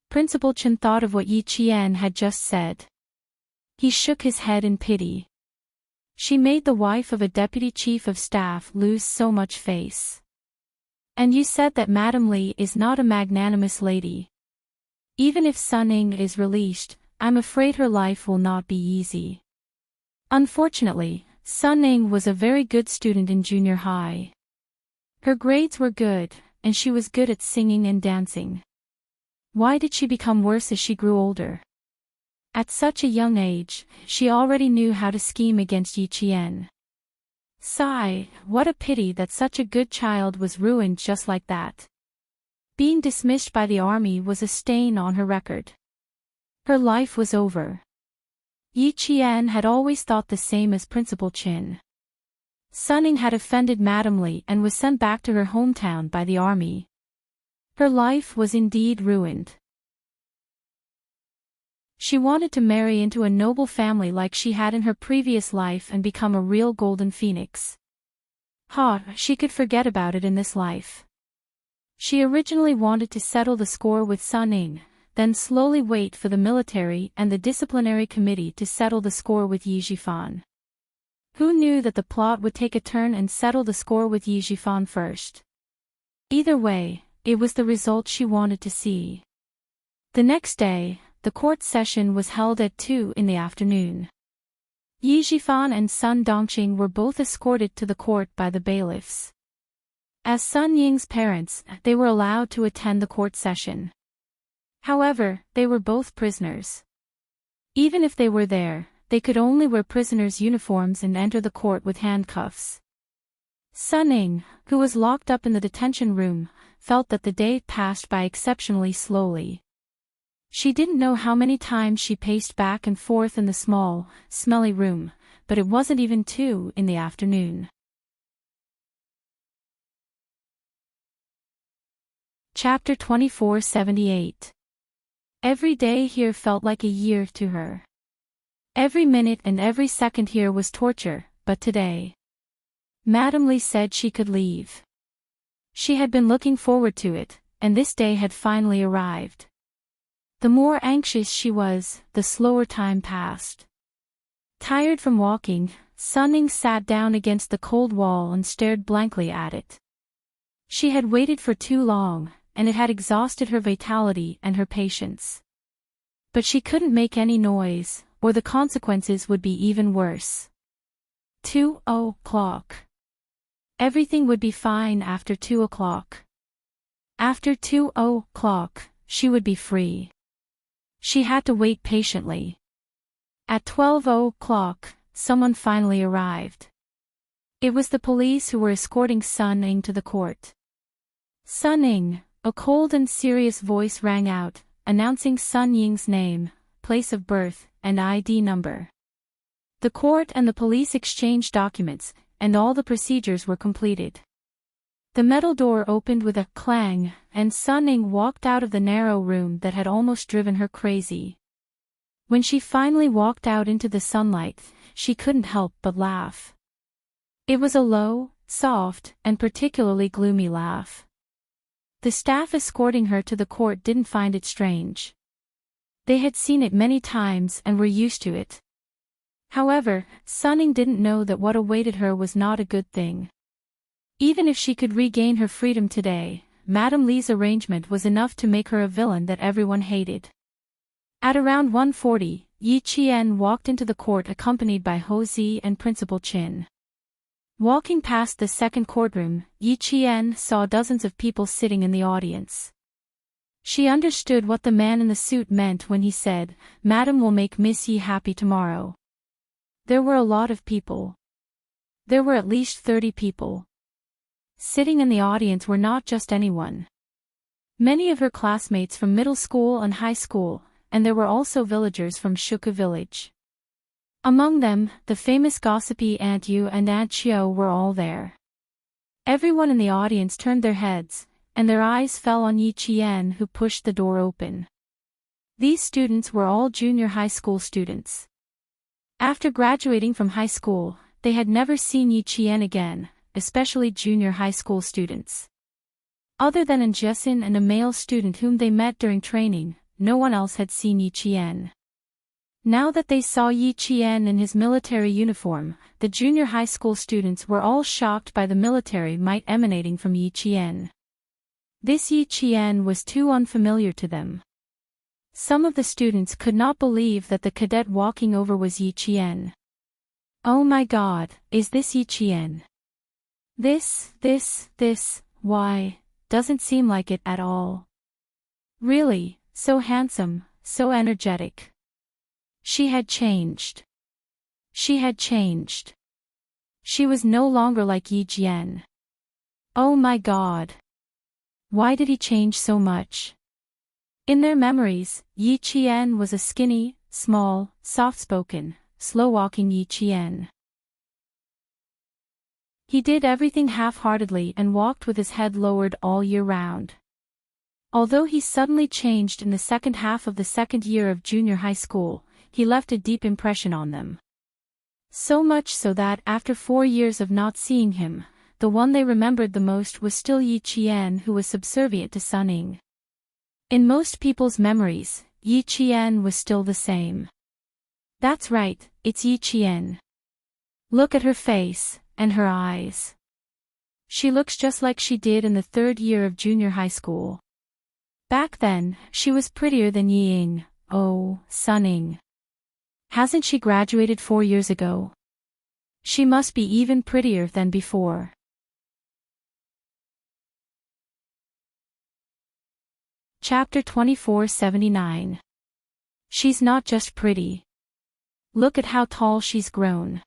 Principal Chen thought of what Yi Qian had just said. He shook his head in pity. She made the wife of a deputy chief of staff lose so much face. And you said that Madam Lee is not a magnanimous lady. Even if Sun Ying is released, I'm afraid her life will not be easy. Unfortunately, Sun Ying was a very good student in junior high. Her grades were good, and she was good at singing and dancing. Why did she become worse as she grew older? At such a young age, she already knew how to scheme against Yi Qian. Sigh, what a pity that such a good child was ruined just like that. Being dismissed by the army was a stain on her record. Her life was over. Yi Qian had always thought the same as Principal Chen. Sun Ying had offended Madam Lee and was sent back to her hometown by the army. Her life was indeed ruined. She wanted to marry into a noble family like she had in her previous life and become a real golden phoenix. She could forget about it in this life. She originally wanted to settle the score with Sun Ying, then slowly wait for the military and the disciplinary committee to settle the score with Yi Jifan. Who knew that the plot would take a turn and settle the score with Yi Jifan first? Either way, it was the result she wanted to see. The next day, the court session was held at 2 in the afternoon. Yi Jifan and Sun Dongqing were both escorted to the court by the bailiffs. As Sun Ying's parents, they were allowed to attend the court session. However, they were both prisoners. Even if they were there, they could only wear prisoners' uniforms and enter the court with handcuffs. Sun Ying, who was locked up in the detention room, felt that the day passed by exceptionally slowly. She didn't know how many times she paced back and forth in the small, smelly room, but it wasn't even 2 in the afternoon. Chapter 2478. Every day here felt like a year to her. Every minute and every second here was torture, but today, Madam Lee said she could leave. She had been looking forward to it, and this day had finally arrived. The more anxious she was, the slower time passed. Tired from walking, Sun Ying sat down against the cold wall and stared blankly at it. She had waited for too long, and it had exhausted her vitality and her patience. But she couldn't make any noise, or the consequences would be even worse. 2 o'clock. Everything would be fine after 2 o'clock. After 2 o'clock, she would be free. She had to wait patiently. At 12 o'clock, someone finally arrived. It was the police who were escorting Sun Ying to the court. Sun Ying, a cold and serious voice rang out, announcing Sun Ying's name, place of birth, and ID number. The court and the police exchanged documents, and all the procedures were completed. The metal door opened with a clang, and Sun Ying walked out of the narrow room that had almost driven her crazy. When she finally walked out into the sunlight, she couldn't help but laugh. It was a low, soft, and particularly gloomy laugh. The staff escorting her to the court didn't find it strange. They had seen it many times and were used to it. However, Sun Ying didn't know that what awaited her was not a good thing. Even if she could regain her freedom today, Madam Lee's arrangement was enough to make her a villain that everyone hated. At around 1:40, Yi Qian walked into the court accompanied by Ho Zi and Principal Chen. Walking past the second courtroom, Yi Qian saw dozens of people sitting in the audience. She understood what the man in the suit meant when he said, "Madam will make Miss Yi happy tomorrow." There were a lot of people. There were at least 30 people. Sitting in the audience were not just anyone. Many of her classmates from middle school and high school, and there were also villagers from Shuka village. Among them, the famous gossipy Aunt Yu and Aunt Xiao were all there. Everyone in the audience turned their heads, and their eyes fell on Yi Qian, who pushed the door open. These students were all junior high school students. After graduating from high school, they had never seen Yi Qian again, especially junior high school students. Other than Jesin and a male student whom they met during training, no one else had seen Yi Qian. Now that they saw Yi Qian in his military uniform, the junior high school students were all shocked by the military might emanating from Yi Qian. This Yi Qian was too unfamiliar to them. Some of the students could not believe that the cadet walking over was Yi Qian. Oh my God, is this Yi Qian? This, why, doesn't seem like it at all. Really, so handsome, so energetic. She had changed. She had changed. She was no longer like Yi Qian. Oh my God. Why did he change so much? In their memories, Yi Qian was a skinny, small, soft-spoken, slow-walking Yi Qian. He did everything half-heartedly and walked with his head lowered all year round. Although he suddenly changed in the second half of the second year of junior high school, he left a deep impression on them. So much so that after 4 years of not seeing him, the one they remembered the most was still Yi Qian, who was subservient to Sun Ying. In most people's memories, Yi Qian was still the same. That's right, it's Yi Qian. Look at her face, and her eyes. She looks just like she did in the third year of junior high school. Back then, she was prettier than Yi Ying. Oh, Sun Ying. Hasn't she graduated 4 years ago? She must be even prettier than before. Chapter 2479. She's not just pretty. Look at how tall she's grown.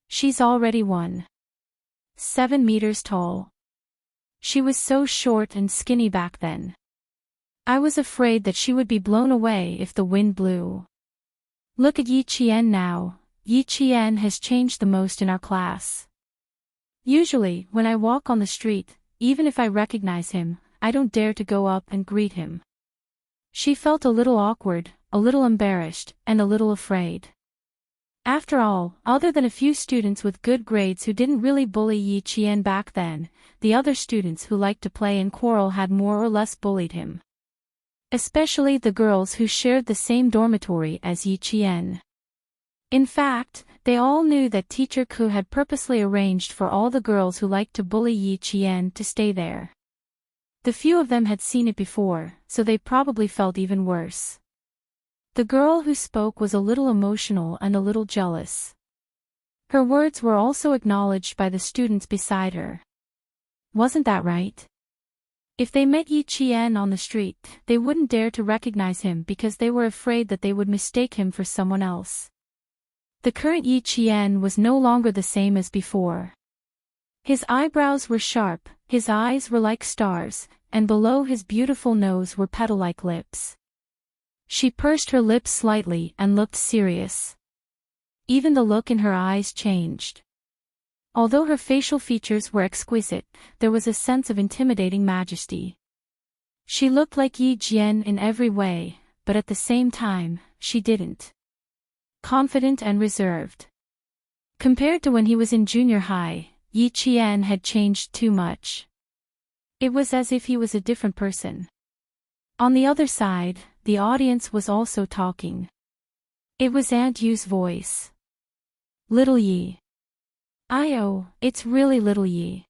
She's already 1.7 meters tall. She was so short and skinny back then. I was afraid that she would be blown away if the wind blew. Look at Yi Qian now. Yi Qian has changed the most in our class. Usually, when I walk on the street, even if I recognize him, I don't dare to go up and greet him. She felt a little awkward, a little embarrassed, and a little afraid. After all, other than a few students with good grades who didn't really bully Yi Qian back then, the other students who liked to play and quarrel had more or less bullied him. Especially the girls who shared the same dormitory as Yi Qian. In fact, they all knew that Teacher Ku had purposely arranged for all the girls who liked to bully Yi Qian to stay there. The few of them had seen it before, so they probably felt even worse. The girl who spoke was a little emotional and a little jealous. Her words were also acknowledged by the students beside her. Wasn't that right? If they met Yi Qian on the street, they wouldn't dare to recognize him because they were afraid that they would mistake him for someone else. The current Yi Qian was no longer the same as before. His eyebrows were sharp, his eyes were like stars, and below his beautiful nose were petal-like lips. She pursed her lips slightly and looked serious. Even the look in her eyes changed. Although her facial features were exquisite, there was a sense of intimidating majesty. She looked like Yi Qian in every way, but at the same time, she didn't. Confident and reserved. Compared to when he was in junior high, Yi Qian had changed too much. It was as if he was a different person. On the other side, the audience was also talking. It was Aunt Yu's voice. Little Yi. Oh, it's really Little Yi.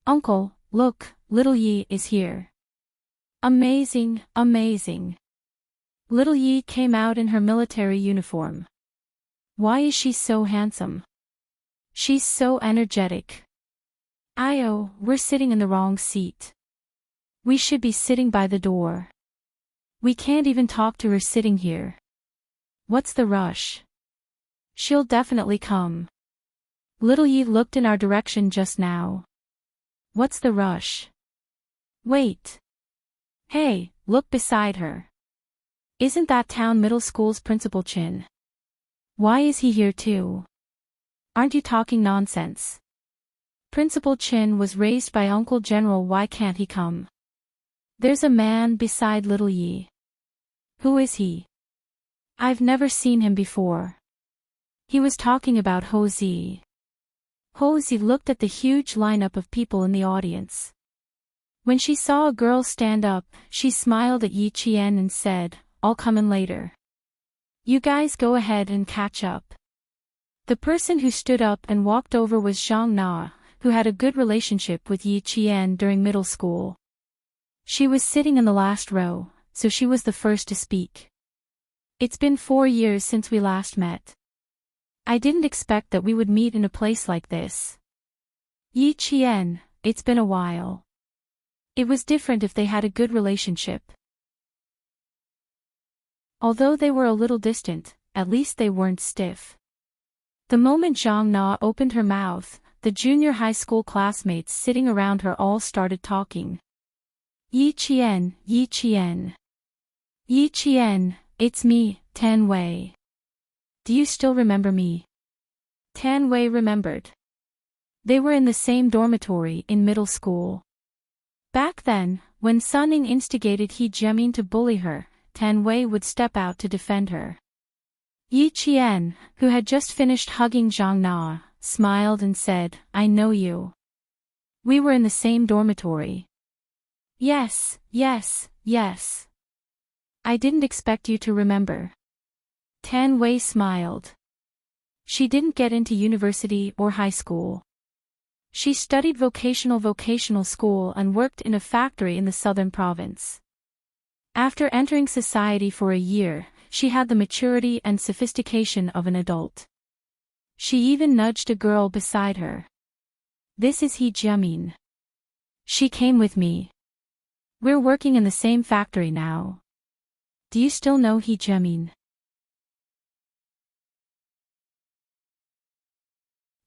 Uncle, look, Little Yi is here. Amazing, amazing. Little Yi came out in her military uniform. Why is she so handsome? She's so energetic. Oh, we're sitting in the wrong seat. We should be sitting by the door. We can't even talk to her sitting here. What's the rush? She'll definitely come. Little Yi looked in our direction just now. What's the rush? Wait. Hey, look beside her. Isn't that town middle school's Principal Chin? Why is he here too? Aren't you talking nonsense? Principal Chin was raised by Uncle General. Why can't he come? There's a man beside Little Yi. Who is he? I've never seen him before. He was talking about Ho Zi. Hosey looked at the huge lineup of people in the audience. When she saw a girl stand up, she smiled at Yi Qian and said, "I'll come in later. You guys go ahead and catch up." The person who stood up and walked over was Zhang Na, who had a good relationship with Yi Qian during middle school. She was sitting in the last row, so she was the first to speak. "It's been 4 years since we last met. I didn't expect that we would meet in a place like this. Yi Qian, it's been a while. It was different if they had a good relationship." Although they were a little distant, at least they weren't stiff. The moment Zhang Na opened her mouth, the junior high school classmates sitting around her all started talking. "Yi Qian, Yi Qian. Yi Qian, it's me, Tan Wei. Do you still remember me?" Tan Wei remembered. They were in the same dormitory in middle school. Back then, when Sunning instigated He Jiamin to bully her, Tan Wei would step out to defend her. Yi Qian, who had just finished hugging Zhang Na, smiled and said, "I know you. We were in the same dormitory." Yes. I didn't expect you to remember." Tan Wei smiled. She didn't get into university or high school. She studied vocational school and worked in a factory in the southern province. After entering society for a year, she had the maturity and sophistication of an adult. She even nudged a girl beside her. "This is He Jiamin. She came with me. We're working in the same factory now. Do you still know He Jiamin?"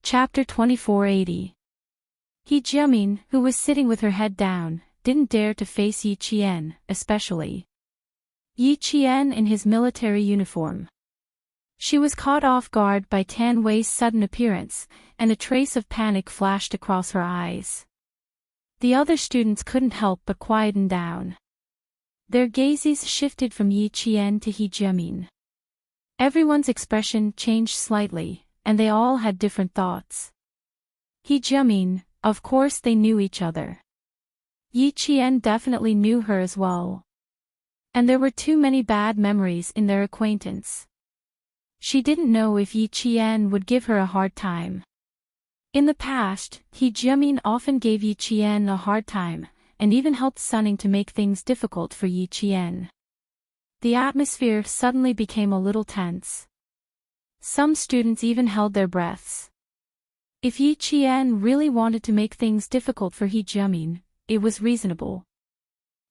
Chapter 2480. He Jiamin, who was sitting with her head down, didn't dare to face Yi Qian, especially Yi Qian in his military uniform. She was caught off guard by Tan Wei's sudden appearance, and a trace of panic flashed across her eyes. The other students couldn't help but quieten down. Their gazes shifted from Yi Qian to He Jiamin. Everyone's expression changed slightly, and they all had different thoughts. He Jiamin, of course they knew each other. Yi Qian definitely knew her as well. And there were too many bad memories in their acquaintance. She didn't know if Yi Qian would give her a hard time. In the past, He Jiamin often gave Yi Qian a hard time, and even helped Sunning to make things difficult for Yi Qian. The atmosphere suddenly became a little tense. Some students even held their breaths. If Yi Qian really wanted to make things difficult for He Jiamin, it was reasonable.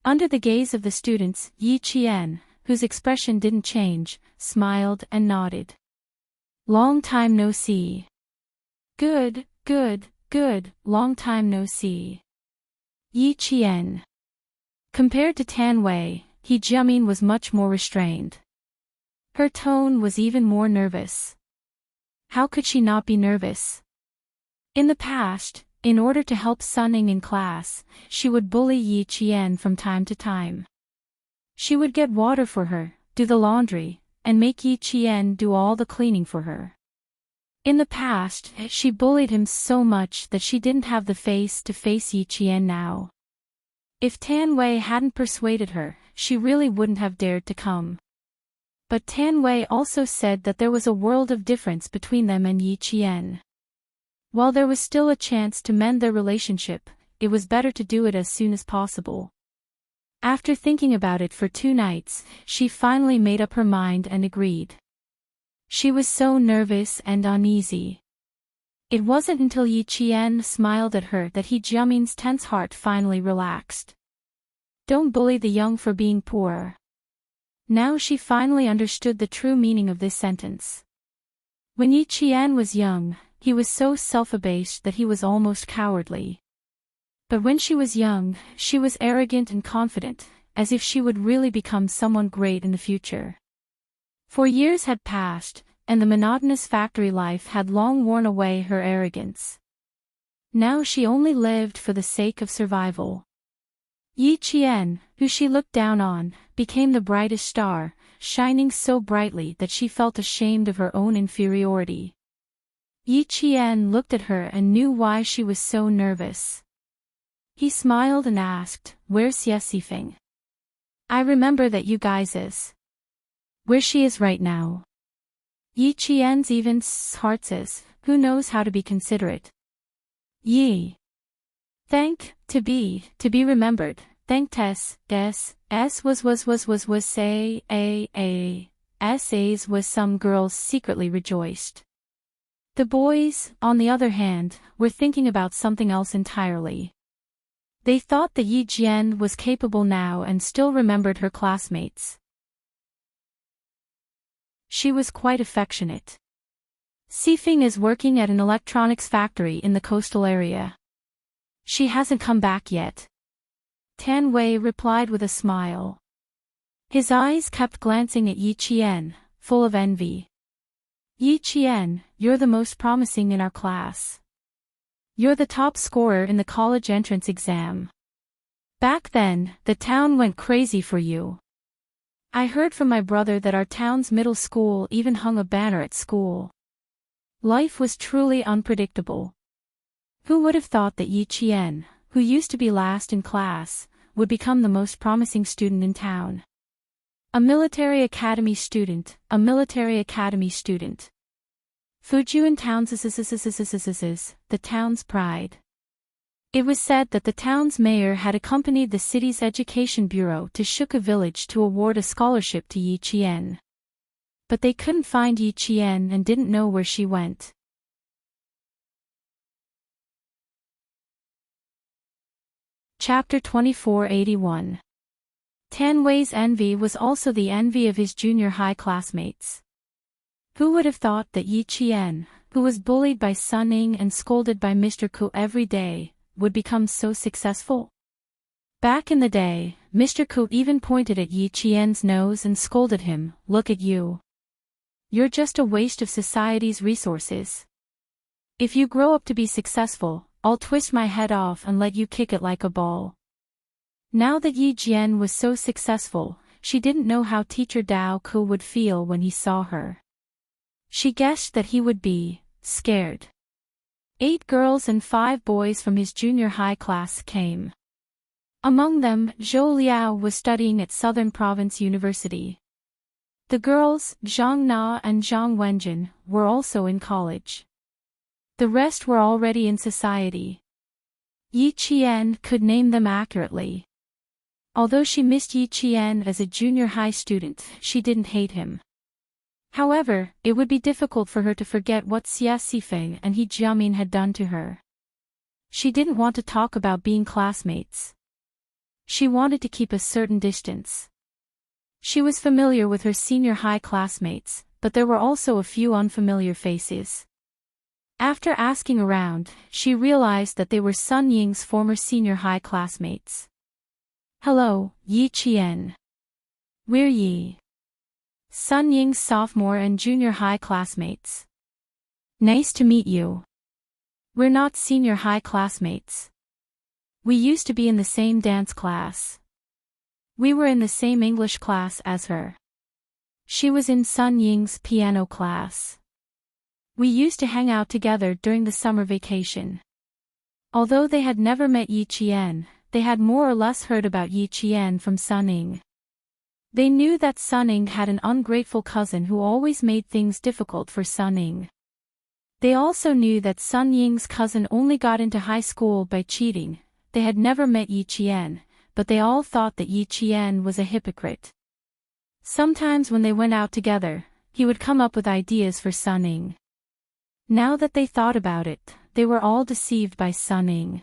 Under the gaze of the students, Yi Qian, whose expression didn't change, smiled and nodded. "Long time no see." Good, long time no see. Yi Qian. Compared to Tan Wei, He Jiamin was much more restrained. Her tone was even more nervous. How could she not be nervous? In the past, in order to help Sunning in class, she would bully Yi Qian from time to time. She would get water for her, do the laundry, and make Yi Qian do all the cleaning for her. In the past, she bullied him so much that she didn't have the face to face Yi Qian now. If Tan Wei hadn't persuaded her, she really wouldn't have dared to come. But Tan Wei also said that there was a world of difference between them and Yi Qian. While there was still a chance to mend their relationship, it was better to do it as soon as possible. After thinking about it for 2 nights, she finally made up her mind and agreed. She was so nervous and uneasy. It wasn't until Yi Qian smiled at her that He Jiamin's tense heart finally relaxed. Don't bully the young for being poor. Now she finally understood the true meaning of this sentence. When Yi Qian was young, he was so self-abased that he was almost cowardly. But when she was young, she was arrogant and confident, as if she would really become someone great in the future. 4 years had passed, and the monotonous factory life had long worn away her arrogance. Now she only lived for the sake of survival. Yi Qian, who she looked down on, became the brightest star, shining so brightly that she felt ashamed of her own inferiority. Yi Qian looked at her and knew why she was so nervous. He smiled and asked, "Where's Xie Xifeng? I remember that you guys is. Where she is right now." Yi Qian's even heart says, "Who knows how to be considerate?" Yi. To be remembered. Thank Tess, S was say, Sa's was some girls secretly rejoiced. The boys, on the other hand, were thinking about something else entirely. They thought that Yi Jian was capable now and still remembered her classmates. She was quite affectionate. Xifeng is working at an electronics factory in the coastal area. She hasn't come back yet. Tan Wei replied with a smile. His eyes kept glancing at Yi Qian, full of envy. "Yi Qian, you're the most promising in our class. You're the top scorer in the college entrance exam. Back then, the town went crazy for you. I heard from my brother that our town's middle school even hung a banner at school." Life was truly unpredictable. Who would have thought that Yi Qian, who used to be last in class, would become the most promising student in town? A military academy student, a military academy student. Fujian town's the town's pride. It was said that the town's mayor had accompanied the city's education bureau to Shuka village to award a scholarship to Yi Qian. But they couldn't find Yi Qian and didn't know where she went. Chapter 2481. Tan Wei's envy was also the envy of his junior high classmates. Who would have thought that Yi Qian, who was bullied by Sun Ying and scolded by Mr. Ku every day, would become so successful? Back in the day, Mr. Ku even pointed at Yi Qian's nose and scolded him, "Look at you. You're just a waste of society's resources. If you grow up to be successful, I'll twist my head off and let you kick it like a ball." Now that Yi Jian was so successful, she didn't know how teacher Dao Ku would feel when he saw her. She guessed that he would be scared. 8 girls and 5 boys from his junior high class came. Among them, Zhou Liao was studying at Southern Province University. The girls, Zhang Na and Zhang Wenjin, were also in college. The rest were already in society. Yi Qian could name them accurately. Although she missed Yi Qian as a junior high student, she didn't hate him. However, it would be difficult for her to forget what Xie Xifeng and He Jiamin had done to her. She didn't want to talk about being classmates. She wanted to keep a certain distance. She was familiar with her senior high classmates, but there were also a few unfamiliar faces. After asking around, she realized that they were Sun Ying's former senior high classmates. "Hello, Yi Qian. We're Yi. Sun Ying's sophomore and junior high classmates. Nice to meet you. We're not senior high classmates. We used to be in the same dance class. We were in the same English class as her. She was in Sun Ying's piano class. We used to hang out together during the summer vacation." Although they had never met Yi Qian, they had more or less heard about Yi Qian from Sun Ying. They knew that Sun Ying had an ungrateful cousin who always made things difficult for Sun Ying. They also knew that Sun Ying's cousin only got into high school by cheating. They had never met Yi Qian, but they all thought that Yi Qian was a hypocrite. Sometimes when they went out together, he would come up with ideas for Sun Ying. Now that they thought about it, they were all deceived by Sun Ying.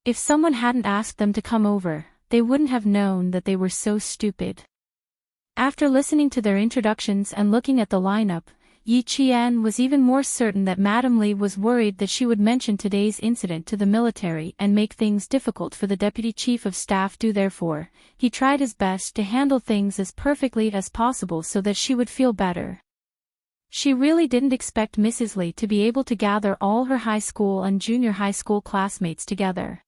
If someone hadn't asked them to come over, they wouldn't have known that they were so stupid. After listening to their introductions and looking at the lineup, Yi Qian was even more certain that Madame Li was worried that she would mention today's incident to the military and make things difficult for the Deputy Chief of Staff. Therefore, he tried his best to handle things as perfectly as possible so that she would feel better. She really didn't expect Mrs. Li to be able to gather all her high school and junior high school classmates together.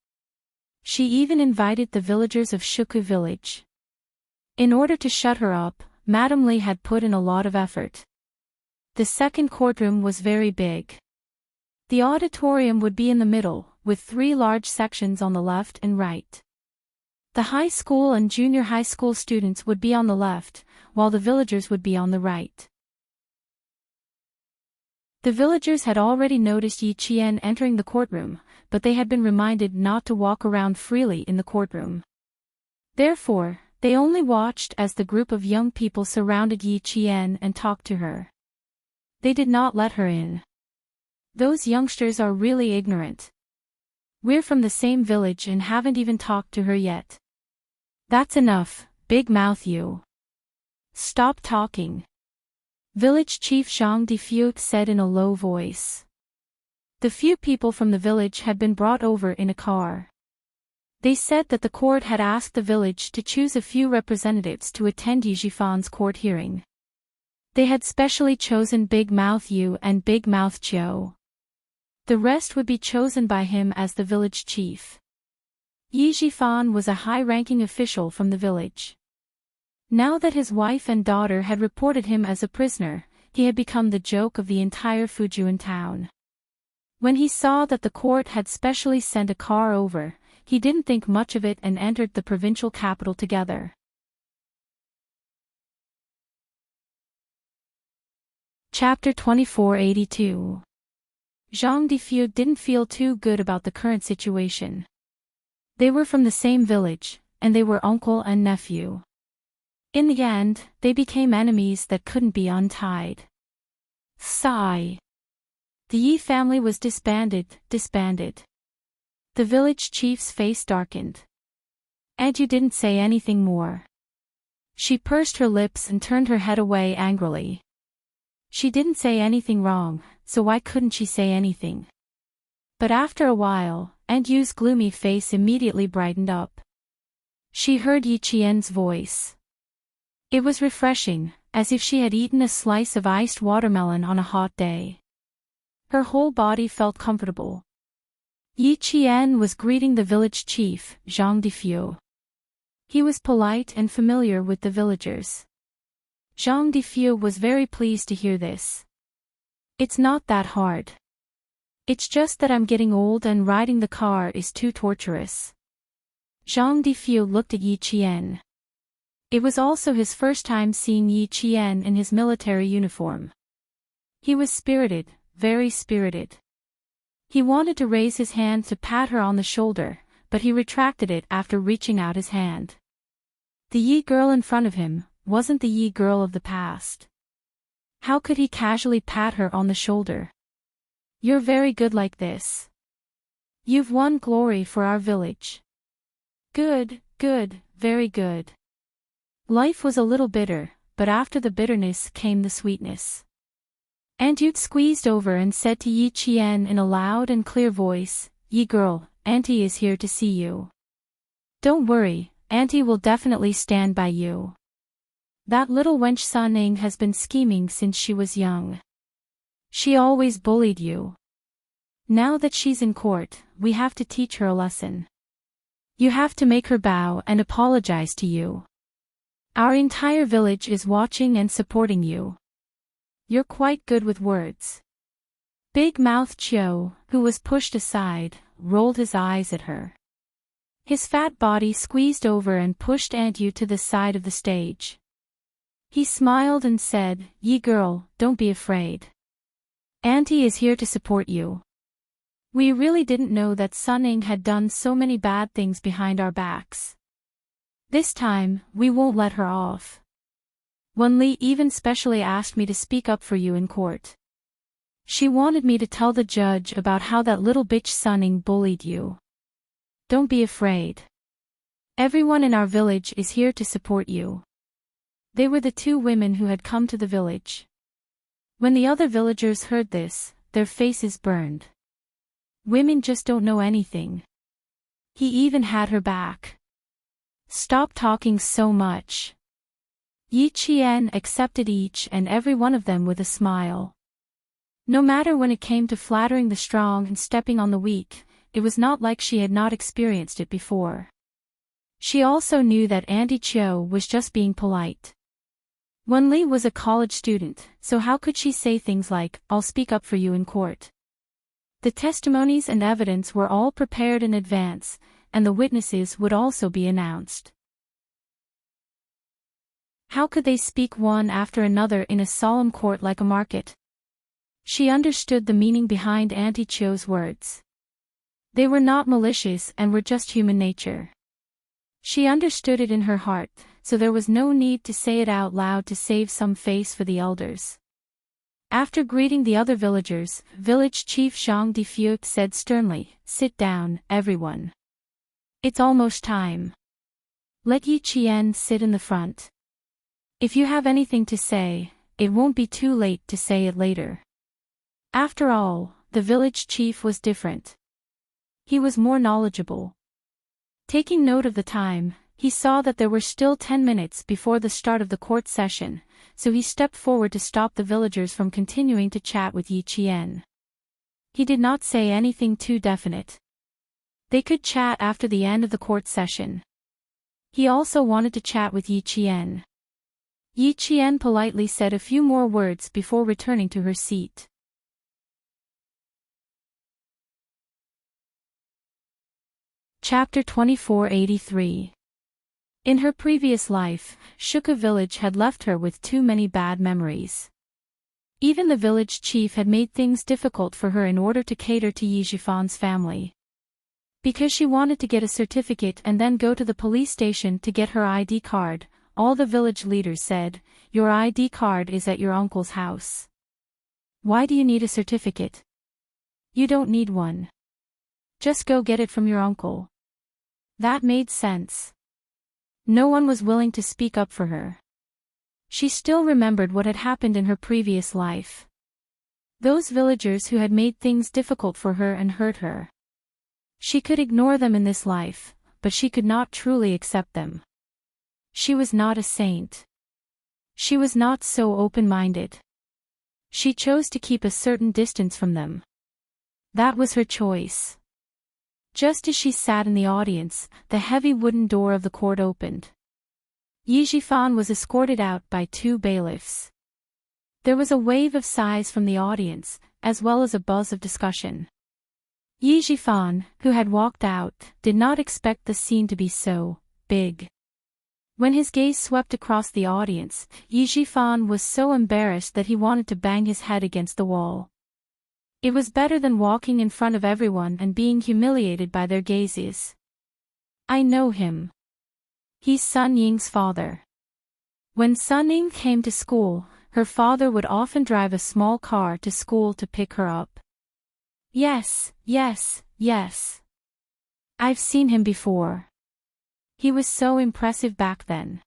She even invited the villagers of Shuku village. In order to shut her up, Madame Li had put in a lot of effort. The second courtroom was very big. The auditorium would be in the middle, with 3 large sections on the left and right. The high school and junior high school students would be on the left, while the villagers would be on the right. The villagers had already noticed Yi Qian entering the courtroom, but they had been reminded not to walk around freely in the courtroom. Therefore, they only watched as the group of young people surrounded Yi Qian and talked to her. They did not let her in. Those youngsters are really ignorant. We're from the same village and haven't even talked to her yet. That's enough, big mouth you. Stop talking. Village Chief Zhang Difu said in a low voice. The few people from the village had been brought over in a car. They said that the court had asked the village to choose a few representatives to attend Yi Jifan's court hearing. They had specially chosen Big Mouth Yu and Big Mouth Chiu. The rest would be chosen by him as the village chief. Yi Jifan was a high-ranking official from the village. Now that his wife and daughter had reported him as a prisoner, he had become the joke of the entire Fujian town. When he saw that the court had specially sent a car over, he didn't think much of it and entered the provincial capital together. Chapter 2482. Zhang Difu didn't feel too good about the current situation. They were from the same village, and they were uncle and nephew. In the end, they became enemies that couldn't be untied. Sigh. The Yi family was disbanded. The village chief's face darkened. And you didn't say anything more. She pursed her lips and turned her head away angrily. She didn't say anything wrong, so why couldn't she say anything? But after a while, Aunt Yu's gloomy face immediately brightened up. She heard Yi Qian's voice. It was refreshing, as if she had eaten a slice of iced watermelon on a hot day. Her whole body felt comfortable. Yi Qian was greeting the village chief, Zhang Difu. He was polite and familiar with the villagers. Zhang Difu was very pleased to hear this. It's not that hard. It's just that I'm getting old and riding the car is too torturous. Zhang Difu looked at Yi Qian. It was also his first time seeing Yi Qian in his military uniform. He was spirited, very spirited. He wanted to raise his hand to pat her on the shoulder, but he retracted it after reaching out his hand. The Yi girl in front of him wasn't the Yi girl of the past. How could he casually pat her on the shoulder? You're very good like this. You've won glory for our village. Good, very good. Life was a little bitter, but after the bitterness came the sweetness. Aunt Yu squeezed over and said to Yi Qian in a loud and clear voice, Yi girl, Auntie is here to see you. Don't worry, Auntie will definitely stand by you. That little wench Suning has been scheming since she was young. She always bullied you. Now that she's in court, we have to teach her a lesson. You have to make her bow and apologize to you. Our entire village is watching and supporting you. You're quite good with words. Big Mouth Chiu, who was pushed aside, rolled his eyes at her. His fat body squeezed over and pushed Aunt Yu to the side of the stage. He smiled and said, Yi girl, don't be afraid. Auntie is here to support you. We really didn't know that Suning had done so many bad things behind our backs. This time, we won't let her off. Wen Li even specially asked me to speak up for you in court. She wanted me to tell the judge about how that little bitch Suning bullied you. Don't be afraid. Everyone in our village is here to support you. They were the 2 women who had come to the village. When the other villagers heard this, their faces burned. Women just don't know anything. He even had her back. Stop talking so much. Yi Qian accepted each and every one of them with a smile. No matter when it came to flattering the strong and stepping on the weak, it was not like she had not experienced it before. She also knew that Auntie Chiu was just being polite. Wen Li was a college student, so how could she say things like, I'll speak up for you in court? The testimonies and evidence were all prepared in advance, and the witnesses would also be announced. How could they speak one after another in a solemn court like a market? She understood the meaning behind Auntie Cho's words. They were not malicious and were just human nature. She understood it in her heart, so there was no need to say it out loud to save some face for the elders. After greeting the other villagers, village chief Zhang Defiut said sternly, "Sit down, everyone. It's almost time. Let Yi Qian sit in the front. If you have anything to say, it won't be too late to say it later." After all, the village chief was different. He was more knowledgeable. Taking note of the time, he saw that there were still 10 minutes before the start of the court session, so he stepped forward to stop the villagers from continuing to chat with Yi Qian. He did not say anything too definite. They could chat after the end of the court session. He also wanted to chat with Yi Qian. Yi Qian politely said a few more words before returning to her seat. Chapter 2483. In her previous life, Shuka village had left her with too many bad memories. Even the village chief had made things difficult for her in order to cater to Yi Jifan's family. Because she wanted to get a certificate and then go to the police station to get her ID card, all the village leaders said, "Your ID card is at your uncle's house. Why do you need a certificate? You don't need one. Just go get it from your uncle." That made sense. No one was willing to speak up for her. She still remembered what had happened in her previous life. Those villagers who had made things difficult for her and hurt her. She could ignore them in this life, but she could not truly accept them. She was not a saint. She was not so open-minded. She chose to keep a certain distance from them. That was her choice. Just as she sat in the audience, the heavy wooden door of the court opened. Yi Jifan was escorted out by 2 bailiffs. There was a wave of sighs from the audience, as well as a buzz of discussion. Yi Jifan, who had walked out, did not expect the scene to be so big. When his gaze swept across the audience, Yi Jifan was so embarrassed that he wanted to bang his head against the wall. It was better than walking in front of everyone and being humiliated by their gazes. "I know him. He's Sun Ying's father. When Sun Ying came to school, her father would often drive a small car to school to pick her up." Yes. "I've seen him before. He was so impressive back then.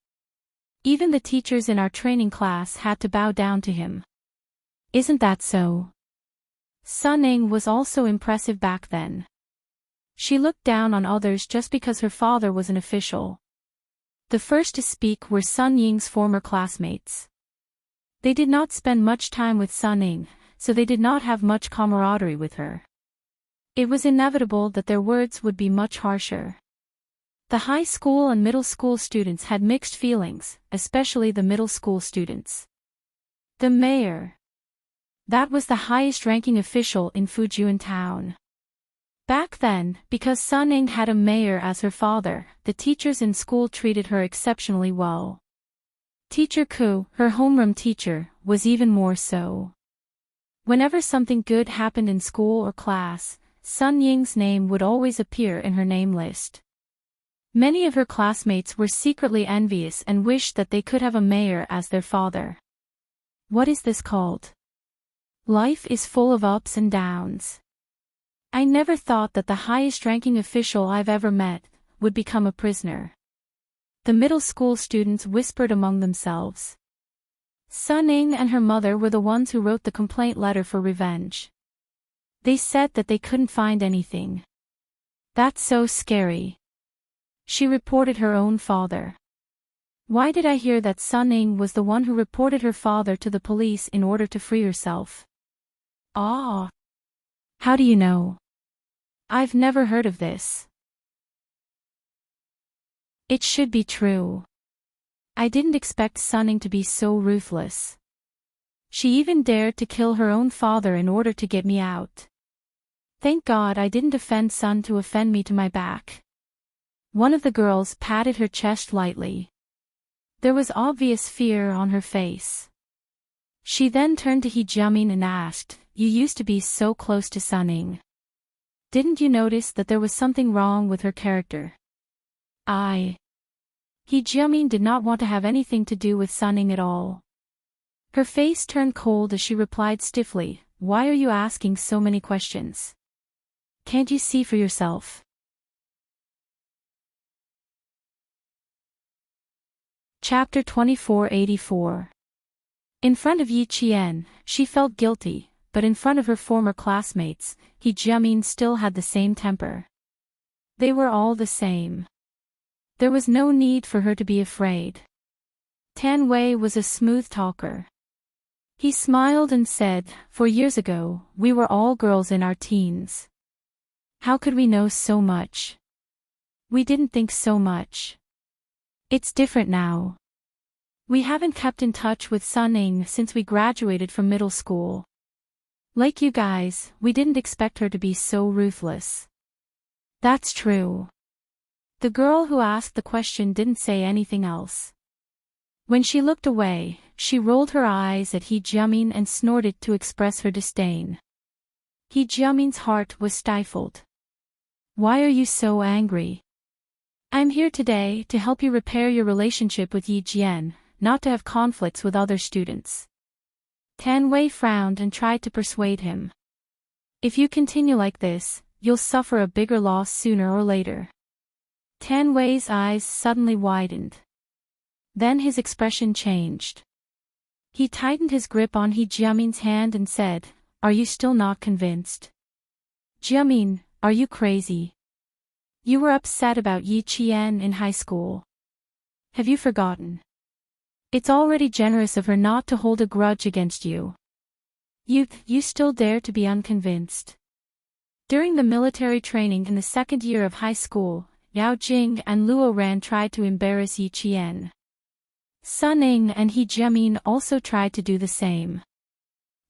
Even the teachers in our training class had to bow down to him. Isn't that so?" Sun Ying was also impressive back then. She looked down on others just because her father was an official. The first to speak were Sun Ying's former classmates. They did not spend much time with Sun Ying, so they did not have much camaraderie with her. It was inevitable that their words would be much harsher. The high school and middle school students had mixed feelings, especially the middle school students. The mayor. That was the highest-ranking official in Fujian town. Back then, because Sun Ying had a mayor as her father, the teachers in school treated her exceptionally well. Teacher Ku, her homeroom teacher, was even more so. Whenever something good happened in school or class, Sun Ying's name would always appear in her name list. Many of her classmates were secretly envious and wished that they could have a mayor as their father. What is this called? Life is full of ups and downs. I never thought that the highest-ranking official I've ever met would become a prisoner. The middle school students whispered among themselves. Sun Ying and her mother were the ones who wrote the complaint letter for revenge. They said that they couldn't find anything. That's so scary. She reported her own father. Why did I hear that Sun Ying was the one who reported her father to the police in order to free herself? Ah. How do you know? I've never heard of this. It should be true. I didn't expect Sun Ying to be so ruthless. She even dared to kill her own father in order to get me out. Thank God I didn't offend Sun to offend me to my back. One of the girls patted her chest lightly. There was obvious fear on her face. She then turned to Heartwarming and asked, "You used to be so close to Sunning. Didn't you notice that there was something wrong with her character?" Heartwarming did not want to have anything to do with Sunning at all. Her face turned cold as she replied stiffly, "Why are you asking so many questions? Can't you see for yourself?" Chapter 2484. In front of Yi Qian, she felt guilty, but in front of her former classmates, Heartwarming still had the same temper. They were all the same. There was no need for her to be afraid. Tan Wei was a smooth talker. He smiled and said, "For years ago, we were all girls in our teens. How could we know so much? We didn't think so much. It's different now. We haven't kept in touch with Sunning since we graduated from middle school. Like you guys, we didn't expect her to be so ruthless." "That's true." The girl who asked the question didn't say anything else. When she looked away, she rolled her eyes at Heartwarming and snorted to express her disdain. Heartwarming's heart was stifled. "Why are you so angry?" "I'm here today to help you repair your relationship with Yi Jian, not to have conflicts with other students." Tan Wei frowned and tried to persuade him. "If you continue like this, you'll suffer a bigger loss sooner or later." Tan Wei's eyes suddenly widened. Then his expression changed. He tightened his grip on Heartwarming's hand and said, "Are you still not convinced? Jiaming, are you crazy? You were upset about Yi Qian in high school. Have you forgotten? It's already generous of her not to hold a grudge against you. You still dare to be unconvinced." During the military training in the second year of high school, Yao Jing and Luo Ran tried to embarrass Yi Qian. Sunning and Heartwarming also tried to do the same.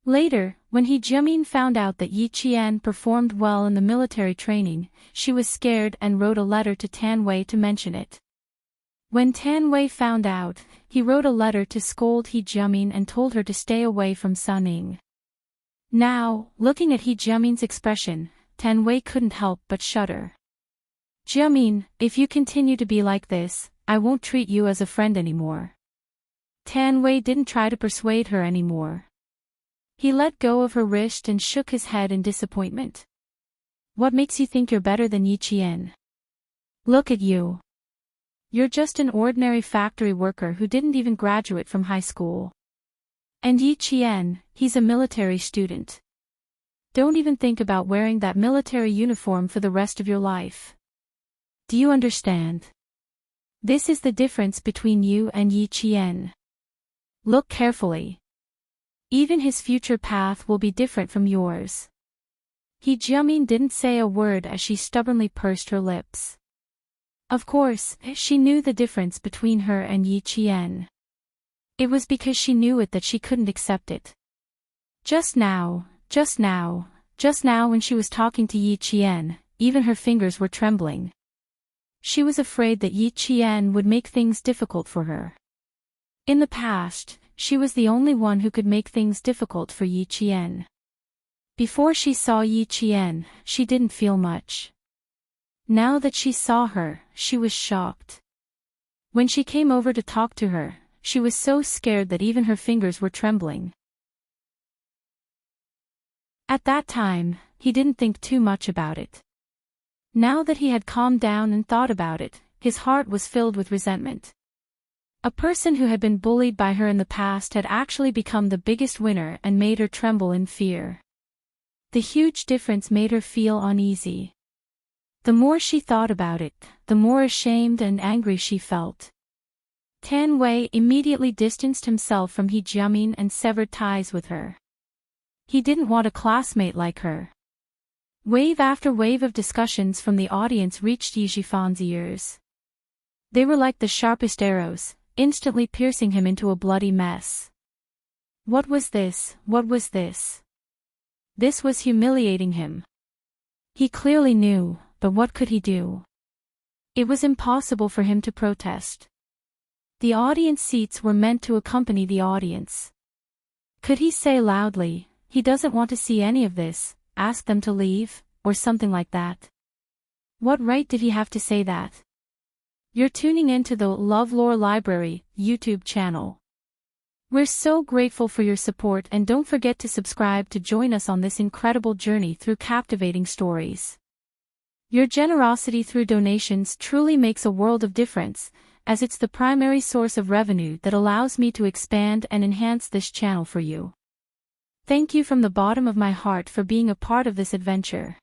Later, when Heartwarming found out that Yi Qian performed well in the military training, she was scared and wrote a letter to Tan Wei to mention it. When Tan Wei found out, he wrote a letter to scold Heartwarming and told her to stay away from Sunning. Now, looking at Heartwarming's expression, Tan Wei couldn't help but shudder. "Jiaming, if you continue to be like this, I won't treat you as a friend anymore." Tan Wei didn't try to persuade her anymore. He let go of her wrist and shook his head in disappointment. "What makes you think you're better than Yi Qian? Look at you. You're just an ordinary factory worker who didn't even graduate from high school. And Yi Qian, he's a military student. Don't even think about wearing that military uniform for the rest of your life. Do you understand? This is the difference between you and Yi Qian. Look carefully. Even his future path will be different from yours." Heartwarming didn't say a word as she stubbornly pursed her lips. Of course, she knew the difference between her and Yi Qian. It was because she knew it that she couldn't accept it. Just now when she was talking to Yi Qian, even her fingers were trembling. She was afraid that Yi Qian would make things difficult for her. In the past, she was the only one who could make things difficult for Yi Qian. Before she saw Yi Qian, she didn't feel much. Now that she saw her, she was shocked. When she came over to talk to her, she was so scared that even her fingers were trembling. At that time, he didn't think too much about it. Now that he had calmed down and thought about it, his heart was filled with resentment. A person who had been bullied by her in the past had actually become the biggest winner and made her tremble in fear. The huge difference made her feel uneasy. The more she thought about it, the more ashamed and angry she felt. Tan Wei immediately distanced himself from Heartwarming and severed ties with her. He didn't want a classmate like her. Wave after wave of discussions from the audience reached Yi Jifan's ears. They were like the sharpest arrows, instantly piercing him into a bloody mess. What was this? What was this? This was humiliating him. He clearly knew, but what could he do? It was impossible for him to protest. The audience seats were meant to accompany the audience. Could he say loudly, "He doesn't want to see any of this, ask them to leave," or something like that? What right did he have to say that? You're tuning into the LoveLore Library YouTube channel. We're so grateful for your support, and don't forget to subscribe to join us on this incredible journey through captivating stories. Your generosity through donations truly makes a world of difference, as it's the primary source of revenue that allows me to expand and enhance this channel for you. Thank you from the bottom of my heart for being a part of this adventure.